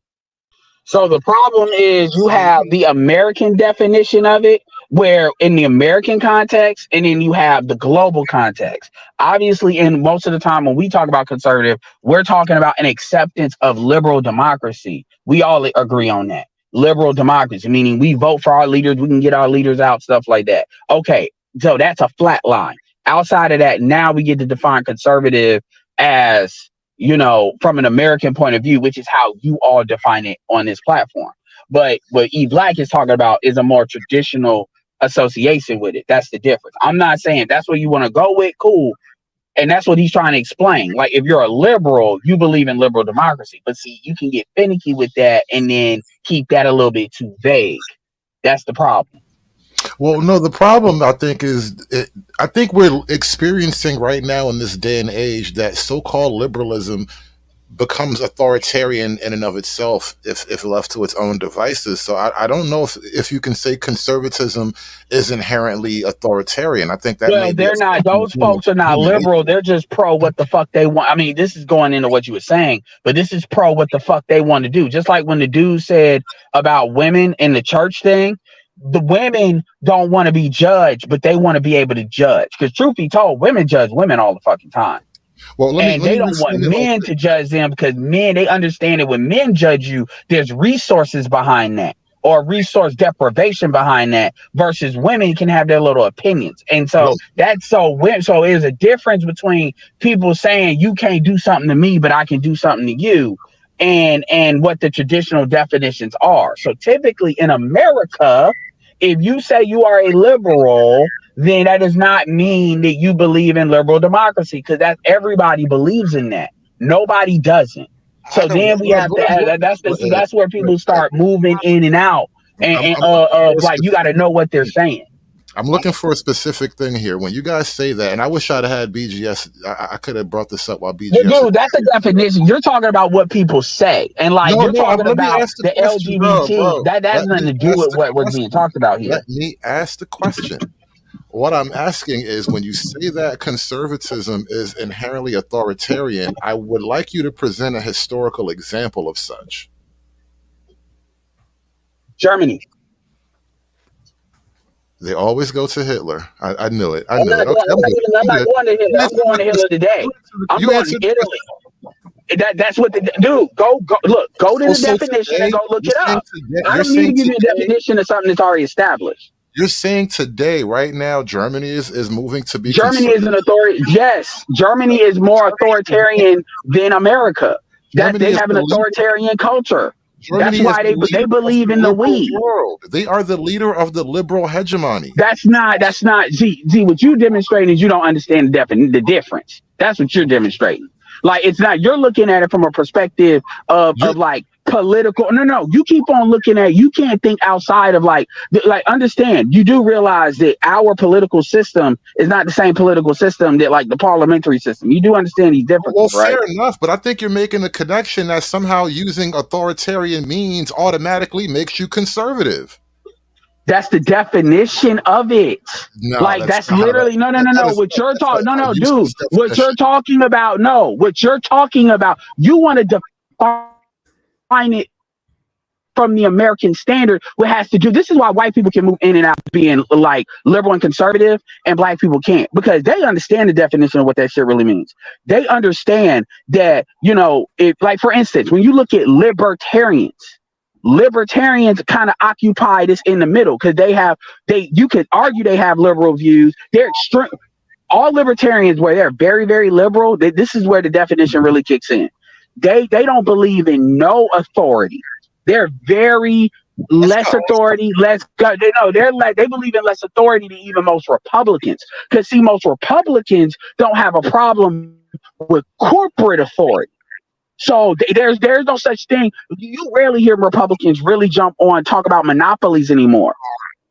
So the problem is you have the American definition of it, where in the American context, and then you have the global context. Obviously, in most of the time when we talk about conservative, we're talking about an acceptance of liberal democracy. We all agree on that. Liberal democracy, meaning we vote for our leaders, we can get our leaders out, stuff like that. Okay, so that's a flat line. Outside of that, now we get to define conservative as, you know, from an American point of view, which is how you all define it on this platform. But what E Black is talking about is a more traditional association with it. That's the difference. I'm not saying that's what you want to go with, cool. And that's what he's trying to explain. Like, if you're a liberal, you believe in liberal democracy. But see, you can get finicky with that and then keep that a little bit too vague. That's the problem. Well, no, the problem I think I think we're experiencing right now in this day and age that so-called liberalism becomes authoritarian in and of itself if left to its own devices. So I don't know if you can say conservatism is inherently authoritarian. I think that They're not. Those folks are not liberal. They're just pro what the fuck they want. I mean, this is going into what you were saying, but this is pro what the fuck they want to do. Just like when the dude said about women in the church thing, the women don't want to be judged, but they want to be able to judge. Because truth be told, women judge women all the fucking time. Well, they don't want men to judge them, because men, they understand that when men judge you, there's resources behind that, or resource deprivation behind that, versus women can have their little opinions. And so so there's a difference between people saying you can't do something to me, but I can do something to you, and what the traditional definitions are. So typically in America, if you say you are a liberal, then that does not mean that you believe in liberal democracy, because everybody believes in that. Nobody doesn't. So then we have to. That's where people start moving in and out, and like you got to know what they're saying. I'm looking for a specific thing here. When you guys say that, and I wish I'd had BGS. I could have brought this up while BGS. Dude, that's a definition. You're talking about what people say, and like you're talking about the LGBT. That has nothing to do with what was being talked about here. Let me ask the question. What I'm asking is, when you say that conservatism is inherently authoritarian, I would like you to present a historical example of such. Germany. They always go to Hitler. I knew it. I knew it. I'm not going to Hitler. I'm going to Hitler today. I'm going to Italy. That's what dude. Go look. Go to the definition and go look it up. I don't need to give you a definition of something that's already established. You're saying today, right now, Germany is moving to be. Germany is an authority. Yes, Germany is more authoritarian than America. That they have an authoritarian culture. That's why they believe in the we. World. They are the leader of the liberal hegemony. That's not. Z. What you demonstrating is you don't understand the difference. That's what you're demonstrating. Like, it's not. You're looking at it from a perspective of like political. No. You keep on looking at. You can't think outside of like understand. You do realize that our political system is not the same political system that like the parliamentary system. You do understand these differences, right? Fair enough, but I think you're making a connection that somehow using authoritarian means automatically makes you conservative. That's the definition of it. No, like that's literally no. What you're talking, dude. What you're talking about, no. What you're talking about, you want to define it from the American standard. What has to do? This is why white people can move in and out being like liberal and conservative, and black people can't, because they understand the definition of what that shit really means. They understand that like for instance, when you look at libertarians kind of occupy this in the middle, because you could argue they have liberal views. They're extreme. All libertarians, where they're very, very liberal, this is where the definition really kicks in. They don't believe in no authority. They're very less authority, they believe in less authority than even most Republicans. Because see, most Republicans don't have a problem with corporate authority. So there's no such thing. You rarely hear Republicans really jump on talk about monopolies anymore.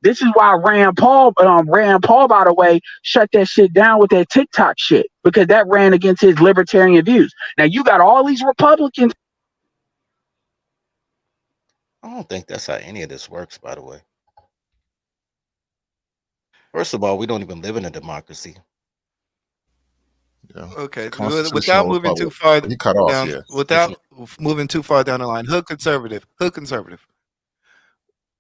This is why Rand Paul, by the way, shut that shit down with that TikTok shit, because that ran against his libertarian views. Now you got all these Republicans. I don't think that's how any of this works, by the way. First of all, we don't even live in a democracy. Yeah. Okay, without Constitutional moving too republic. far You cut off, down, yeah. without moving too far down the line, hood conservative.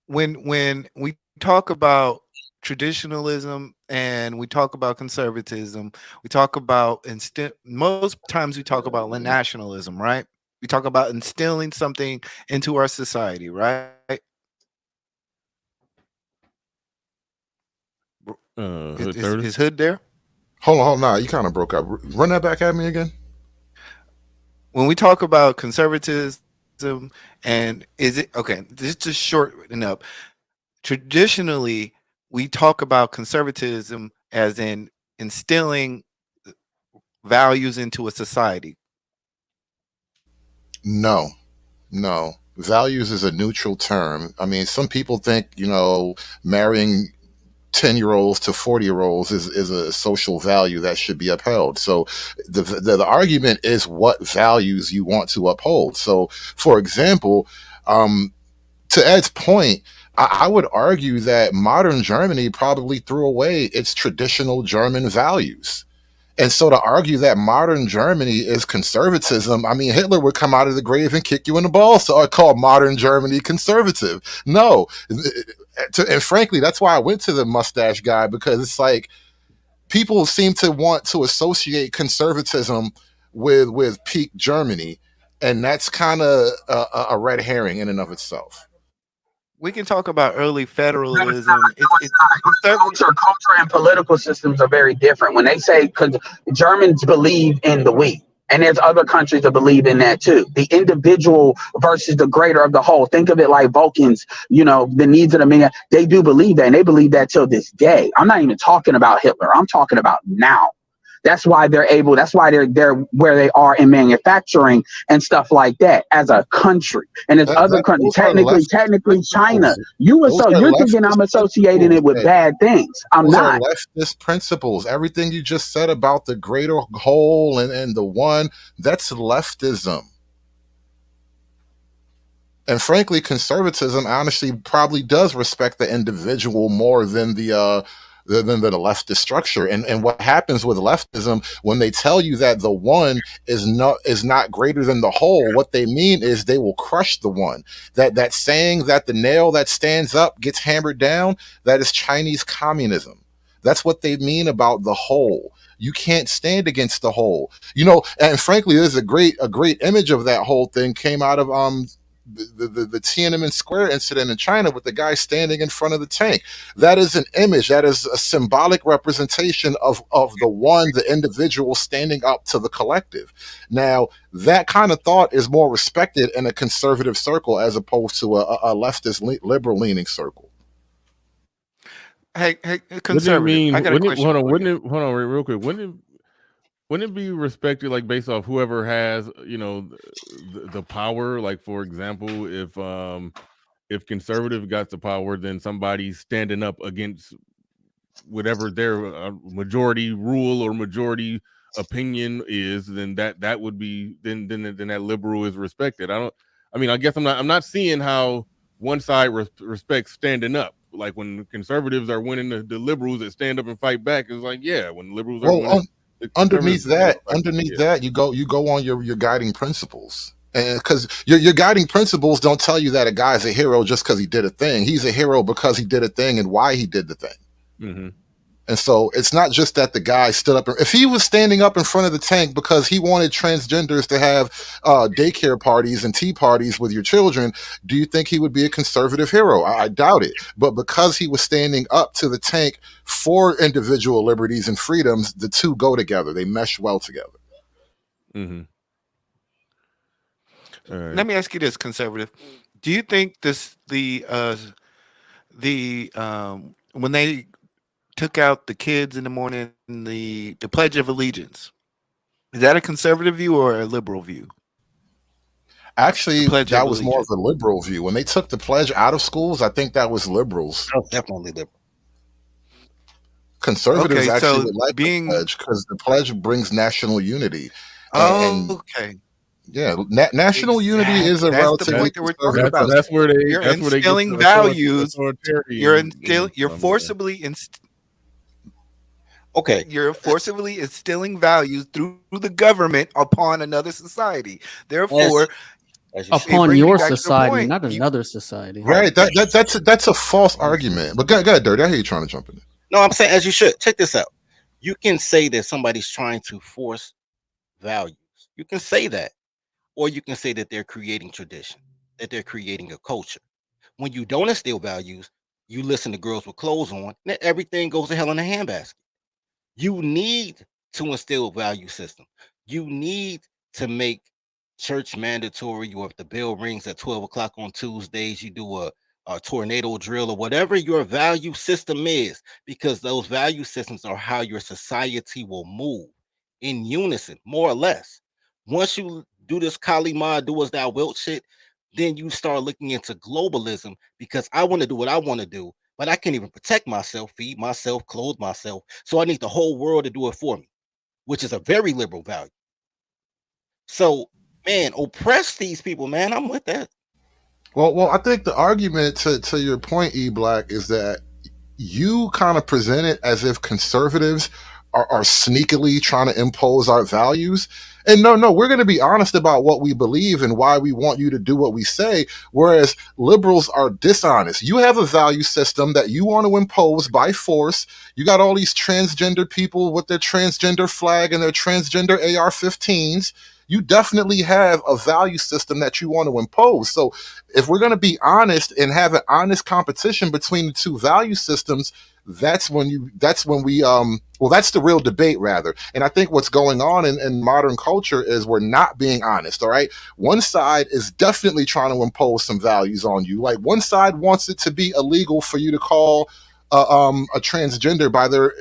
When we talk about traditionalism and we talk about conservatism, we talk about most times we talk about nationalism, right? We talk about instilling something into our society, right? Is Hood there? Hold on. Nah, you kind of broke up. Run that back at me again. When we talk about conservatism, and is it okay? This is just shorten up. Traditionally, we talk about conservatism as in instilling values into a society. No. Values is a neutral term. I mean, some people think, marrying 10-year-olds to 40-year-olds is a social value that should be upheld. So the argument is what values you want to uphold. So, for example, to Ed's point, I would argue that modern Germany probably threw away its traditional German values. And so to argue that modern Germany is conservatism, I mean, Hitler would come out of the grave and kick you in the balls. So I call modern Germany conservative. No. And frankly, that's why I went to the mustache guy, because it's like people seem to want to associate conservatism with peak Germany. And that's kind of a red herring in and of itself. We can talk about early federalism. Culture and political systems are very different. When they say, because Germans believe in the we, and there's other countries that believe in that too. The individual versus the greater of the whole. Think of it like Vulcans, the needs of the man. They do believe that, and they believe that till this day. I'm not even talking about Hitler. I'm talking about now. That's why they're where they are in manufacturing and stuff like that as a country. And there's other countries, technically China. You're thinking I'm associating it with bad things. I'm Those not. are leftist principles. Everything you just said about the greater whole and the one, that's leftism. And frankly, conservatism honestly probably does respect the individual more than the leftist structure. And what happens with leftism, when they tell you that the one is not greater than the whole, what they mean is they will crush the one. That saying that the nail that stands up gets hammered down, that is Chinese communism. That's what they mean about the whole. You can't stand against the whole. And frankly, there's a great image of that whole thing came out of the Tiananmen Square incident in China with the guy standing in front of the tank. That is an image. That is a symbolic representation of the one, the individual standing up to the collective. Now, that kind of thought is more respected in a conservative circle as opposed to a leftist liberal leaning circle. Hey, conservative. I got a question. Hold on, real quick. Wouldn't it be respected, like based off whoever has, the power? Like, for example, if conservative got the power, then somebody standing up against whatever their majority rule or majority opinion is, then that would be then that liberal is respected. I guess I'm not seeing how one side respects standing up. Like when conservatives are winning the liberals that stand up and fight back, it's like, yeah, when liberals are winning. Underneath that, you go on your guiding principles, and because your guiding principles don't tell you that a guy's a hero just because he did a thing. He's a hero because he did a thing and why he did the thing. Mm-hmm. And so it's not just that the guy stood up. If he was standing up in front of the tank because he wanted transgenders to have daycare parties and tea parties with your children, do you think he would be a conservative hero? I doubt it. But because he was standing up to the tank for individual liberties and freedoms, the two go together. They mesh well together. Mm-hmm. Let me ask you this, conservative. Do you think when they took out the kids in the morning, the Pledge of Allegiance, Is that a conservative view or a liberal view? Actually, Pledge that of was more of Allegiance. a liberal view. When they took the pledge out of schools, I think that was liberals. That was definitely liberal. Conservatives Okay, actually so would like the being pledge because the pledge brings national unity. And okay, yeah, national unity is exactly. a That's the relatively point that we're talking conservative about. That's where they You're that's where they get instilling the values. authoritarian. You're from, forcibly Okay. You're forcibly instilling values through the government upon another society. Therefore, Upon bringing your me back to the society, point. not another society. Right. That's a false argument. But go ahead, Dirty. I hear you trying to jump in. No, I'm saying as you should. Check this out. You can say that somebody's trying to force values. You can say that. Or you can say that they're creating tradition, that they're creating a culture. When you don't instill values, you listen to girls with clothes on, then everything goes to hell in a handbasket. You need to instill a value system. You need to make church mandatory, or if the bell rings at 12 o'clock on Tuesdays, you do a tornado drill or whatever your value system is, because those value systems are how your society will move in unison, more or less. Once you do this Kali Ma, do as thou wilt shit, then you start looking into globalism, because I want to do what I want to do, but I can't even protect myself, feed myself, clothe myself. So I need the whole world to do it for me, which is a very liberal value. So, man, oppress these people, man. I'm with that. Well, I think the argument to your point, E Black, is that you kind of present it as if conservatives are sneakily trying to impose our values. And no, we're going to be honest about what we believe and why we want you to do what we say, whereas liberals are dishonest. You have a value system that you want to impose by force. You got all these transgender people with their transgender flag and their transgender AR-15s. You definitely have a value system that you want to impose. So if we're going to be honest and have an honest competition between the two value systems, that's when we that's the real debate, rather. And I think what's going on in modern culture is we're not being honest. All right, one side is definitely trying to impose some values on you. Like, one side wants it to be illegal for you to call a transgender by their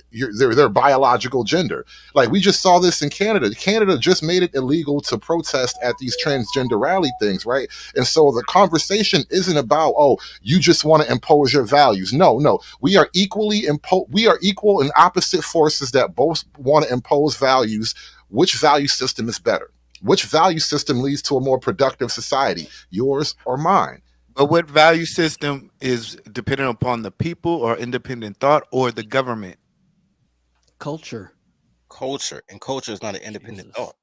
biological gender. Like, we just saw this in Canada. Canada just made it illegal to protest at these transgender rally things, right? And so the conversation isn't about, oh, you just want to impose your values. No, we are equal and opposite forces that both want to impose values. Which value system is better? Which value system leads to a more productive society, yours or mine? But what value system is dependent upon the people or independent thought or the government? Culture, and culture is not an independent thought.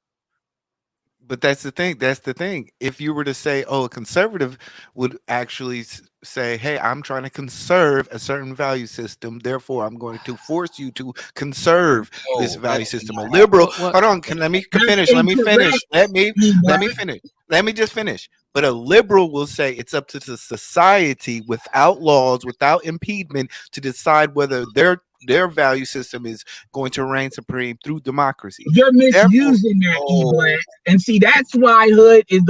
But that's the thing. If you were to say, oh, a conservative would actually say, hey, I'm trying to conserve a certain value system, therefore I'm going to force you to conserve this value system. A liberal, hold on, let me finish. Let me just finish. But a liberal will say it's up to the society, without laws, without impediment, to decide whether their value system is going to reign supreme through democracy. You're misusing that, E-Black. And see, that's why hood is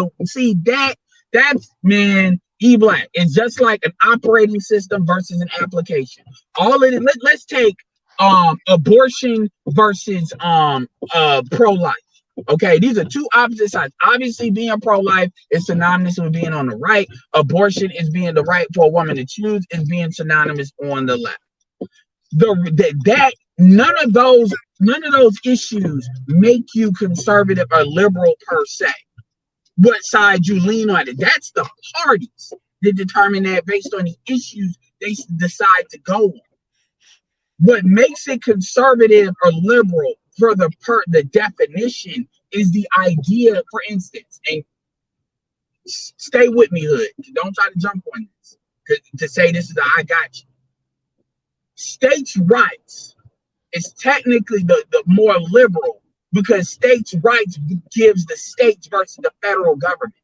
that's man, E-Black. It's just like an operating system versus an application. All of it, let's take abortion versus pro-life. Okay, these are two opposite sides. Obviously, being pro-life is synonymous with being on the right. Abortion is being the right for a woman to choose, is being synonymous on the left. None of those issues make you conservative or liberal per se. What side you lean on? That's the parties that determine that based on the issues they decide to go on. What makes it conservative or liberal for the definition is the idea, for instance, and stay with me, hood. Don't try to jump on this to say this is I got you. States' rights is technically the more liberal, because states' rights gives the states versus the federal government.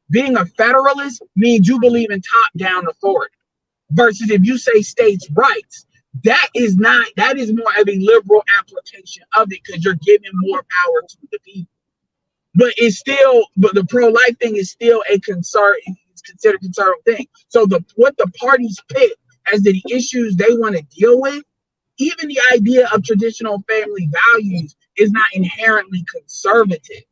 Being a federalist means you believe in top-down authority, versus if you say states' rights, that is more of a liberal application of it, because you're giving more power to the people. But the pro-life thing is still it's considered a conservative thing. So what the parties pick as the issues they want to deal with, even the idea of traditional family values is not inherently conservative.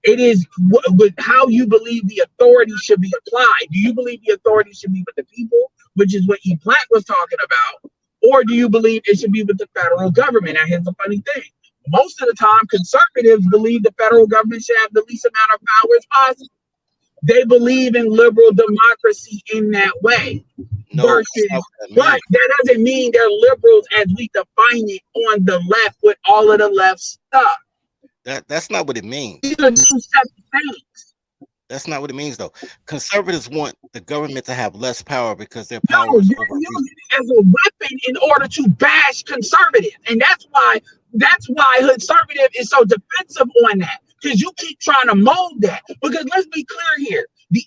It is with how you believe the authority should be applied. Do you believe the authority should be with the people, which is what E. Platt was talking about, or do you believe it should be with the federal government? Now, here's the funny thing. Most of the time, conservatives believe the federal government should have the least amount of power as possible. They believe in liberal democracy in that way. No, But that doesn't mean they're liberals as we define it on the left with all of the left stuff. That's not what it means. These are two separate things. That's not what it means, though. Conservatives want the government to have less power because their power is You're using it as a weapon in order to bash conservative, and that's why conservative is so defensive on that, because you keep trying to mold that. Because let's be clear here, the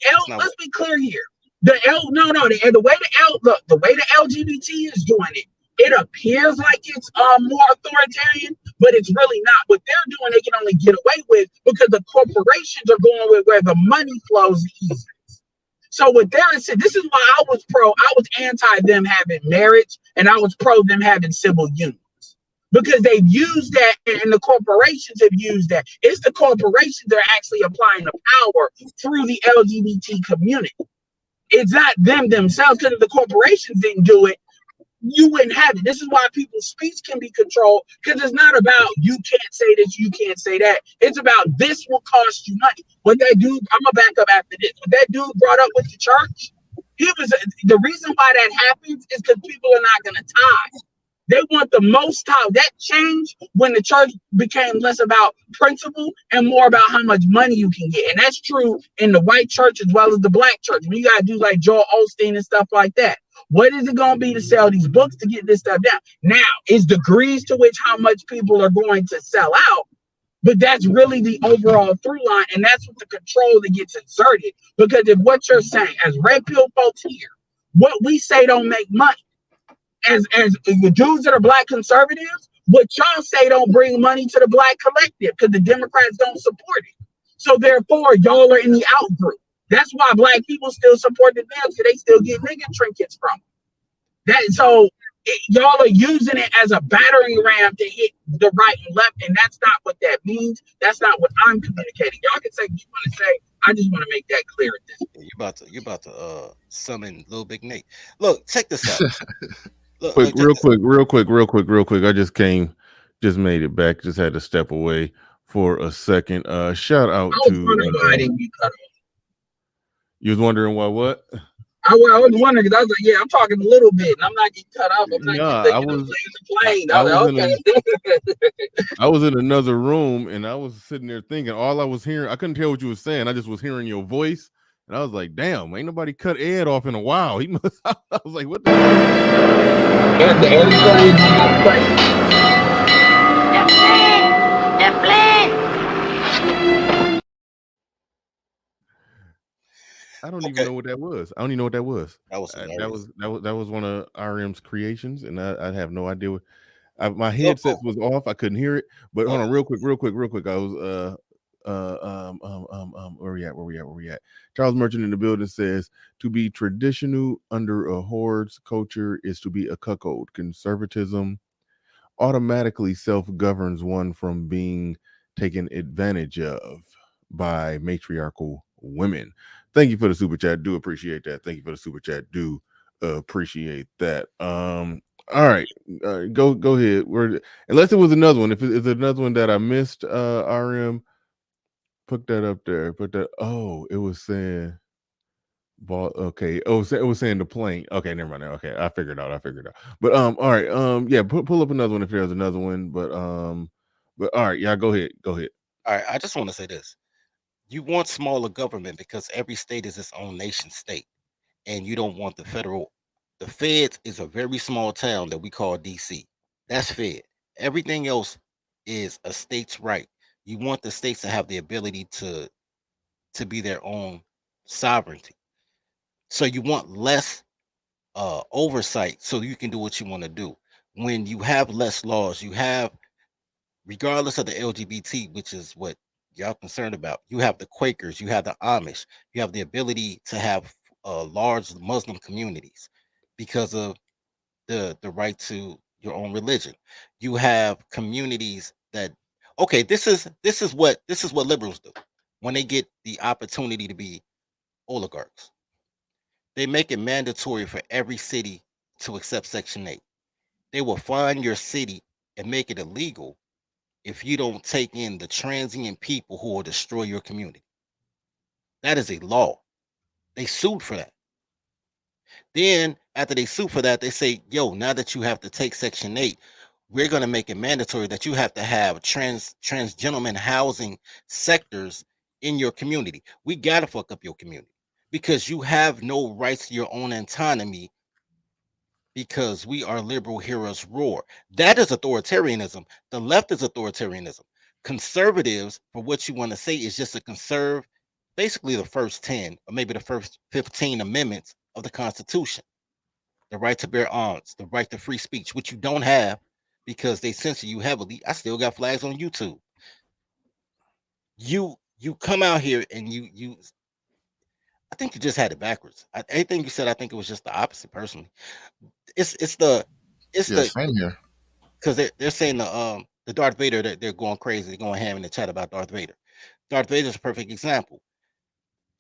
way the LGBT is doing it, it appears like it's more authoritarian, but it's really not. What they're doing, they can only get away with because the corporations are going with where the money flows the easiest. So what they're saying, this is why I was anti them having marriage, and I was pro them having civil unions. Because they've used that, and the corporations have used that. It's the corporations that are actually applying the power through the LGBT community. It's not them themselves, because if the corporations didn't do it, you wouldn't have it. This is why people's speech can be controlled, because it's not about you can't say this, you can't say that. It's about this will cost you money. What that dude, I'm gonna back up after this. What that dude brought up with the church, the reason why that happens is because people are not gonna tithe. They want the most tithe. That changed when the church became less about principle and more about how much money you can get. And that's true in the white church as well as the black church. When you gotta do like Joel Osteen and stuff like that. What is it going to be to sell these books to get this stuff down? Now, it's degrees to which how much people are going to sell out, but that's really the overall through line, and that's what the control that gets inserted. Because if what you're saying, as red pill folks here, what we say don't make money, as the dudes that are black conservatives, what y'all say don't bring money to the black collective because the Democrats don't support it. So therefore, y'all are in the out group. That's why black people still support the Dems, because they still get nigga trinkets from them. Y'all are using it as a battering ram to hit the right and left, and that's not what that means. That's not what I'm communicating. Y'all can say what you want to say. I just want to make that clear at this point. You're about to summon Little Big Nate. Look, check this out. Real quick. I just made it back. Just had to step away for a second. Shout out to. You was wondering why what? I was wondering, because I was like, yeah, I'm talking a little bit, and I'm not getting cut off. I'm not I was in another room, and I was sitting there thinking, all I was hearing, I couldn't tell what you were saying. I just was hearing your voice, and I was like, damn, ain't nobody cut Ed off in a while. He must. I was like, what the I don't even know what that was. I don't even know what that was. That was one of RM's creations, and I have no idea what. My headset was off. I couldn't hear it. But hold on, real quick. I was where we at? Charles Merchant in the building says to be traditional under a horde's culture is to be a cuckold. Conservatism automatically self-governs one from being taken advantage of by matriarchal women. Thank you for the super chat. Do appreciate that. Thank you for the super chat. Do appreciate that. All right, go ahead. Unless it was another one. If it's another one that I missed, RM, put that up there. Put that. Oh, it was saying ball. Okay. Oh, it was saying the plane. Okay, never mind. Okay, I figured out. But all right. Yeah. Pull up another one if there's another one. But all right. Yeah. Go ahead. All right. I just want to say this. You want smaller government because every state is its own nation state, and you don't want the federal. The feds is a very small town that we call DC. That's Fed. Everything else is a state's right. You want the states to have the ability to be their own sovereignty. So you want less oversight so you can do what you want to do. When you have less laws, you have, regardless of the LGBT, which is what y'all concerned about, you have the Quakers, you have the Amish, you have the ability to have large Muslim communities because of the right to your own religion. You have communities okay, this is what liberals do when they get the opportunity to be oligarchs. They make it mandatory for every city to accept Section 8. They will fine your city and make it illegal if you don't take in the transient people who will destroy your community. That is a law. They sued for that. Then after they sue for that, they say, yo, now that you have to take Section 8, we're going to make it mandatory that you have to have transgentleman housing sectors in your community. We got to fuck up your community because you have no rights to your own autonomy because we are liberal heroes roar. That is authoritarianism. The left is authoritarianism. Conservatives, for what you want to say, is just to conserve basically the first 10 or maybe the first 15 amendments of the Constitution. The right to bear arms, the right to free speech, which you don't have because they censor you heavily. I still got flags on YouTube. You come out here and you I think you just had it backwards. Anything you said, I think it was just the opposite personally. It's the Same here. because they're saying the Darth Vader, they're going crazy, they're going ham in the chat about Darth Vader. Darth Vader is a perfect example.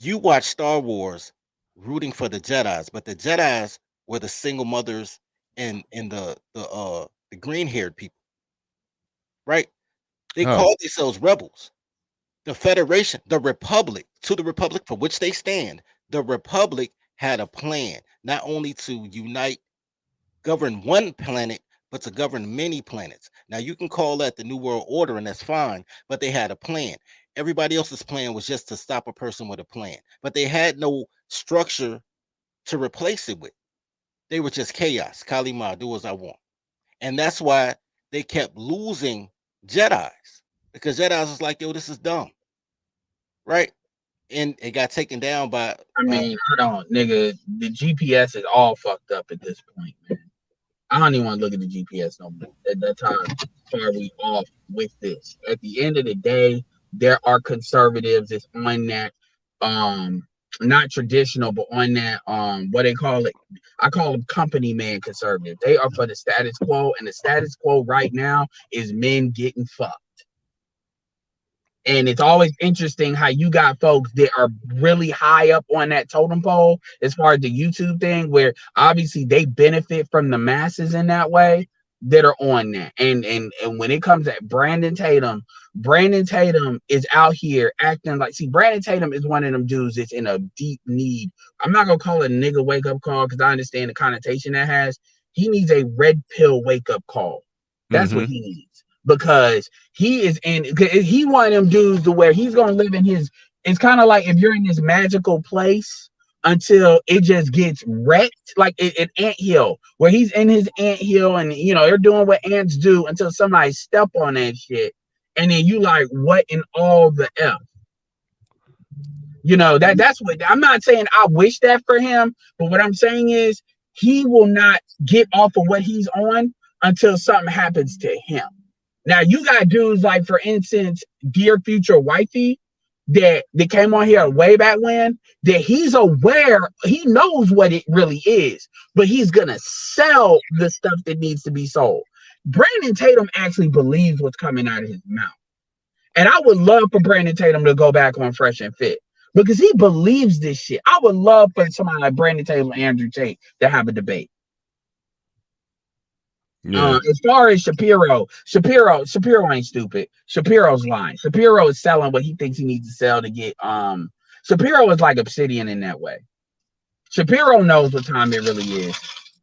You watch Star Wars rooting for the Jedis, but the Jedis were the single mothers and the green-haired people, right? They called themselves rebels. The Federation, the Republic, to the Republic for which they stand, the Republic had a plan not only to govern one planet, but to govern many planets. Now you can call that the New World Order, and that's fine, but they had a plan. Everybody else's plan was just to stop a person with a plan, but they had no structure to replace it with. They were just chaos. Kalima, do as I want. And that's why they kept losing Jedis, because Jedis was like, yo, this is dumb. Right? And it got taken down by I mean, hold on, nigga. The GPS is all fucked up at this point, man. I don't even want to look at the GPS no more. That's how far we off with this. At the end of the day, there are conservatives that's on that not traditional, but on that what they call it. I call them company man conservative. They are for the status quo, and the status quo right now is men getting fucked. And it's always interesting how you got folks that are really high up on that totem pole as far as the YouTube thing, where obviously they benefit from the masses in that way, that are on that. And when it comes to Brandon Tatum is out here acting like, see, Brandon Tatum is one of them dudes that's in a deep need. I'm not gonna call it a nigga wake up call because I understand the connotation that has. He needs a red pill wake up call. That's what he needs. Because he is he one of them dudes to where he's gonna live in his, it's kind of like if you're in this magical place until it just gets wrecked, like an anthill, where he's in his anthill and they're doing what ants do until somebody step on that shit, and then you like, what in all the F? That's what I'm not saying I wish that for him, but what I'm saying is he will not get off of what he's on until something happens to him. Now you got dudes like, for instance, Dear Future Wifey, that came on here way back when, that he's aware, he knows what it really is, but he's gonna sell the stuff that needs to be sold. Brandon Tatum actually believes what's coming out of his mouth. And I would love for Brandon Tatum to go back on Fresh and Fit because he believes this shit. I would love for somebody like Brandon Tatum and Andrew Tate to have a debate. As far as Shapiro ain't stupid. Shapiro's lying. Shapiro is selling what he thinks he needs to sell to get Shapiro is like Obsidian in that way. Shapiro knows what time it really is.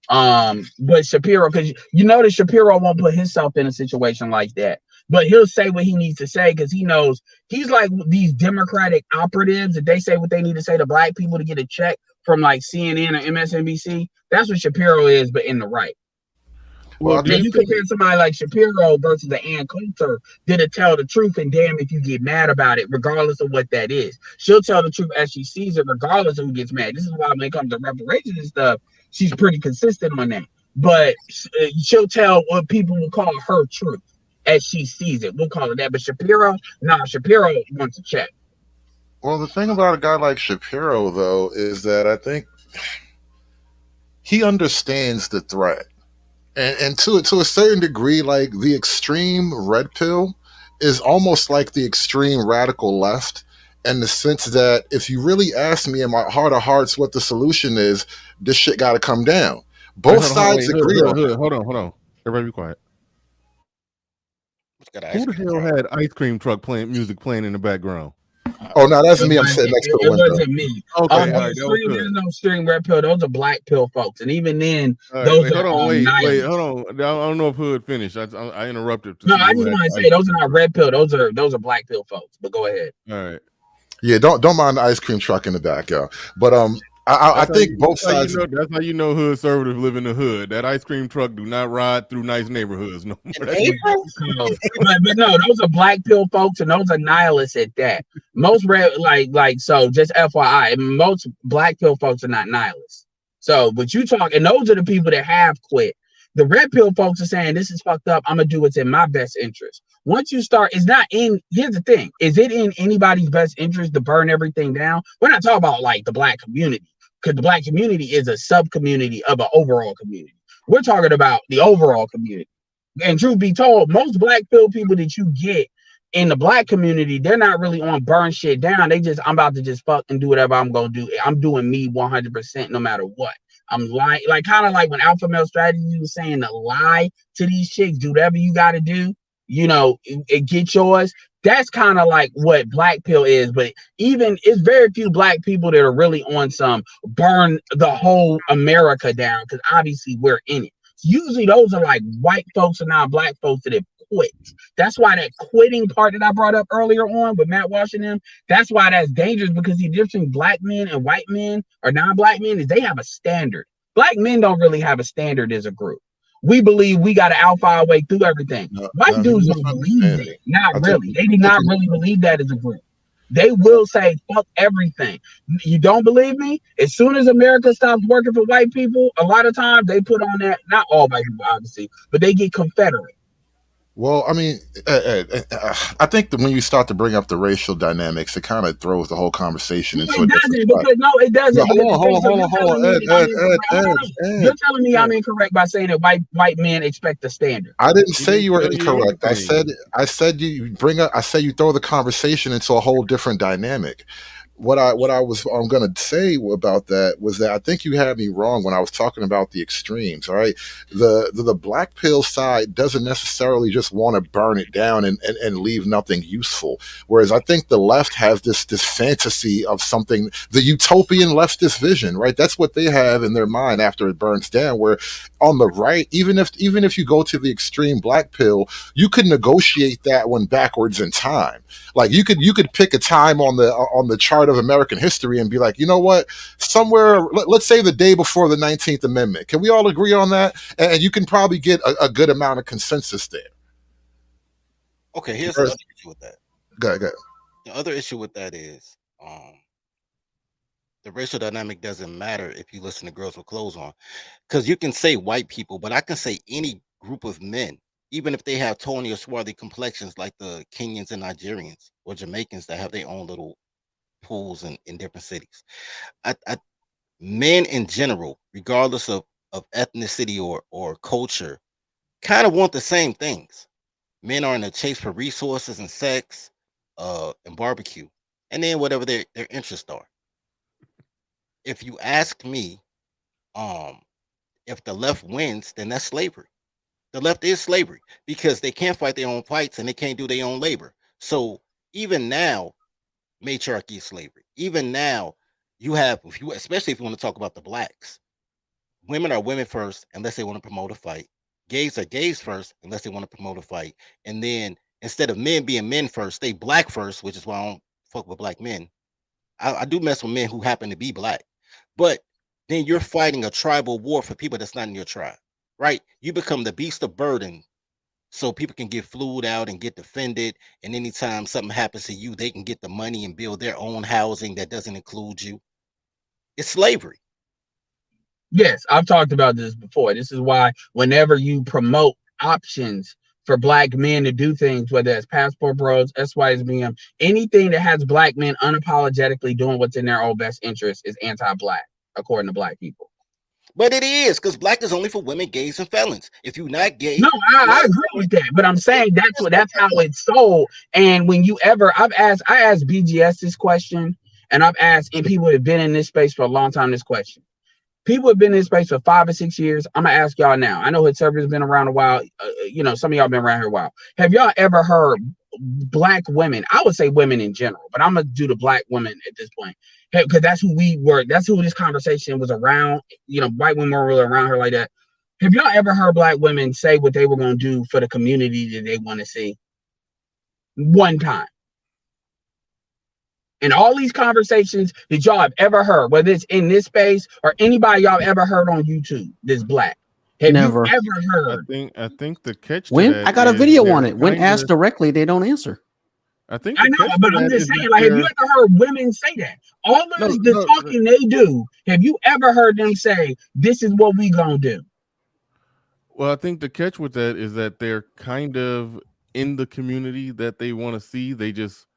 But Shapiro, because that Shapiro won't put himself in a situation like that, but he'll say what he needs to say because he knows he's like these Democratic operatives that they say what they need to say to black people to get a check from like CNN or MSNBC. That's what Shapiro is, but in the right. Well, then you compare somebody like Shapiro versus the Ann Coulter that'll tell the truth, and damn if you get mad about it, regardless of what that is. She'll tell the truth as she sees it, regardless of who gets mad. This is why when it comes to reparations and stuff, she's pretty consistent on that. But she'll tell what people will call her truth as she sees it. We'll call it that. But Shapiro wants a check. Well, the thing about a guy like Shapiro, though, is that I think he understands the threat. And to a certain degree, like the extreme red pill is almost like the extreme radical left, in the sense that if you really ask me in my heart of hearts what the solution is, this shit got to come down. Both sides agree on that. Hold on. Everybody be quiet. Who the hell had ice cream truck music playing in the background? Oh no, that's me. I'm sitting next to the It window. wasn't me. Okay, all right, There's no string red pill. Those are black pill folks, and even then, All right, those wait, are hold on. I don't know if Hood finished. I interrupted. No, I just want to say those are not red pill. Those are black pill folks. But go ahead. All right. Yeah, don't mind the ice cream truck in the back, y'all. But I think both sides. That's how you know hood conservatives live in the hood. That ice cream truck do not ride through nice neighborhoods no more. But no, those are black pill folks, and those are nihilists at that. Most red, so just FYI, most black pill folks are not nihilists. So, but you talk, and those are the people that have quit. The red pill folks are saying this is fucked up. I'm gonna do what's in my best interest. Once you start, it's not in. Here's the thing: is it in anybody's best interest to burn everything down? We're not talking about like the black community, because the black community is a sub community of an overall community. We're talking about the overall community. And truth be told, most black pill people that you get in the black community, they're not really on burn shit down. They just, I'm about to just fuck and do whatever I'm gonna do. I'm doing me 100% no matter what. I'm lying, like kind of like when Alpha Male Strategy was saying to lie to these chicks, do whatever you got to do, and get yours. That's kind of like what black pill is. But even it's very few black people that are really on some burn the whole America down, because obviously we're in it. Usually those are like white folks and not black folks that have quit. That's why that quitting part that I brought up earlier on with Matt Washington, that's why that's dangerous, because the difference between black men and white men or non-black men is they have a standard. Black men don't really have a standard as a group. We believe we got to alpha our way through everything. White dudes don't believe that. Not really. They do not really believe that as a group. They will say, fuck everything. You don't believe me? As soon as America stops working for white people, a lot of times they put on that, not all white people, obviously, but they get Confederate. Well, I mean, I think that when you start to bring up the racial dynamics, it kind of throws the whole conversation into a different spot. No, it doesn't. No, hold on. You're telling me I'm incorrect by saying that white men expect the standard. I didn't say you were incorrect. I said you bring up. I said you throw the conversation into a whole different dynamic. What I'm going to say about that was that I think you had me wrong when I was talking about the extremes. All right, the black pill side doesn't necessarily just want to burn it down and leave nothing useful. Whereas I think the left has this fantasy of something, the utopian leftist vision. Right, that's what they have in their mind after it burns down. Where on the right, even if you go to the extreme black pill, you could negotiate that one backwards in time. Like you could pick a time on the chart of American history and be like, you know what, somewhere, let's say the day before the 19th Amendment. Can we all agree on that? And you can probably get a good amount of consensus there. Okay, here's the other issue with that. Go ahead. The other issue with that is the racial dynamic doesn't matter if you listen to girls with clothes on. Because you can say white people, but I can say any group of men, even if they have tawny or swarthy complexions like the Kenyans and Nigerians or Jamaicans that have their own little pools in different cities. Men in general, regardless of ethnicity or culture, kind of want the same things. Men are in a chase for resources and sex and barbecue, and then whatever their interests are. If you ask me, if the left wins, then that's slavery. The left is slavery because they can't fight their own fights and they can't do their own labor. So even now, matriarchy is slavery. Even now, you have, especially if you want to talk about the blacks, women are women first unless they want to promote a fight. Gays are gays first unless they want to promote a fight. And then instead of men being men first, they black first, which is why I don't fuck with black men. I do mess with men who happen to be black, but then you're fighting a tribal war for people that's not in your tribe, right? You become the beast of burden so people can get flued out and get defended. And anytime something happens to you, they can get the money and build their own housing that doesn't include you. It's slavery. Yes, I've talked about this before. This is why whenever you promote options for black men to do things, whether it's passport bros, SYSBM, anything that has black men unapologetically doing what's in their own best interest is anti-black, according to black people. But it is, because black is only for women, gays, and felons. If you're not gay, no, I agree with that. But I'm saying that's how it's sold. And when I asked BGS this question, and I've asked, and people have been in this space for a long time, this question. People have been in this space for 5 or 6 years. I'm gonna ask y'all now. I know Conservatism has been around a while. Some of y'all been around here a while. Have y'all ever heard black women? I would say women in general, but I'm gonna do the black women at this point because that's who we were. That's who this conversation was around. White women were really around her like that. Have y'all ever heard black women say what they were gonna do for the community that they want to see? One time. And all these conversations that y'all have ever heard, whether it's in this space or anybody y'all ever heard on YouTube that's black, have Never. you ever heard? I think the catch to When that I got a is video they're on it. When kinda- asked directly, they don't answer. I think I the know, catch but to I'm that just is saying, that have you they're- ever heard women say that? All of the talking they do, have you ever heard them say, this is what we gonna do? Well, I think the catch with that is that they're kind of in the community that they want to see. They just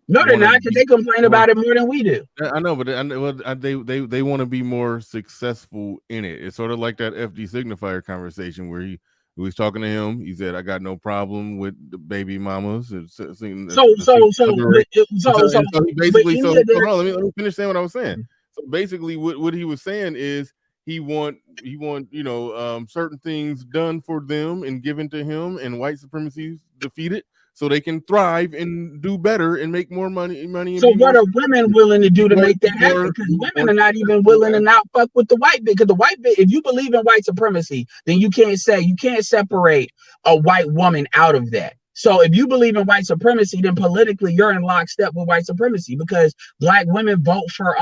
No, they're wanna not, because be they complain more- about it more than we do. I know, but they want to be more successful in it. It's sort of like that FD Signifier conversation where he was talking to him. He said, "I got no problem with the baby mamas." And So he basically but hold on, let me finish saying what I was saying. So basically, what he was saying is he want certain things done for them and given to him, and white supremacy defeated, so they can thrive and do better and make more money. And So be what more, are women willing to do to more- make that happen? more- Because women are not even willing to not fuck with the white bit. Because the white bit, if you believe in white supremacy, then you can't separate a white woman out of that. So if you believe in white supremacy, then politically you're in lockstep with white supremacy, because black women vote for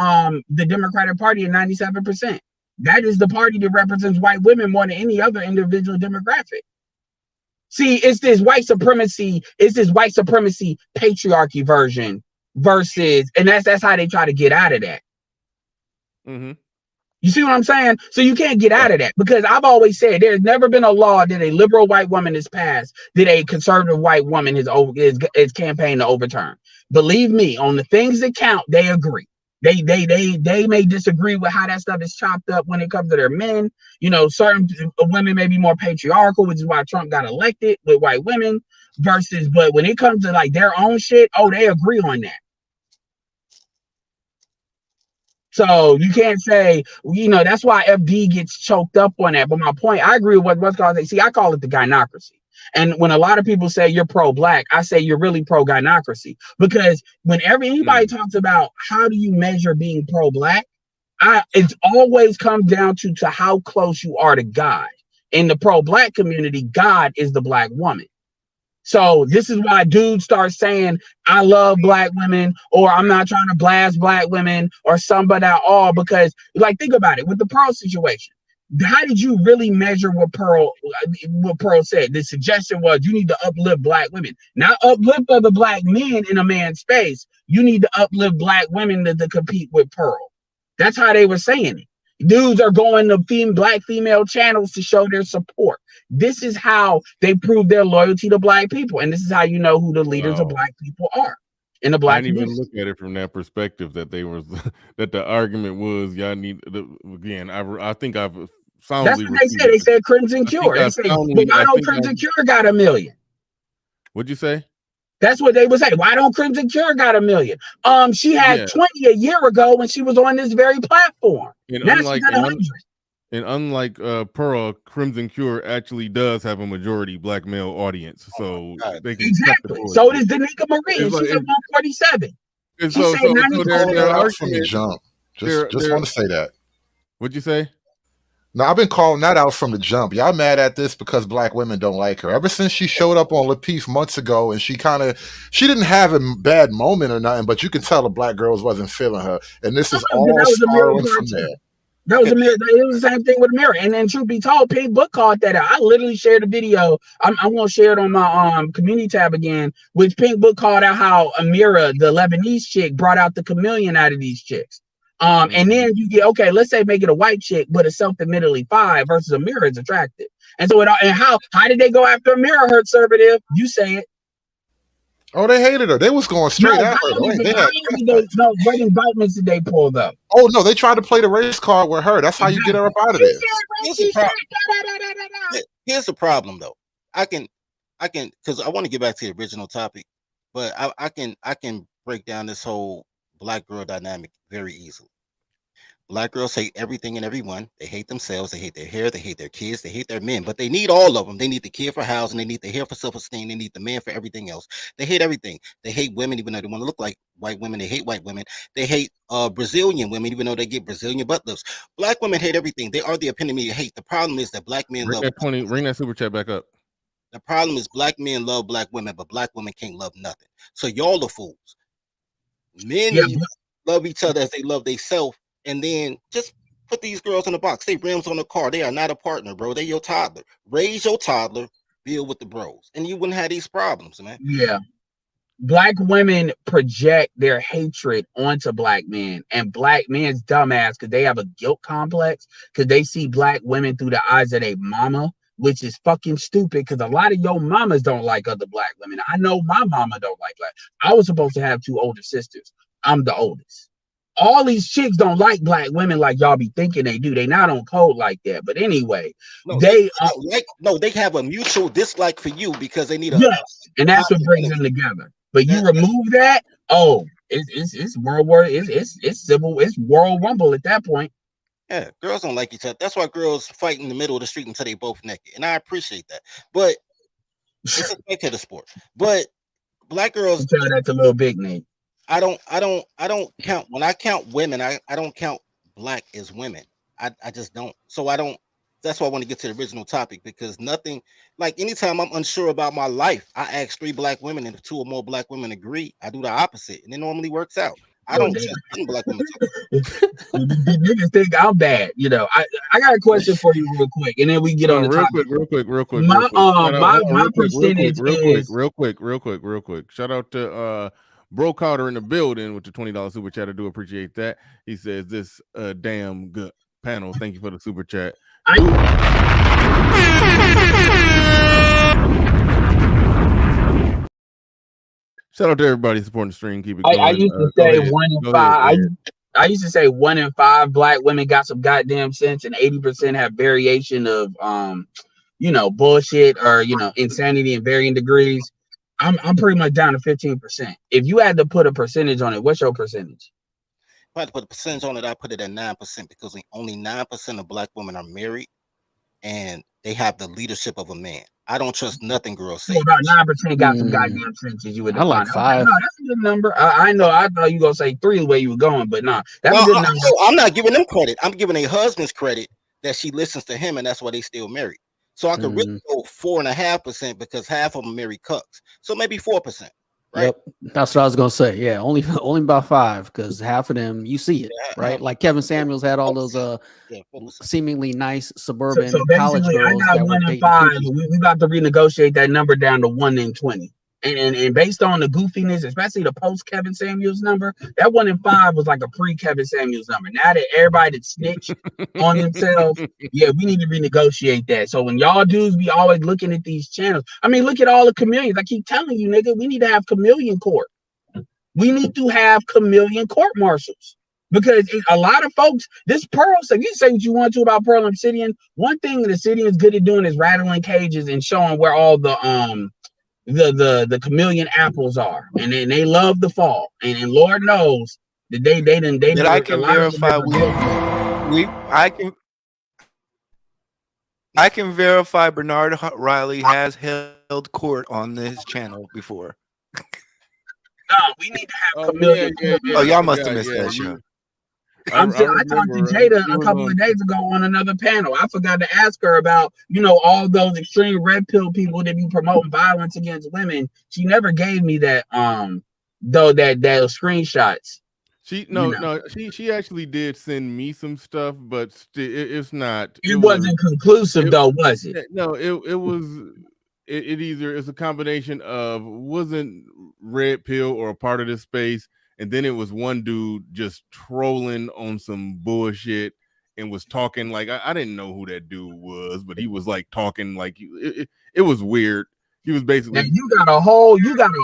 the Democratic Party at 97%. That is the party that represents white women more than any other individual demographic. See, it's this white supremacy patriarchy version versus, and that's how they try to get out of that. Mm-hmm. You see what I'm saying? So you can't get out of that, because I've always said there's never been a law that a liberal white woman has passed that a conservative white woman is campaign to overturn. Believe me, on the things that count, they agree. They may disagree with how that stuff is chopped up when it comes to their men. Certain women may be more patriarchal, which is why Trump got elected with white women but when it comes to like their own shit, they agree on that. So you can't say, that's why FD gets choked up on that. But my point, I agree with what's called, I call it the gynocracy. And when a lot of people say you're pro-black, I say you're really pro-gynocracy. Because whenever anybody talks about how do you measure being pro-black, it always comes down to how close you are to God. In the pro-black community, God is the black woman. So this is why dudes start saying, I love black women, or I'm not trying to blast black women or somebody at all, because think about it with the Pearl situation. How did you really measure what Pearl said? The suggestion was you need to uplift black women, not uplift other black men in a man's space. You need to uplift black women to compete with Pearl. That's how they were saying it. Dudes are going to black female channels to show their support. This is how they prove their loyalty to black people. And this is how you know who the leaders of black people are in the black I didn't even community. look at it from that perspective, that they were that the argument was y'all need again. I think I've soundly. That's what they said. They said Crimson Cure. They said, but why don't Crimson Cure got 1 million? What'd you say? That's what they would say. Why don't Crimson Cure got 1 million? She had 20 a year ago when she was on this very platform. And now she got 100. And unlike Pearl, Crimson Cure actually does have a majority black male audience, so they can exactly. So does Danica Marie. She's at 147. And so they're out from the jump. Just want to say that. What'd you say? No, I've been calling that out from the jump. Y'all mad at this because black women don't like her. Ever since she showed up on Lapeef months ago, and she didn't have a bad moment or nothing, but you could tell the black girls wasn't feeling her. And this is all spiraling from there. It was the same thing with Amira. And then truth be told, Pink Book called that out. I literally shared a video. I'm going to share it on my community tab again, which Pink Book called out how Amira, the Lebanese chick, brought out the chameleon out of these chicks. And then you get, okay, let's say make it a white chick, but it's self-admittedly 5 versus Amira is attractive. And so how did they go after Amira, conservative? You say it. Oh, they hated her. They was going straight at her. What indictments did they pull though? Oh no, they tried to play the race card with her. That's how you get her up out of there. Here's the problem though. I can because I want to get back to the original topic, but I can break down this whole black girl dynamic very easily. Black girls hate everything and everyone. They hate themselves. They hate their hair. They hate their kids. They hate their men. But they need all of them. They need the kid for housing. They need the hair for self-esteem. They need the man for everything else. They hate everything. They hate women even though they want to look like white women. They hate white women. They hate Brazilian women even though they get Brazilian butt lifts. Black women hate everything. They are the epitome of hate. The problem is that black men love. Bring that super chat back up. The problem is black men love black women, but black women can't love nothing. So y'all are fools. Men love each other as they love themselves, and then just put these girls in a box. They rims on a car. They are not a partner, bro. They your toddler. Raise your toddler, deal with the bros, and you wouldn't have these problems, man. Yeah. Black women project their hatred onto black men, and black men's dumbass because they have a guilt complex because they see black women through the eyes of their mama, which is fucking stupid because a lot of your mamas don't like other black women. I know my mama don't like black. I was supposed to have 2 older sisters. I'm the oldest. All these chicks don't like black women like y'all be thinking they do. They not on code like that. But anyway, they have a mutual dislike for you because they need and that's what brings them together. But you remove that, it's World War, it's civil, it's World Rumble at that point. Yeah, girls don't like each other. That's why girls fight in the middle of the street until they both naked, and I appreciate that. But it's a spectator sport. But black girls tell that to Little Big Nate. I don't count when I count women. I don't count black as women. I just don't. So I don't. That's why I want to get to the original topic because nothing like anytime I'm unsure about my life, I ask 3 black women, and if 2 or more black women agree, I do the opposite, and it normally works out. I don't trust black women. Niggas think I'm bad. You know, I got a question for you real quick, and then we get on the topic. Real quick. My percentage is real quick. Shout out to Bro Carter in the building with the $20 super chat. I do appreciate that. He says this damn good panel. Thank you for the super chat. Shout out to everybody supporting the stream. Keep it going. I used to say 1 in 5. I used to say 1 in 5 black women got some goddamn sense, and 80% have variation of bullshit or insanity in varying degrees. I'm pretty much down to 15%. If you had to put a percentage on it, what's your percentage? If I had to put a percentage on it, I put it at 9% because only 9% of black women are married and they have the leadership of a man. I don't trust nothing girls say. So about 9% got some goddamn sense as you would. I like 5. No, that's a good number. I know. I thought you were gonna say 3 the way you were going, but nah, that's a good number. I'm not giving them credit. I'm giving their husbands credit that she listens to him, and that's why they still married. So I could really go 4.5% because half of them marry cucks. So maybe 4%. Right? Yep, that's what I was gonna say. Yeah, only about 5 because half of them you see it, right? Like Kevin Samuels had all those seemingly nice suburban college girls. I got 1 in 5. We got to renegotiate that number down to 1 in 20. And based on the goofiness, especially the post Kevin Samuels number, that 1 in 5 was like a pre Kevin Samuels number. Now that everybody that snitched on themselves, yeah, we need to renegotiate that. So when y'all dudes be always looking at these channels, I mean, look at all the chameleons. I keep telling you, nigga, we need to have chameleon court. We need to have chameleon court martials. Because a lot of folks, this Pearl, so you say what you want to about Pearl Obsidian. One thing that Obsidian's good at doing is rattling cages and showing where all the chameleon apples are, and then they love the fall, and Lord knows that they I can verify I can verify Bernard Riley has held court on this channel before. No, we need to have chameleon. Y'all must have missed that show. I talked to Jada a couple of days ago on another panel. I forgot to ask her about, all those extreme red pill people that be promoting violence against women. She never gave me that, those screenshots. She actually did send me some stuff, but it's not. It wasn't conclusive though, was it? No, it was. It either is a combination of wasn't red pill or a part of this space. And then it was one dude just trolling on some bullshit and was talking like I didn't know who that dude was, but he was like talking like it was weird. He was basically now you got a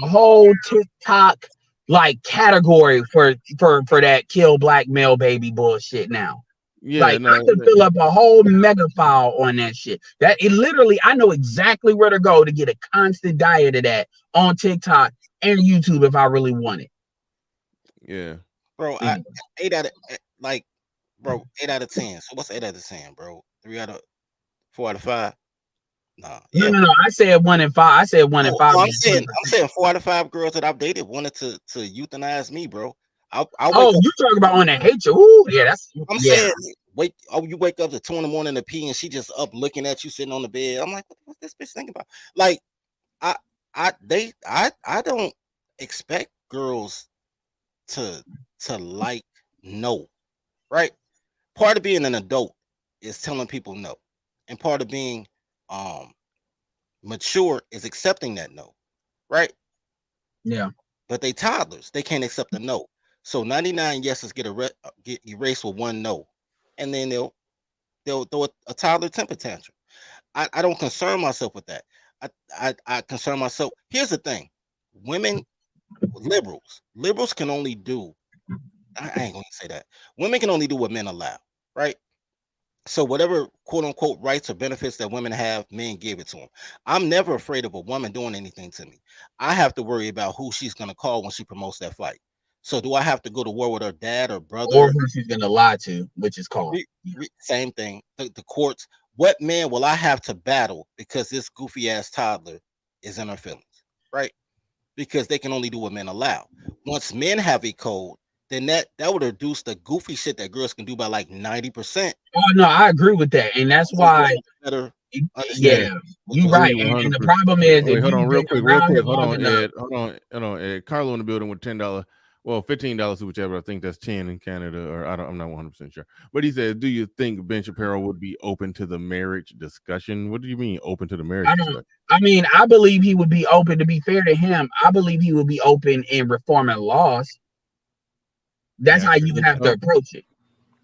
whole TikTok like category for that kill black male baby bullshit now. Like I could fill up a whole mega file on that shit. That it literally, I know exactly where to go to get a constant diet of that on TikTok and YouTube if I really want it. Yeah, bro. 8 out of 8 out of 10. So what's 8 out of 10, bro? 4 out of 5. Nah. Yeah. No. I said 1 in 5. I said 1 in 5. I'm saying 4 out of 5 girls that I've dated wanted to euthanize me, bro. You talking about on that hate you? Ooh, yeah, that's. I'm saying you wake up at 2 in the morning to pee and she just up looking at you sitting on the bed. I'm like, what's this bitch thinking about? Like, I don't expect girls to like no, right? Part of being an adult is telling people no, and part of being mature is accepting that no, right? Yeah. But they toddlers, they can't accept a no. So 99 yeses get erased with 1 no, and then they'll throw a toddler temper tantrum. I don't concern myself with that. I concern myself. Here's the thing: women, liberals can only do. I ain't gonna say that. Women can only do what men allow, right? So whatever quote unquote rights or benefits that women have, men give it to them. I'm never afraid of a woman doing anything to me. I have to worry about who she's gonna call when she promotes that fight. So do I have to go to war with her dad or brother? Or who she's gonna lie to, which is called. Same thing. The courts. What man will I have to battle because this goofy ass toddler is in her feelings, right? Because they can only do what men allow. Once men have a code, then that would reduce the goofy shit that girls can do by like 90%. Oh no, I agree with that, and that's why. Yeah, you're right. And the problem is, wait, hold on, real quick. Hold on, Ed. Carlo in the building with $10. Well, $15 whichever. I think that's 10 in Canada, or I'm not 100% sure. But he says, "Do you think Ben Shapiro would be open to the marriage discussion?" What do you mean, open to the marriage discussion? I mean, I believe he would be open. To be fair to him, I believe he would be open in reforming laws. That's how you would have to approach it.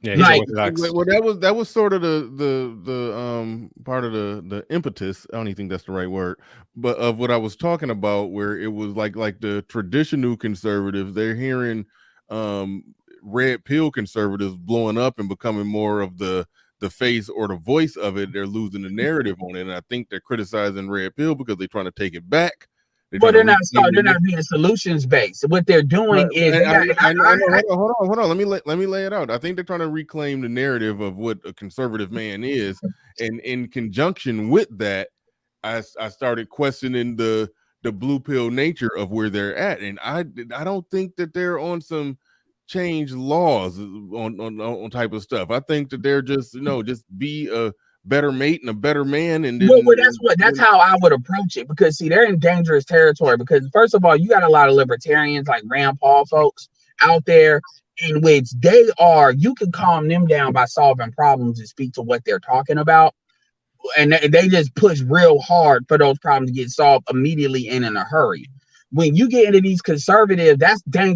Yeah, well, that was sort of the part of the impetus. I don't even think that's the right word, but of what I was talking about, where it was like the traditional conservatives, they're hearing red pill conservatives blowing up and becoming more of the face or the voice of it. They're losing the narrative on it, and I think they're criticizing red pill because they're trying to take it back. They're not being solutions based. What they're doing is hold on. Let me lay it out. I think they're trying to reclaim the narrative of what a conservative man is, and in conjunction with that, I started questioning the blue pill nature of where they're at, and I don't think that they're on some change laws on type of stuff. I think that they're just just be a better mate and a better man, and then, that's how I would approach it, because see, they're in dangerous territory, because first of all, you got a lot of libertarians like Rand Paul folks out there in which you can calm them down by solving problems and speak to what they're talking about, and they just push real hard for those problems to get solved immediately and in a hurry. When you get into these conservatives,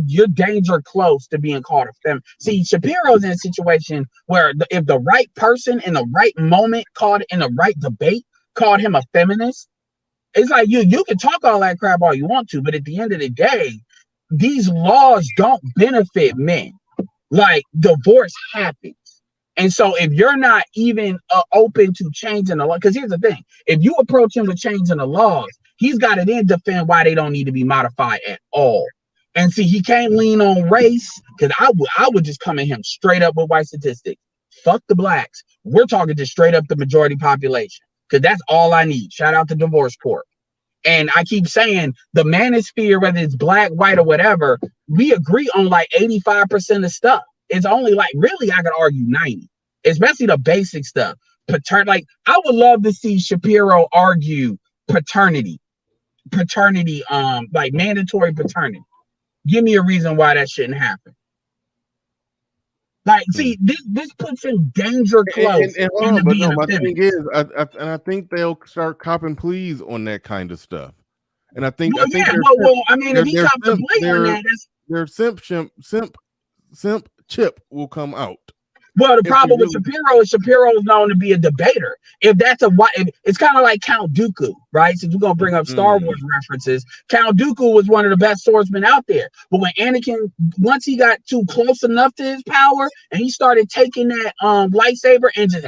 you're danger close to being called a feminist. See, Shapiro's in a situation where if the right person in the right moment in the right debate called him a feminist, it's like you can talk all that crap all you want to, but at the end of the day, these laws don't benefit men. Like, divorce happens. And so if you're not even open to changing the law, because here's the thing, if you approach him with changing the laws, he's got to then defend why they don't need to be modified at all. And see, he can't lean on race, because I would just come at him straight up with white statistics. Fuck the blacks. We're talking to straight up the majority population, because that's all I need. Shout out to divorce court. And I keep saying the manosphere, whether it's black, white, or whatever, we agree on like 85% of stuff. It's only like, really, I could argue 90, especially the basic stuff. Like, I would love to see Shapiro argue paternity, like mandatory paternity. Give me a reason why that shouldn't happen. Like, see, this puts him danger close. My thing is, I think they'll start copping pleas on that kind of stuff. And I think, if he comes to play on that, their simp chip will come out. Well, the If we problem with really, Shapiro is Shapiro is known to be a debater. If that's it's kind of like Count Dooku, right? Since we're gonna bring up Star Wars references, Count Dooku was one of the best swordsmen out there. But when Anakin, once he got too close enough to his power, and he started taking that lightsaber and just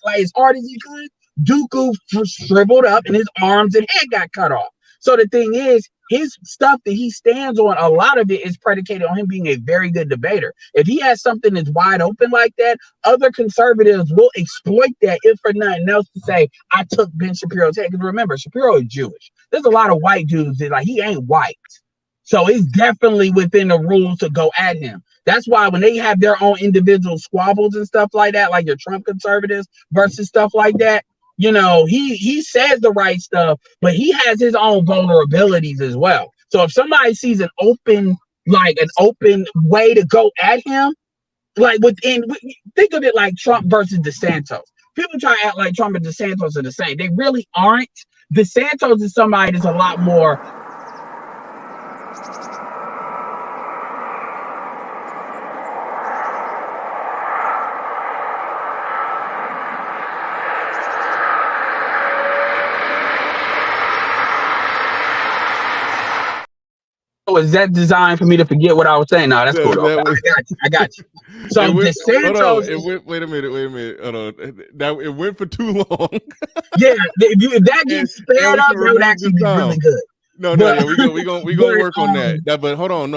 like as hard as he could, Dooku shriveled up and his arms and head got cut off. So the thing is, his stuff that he stands on, a lot of it is predicated on him being a very good debater. If he has something that's wide open like that, other conservatives will exploit that, if for nothing else, to say, I took Ben Shapiro's head. Because remember, Shapiro is Jewish. There's a lot of white dudes that like, he ain't white. So it's definitely within the rules to go at him. That's why when they have their own individual squabbles and stuff like that, like your Trump conservatives versus stuff like that, you know, he says the right stuff, but he has his own vulnerabilities as well. So if somebody sees an open way to go at him, like think of it like Trump versus DeSantis. People try to act like Trump and DeSantis are the same. They really aren't. DeSantis is somebody that's a lot more. Is that designed for me to forget what I was saying? No, that's cool. I got you. So DeSantis. Wait a minute. Hold on. Now it went for too long. Yeah, if that gets spelled up, that would actually be really good. No, we gonna work on that. But hold on,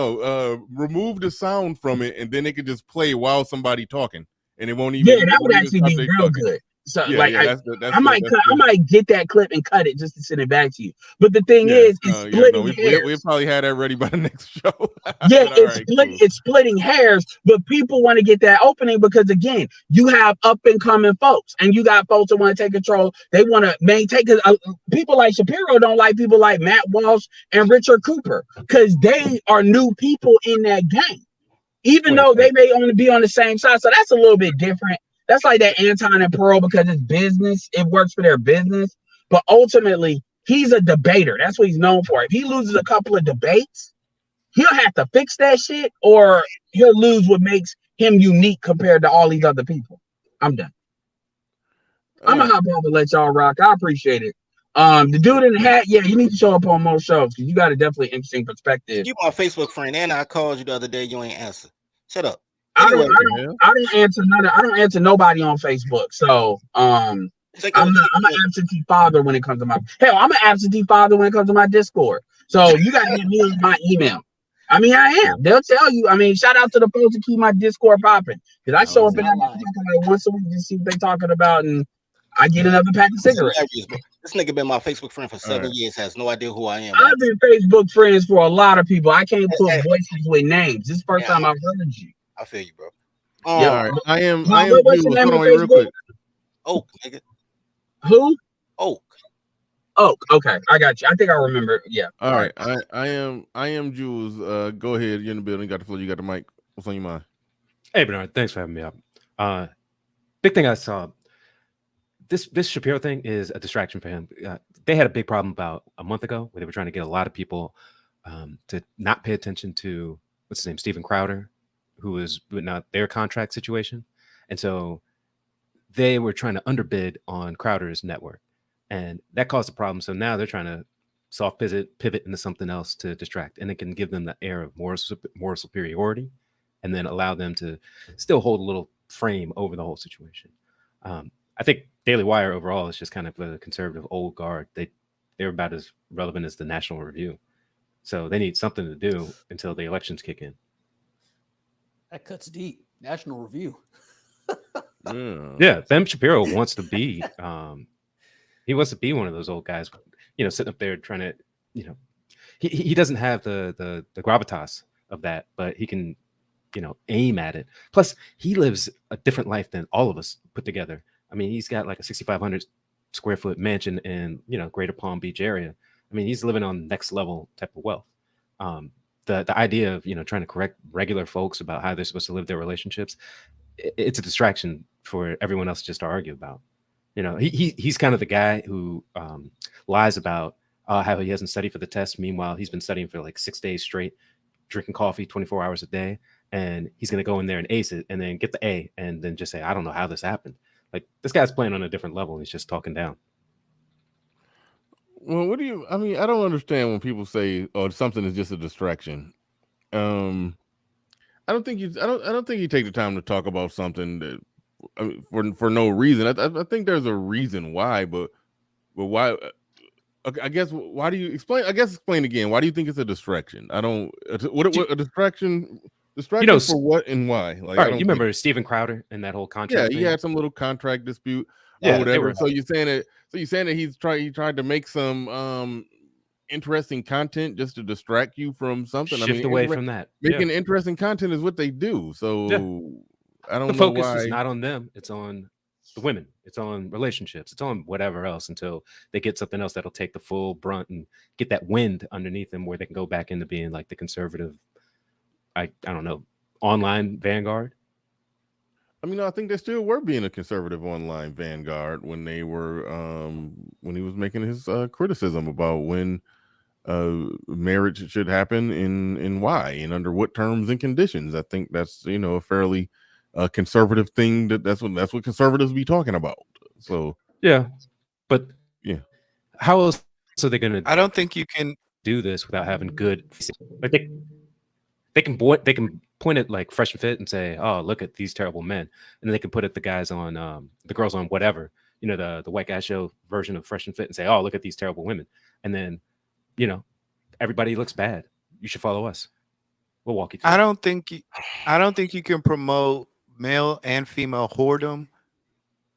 remove the sound from it, and then it could just play while somebody talking, and it won't even. Yeah, that would actually be real good. So I might get that clip and cut it just to send it back to you. But the thing is, it's splitting hairs. We probably had that ready by the next show. It's splitting hairs, but people want to get that opening because again, you have up and coming folks, and you got folks that want to take control. They want to maintain. Because people like Shapiro don't like people like Matt Walsh and Richard Cooper because they are new people in that game, even though they may only be on the same side. So that's a little bit different. That's like that Anton and Pearl because it's business. It works for their business. But ultimately, he's a debater. That's what he's known for. If he loses a couple of debates, he'll have to fix that shit or he'll lose what makes him unique compared to all these other people. I'm done. I'm going to hop off and let y'all rock. I appreciate it. The dude in the hat, yeah, you need to show up on more shows because you got a definitely interesting perspective. You my Facebook friend, and I called you the other day. You ain't answer. Shut up. Anyway, I don't answer nobody on Facebook. So I'm an absentee father when it comes to I'm an absentee father when it comes to my Discord. So you gotta get me my email. I mean, I am. They'll tell you. I mean, shout out to the folks that keep my Discord popping. Because I show up in that like once a week to see what they're talking about, and I get another pack of cigarettes. This nigga been my Facebook friend for 7 years, has no idea who I am. I've been Facebook friends for a lot of people. I can't put voices with names. This is the first time I've heard you. I feel you, bro. Yeah, all right. I am What's your name on real quick. Oak, nigga. Who? Oak. Okay. I got you. I think I remember. Yeah. All right. I am Jules. Go ahead. You're in the building. You got the floor. You got the mic. What's on your mind? Hey, Bernard. Thanks for having me up. Big thing I saw. This Shapiro thing is a distraction for him. They had a big problem about a month ago where they were trying to get a lot of people to not pay attention to what's his name, Steven Crowder, who was not their contract situation. And so they were trying to underbid on Crowder's network. And that caused a problem. So now they're trying to soft pivot into something else to distract. And it can give them the air of moral superiority and then allow them to still hold a little frame over the whole situation. I think Daily Wire overall is just kind of a conservative old guard. They're about as relevant as the National Review. So they need something to do until the elections kick in. That cuts deep. National Review. Yeah, Ben Shapiro wants to be he wants to be one of those old guys, sitting up there trying to, he doesn't have the gravitas of that, but he can, aim at it. Plus, he lives a different life than all of us put together. I mean, he's got like a 6,500 square foot mansion in, Greater Palm Beach area. I mean, he's living on next level type of wealth. The idea of, trying to correct regular folks about how they're supposed to live their relationships, it's a distraction for everyone else just to argue about. He's kind of the guy who lies about how he hasn't studied for the test. Meanwhile, he's been studying for like 6 days straight, drinking coffee 24 hours a day. and he's going to go in there and ace it and then get the A and then just say, I don't know how this happened. Like, this guy's playing on a different level and he's just talking down. Well, I mean, I don't understand when people say, "Oh, something is just a distraction." I don't think I don't think you take the time to talk about something that, I mean, for no reason. I think there's a reason why, but why? Okay, I guess, why do you explain? I guess explain again. Why do you think it's a distraction? I don't. What a distraction? Distraction for what and why? Like, all I right, don't you think. remember Steven Crowder and that whole Yeah, contract he thing? had some little contract dispute Yeah, or they whatever. were- So you're saying that he tried to make some interesting content just to distract you from something. I Shift mean, away from that. making Yeah. interesting content is what they do. So I The don't know focus why. is not on them, it's on the women, it's on relationships, it's on whatever else until they get something else that'll take the full brunt and get that wind underneath them where they can go back into being like the conservative, I don't know, online vanguard. I mean, I think they still were being a conservative online vanguard when they were when he was making his criticism about when marriage should happen and why and under what terms and conditions. I think that's, a fairly conservative thing. That's what conservatives be talking about. So Yeah, but yeah, how else are they going to? I don't think you can do this without having good. Like they can point at like Fresh and Fit and say, "Oh, look at these terrible men," and then they can put at the guys on the girls on whatever, the white guy show version of Fresh and Fit and say, "Oh, look at these terrible women," and then everybody looks bad. You should follow us. We'll walk you through. I don't think you can promote male and female whoredom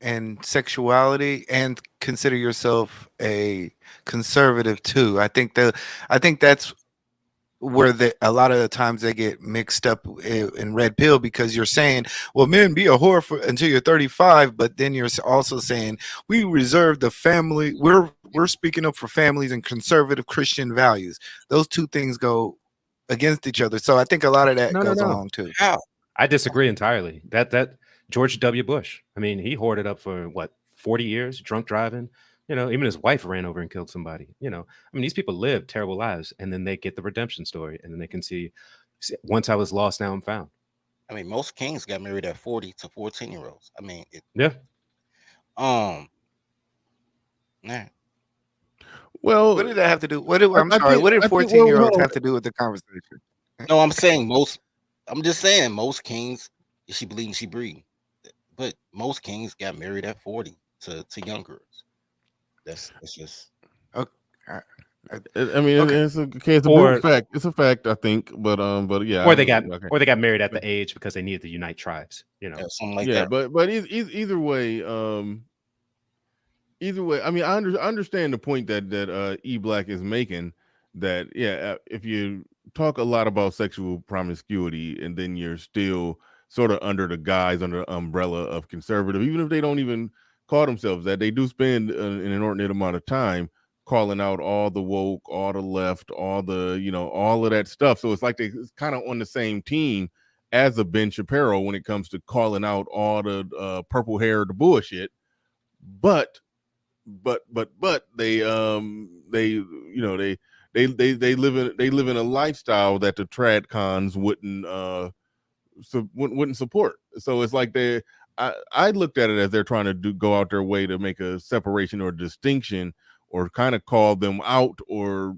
and sexuality and consider yourself a conservative too. I think that's where a lot of the times they get mixed up in red pill, because you're saying, well, men, be a whore until you're 35, but then you're also saying we reserve the family. We're speaking up for families and conservative Christian values. Those two things go against each other. So I think a lot of that goes along too. I disagree entirely. That George W. Bush, I mean, he hoarded up for what, 40 years, drunk driving. Even his wife ran over and killed somebody. I mean, these people live terrible lives, and then they get the redemption story, and then they can see once I was lost, now I'm found. I mean, most kings got married at 40 to 14-year-olds. I mean, yeah. Nah. Well, what did that have to do? What did 14-year-olds have to do with the conversation? No, I'm saying I'm just saying most kings, she believed she breathed, but most kings got married at 40 to young girls. That's just okay. I mean, it's a brute fact. It's a fact, I think, but yeah. Or they got married at the age because they needed to unite tribes. Something like that. Yeah, but either way, I mean, I understand the point that E Black is making. That if you talk a lot about sexual promiscuity and then you're still sort of under the umbrella of conservative, even if they don't even call themselves that, they do spend an inordinate amount of time calling out all the woke, all the left, all the all of that stuff. So it's like they're kind of on the same team as a Ben Shapiro when it comes to calling out all the purple haired bullshit. But they they live in a lifestyle that the trad cons wouldn't support. So it's like I looked at it as they're trying to go out their way to make a separation or distinction, or kind of call them out, or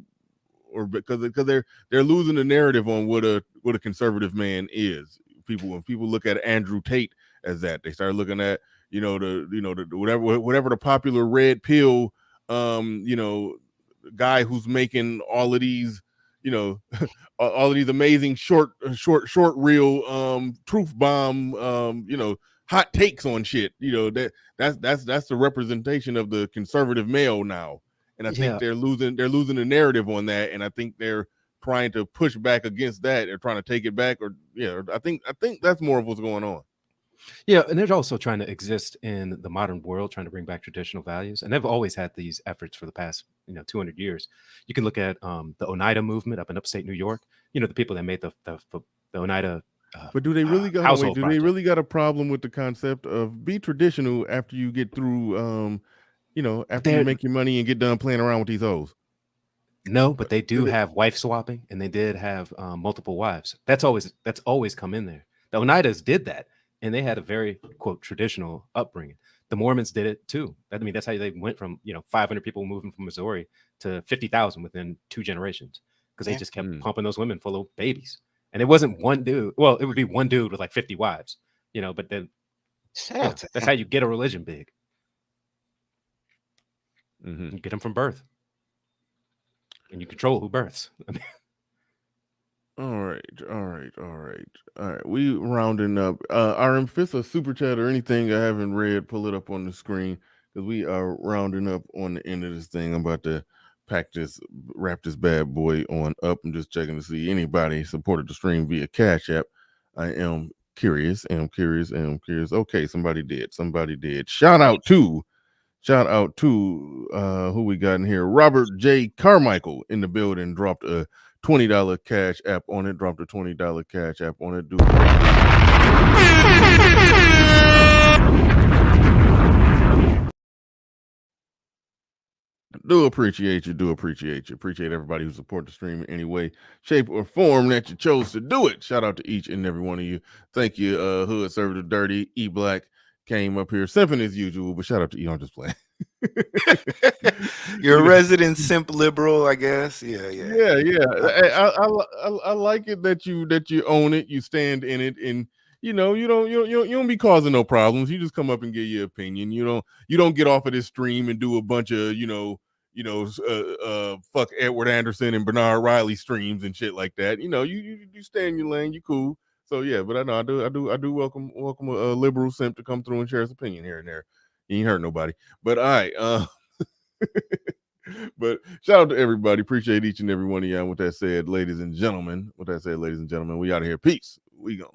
because they're losing the narrative on what a conservative man is. When people look at Andrew Tate as that, they start looking at whatever the popular red pill guy who's making all of these all of these amazing short reel truth bomb hot takes on shit. That's the representation of the conservative male now, and I think they're losing the narrative on that, and I think they're trying to push back against that. They're trying to take it back, I think that's more of what's going on. Yeah, and they're also trying to exist in the modern world, trying to bring back traditional values, and they've always had these efforts for the past 200 years. You can look at the Oneida movement up in upstate New York. The people that made the Oneida. But do they really got a problem with the concept of be traditional after you get through after you make your money and get done playing around with these hoes? No, but they do have wife swapping, and they did have multiple wives. That's always come in there. The Oneidas did that, and they had a very quote traditional upbringing. The Mormons did it too. I mean, that's how they went from 500 people moving from Missouri to 50,000 within 2 generations because they just kept pumping those women full of babies. And it wasn't one dude. Well, it would be one dude with like 50 wives, but then that's how you get a religion big. You get them from birth. And you control who births. All right. We rounding up. RM, if it's a super chat or anything I haven't read, pull it up on the screen because we are rounding up on the end of this thing. I'm about to wrap this bad boy on up. I'm just checking to see anybody supported the stream via Cash App. I am curious. Okay, somebody did. Shout out to who we got in here. Robert J. Carmichael in the building dropped a $20 Cash App on it. Do appreciate you. Appreciate everybody who support the stream in any way, shape, or form that you chose to do it. Shout out to each and every one of you. Thank you, Hood Servitor Dirty, E Black came up here simping as usual, but shout out to you. I'm just playing. You're a resident simp liberal, I guess. Yeah. I like it that you own it, you stand in it, and you don't be causing no problems. You just come up and give your opinion. You don't get off of this stream and do a bunch of fuck Edward Anderson and Bernard Riley streams and shit like that. You stay in your lane. You cool. So yeah, but I know I do welcome a liberal simp to come through and share his opinion here and there. He ain't hurt nobody. But all right. But shout out to everybody. Appreciate each and every one of y'all. With that said, ladies and gentlemen, we out of here. Peace. We gone.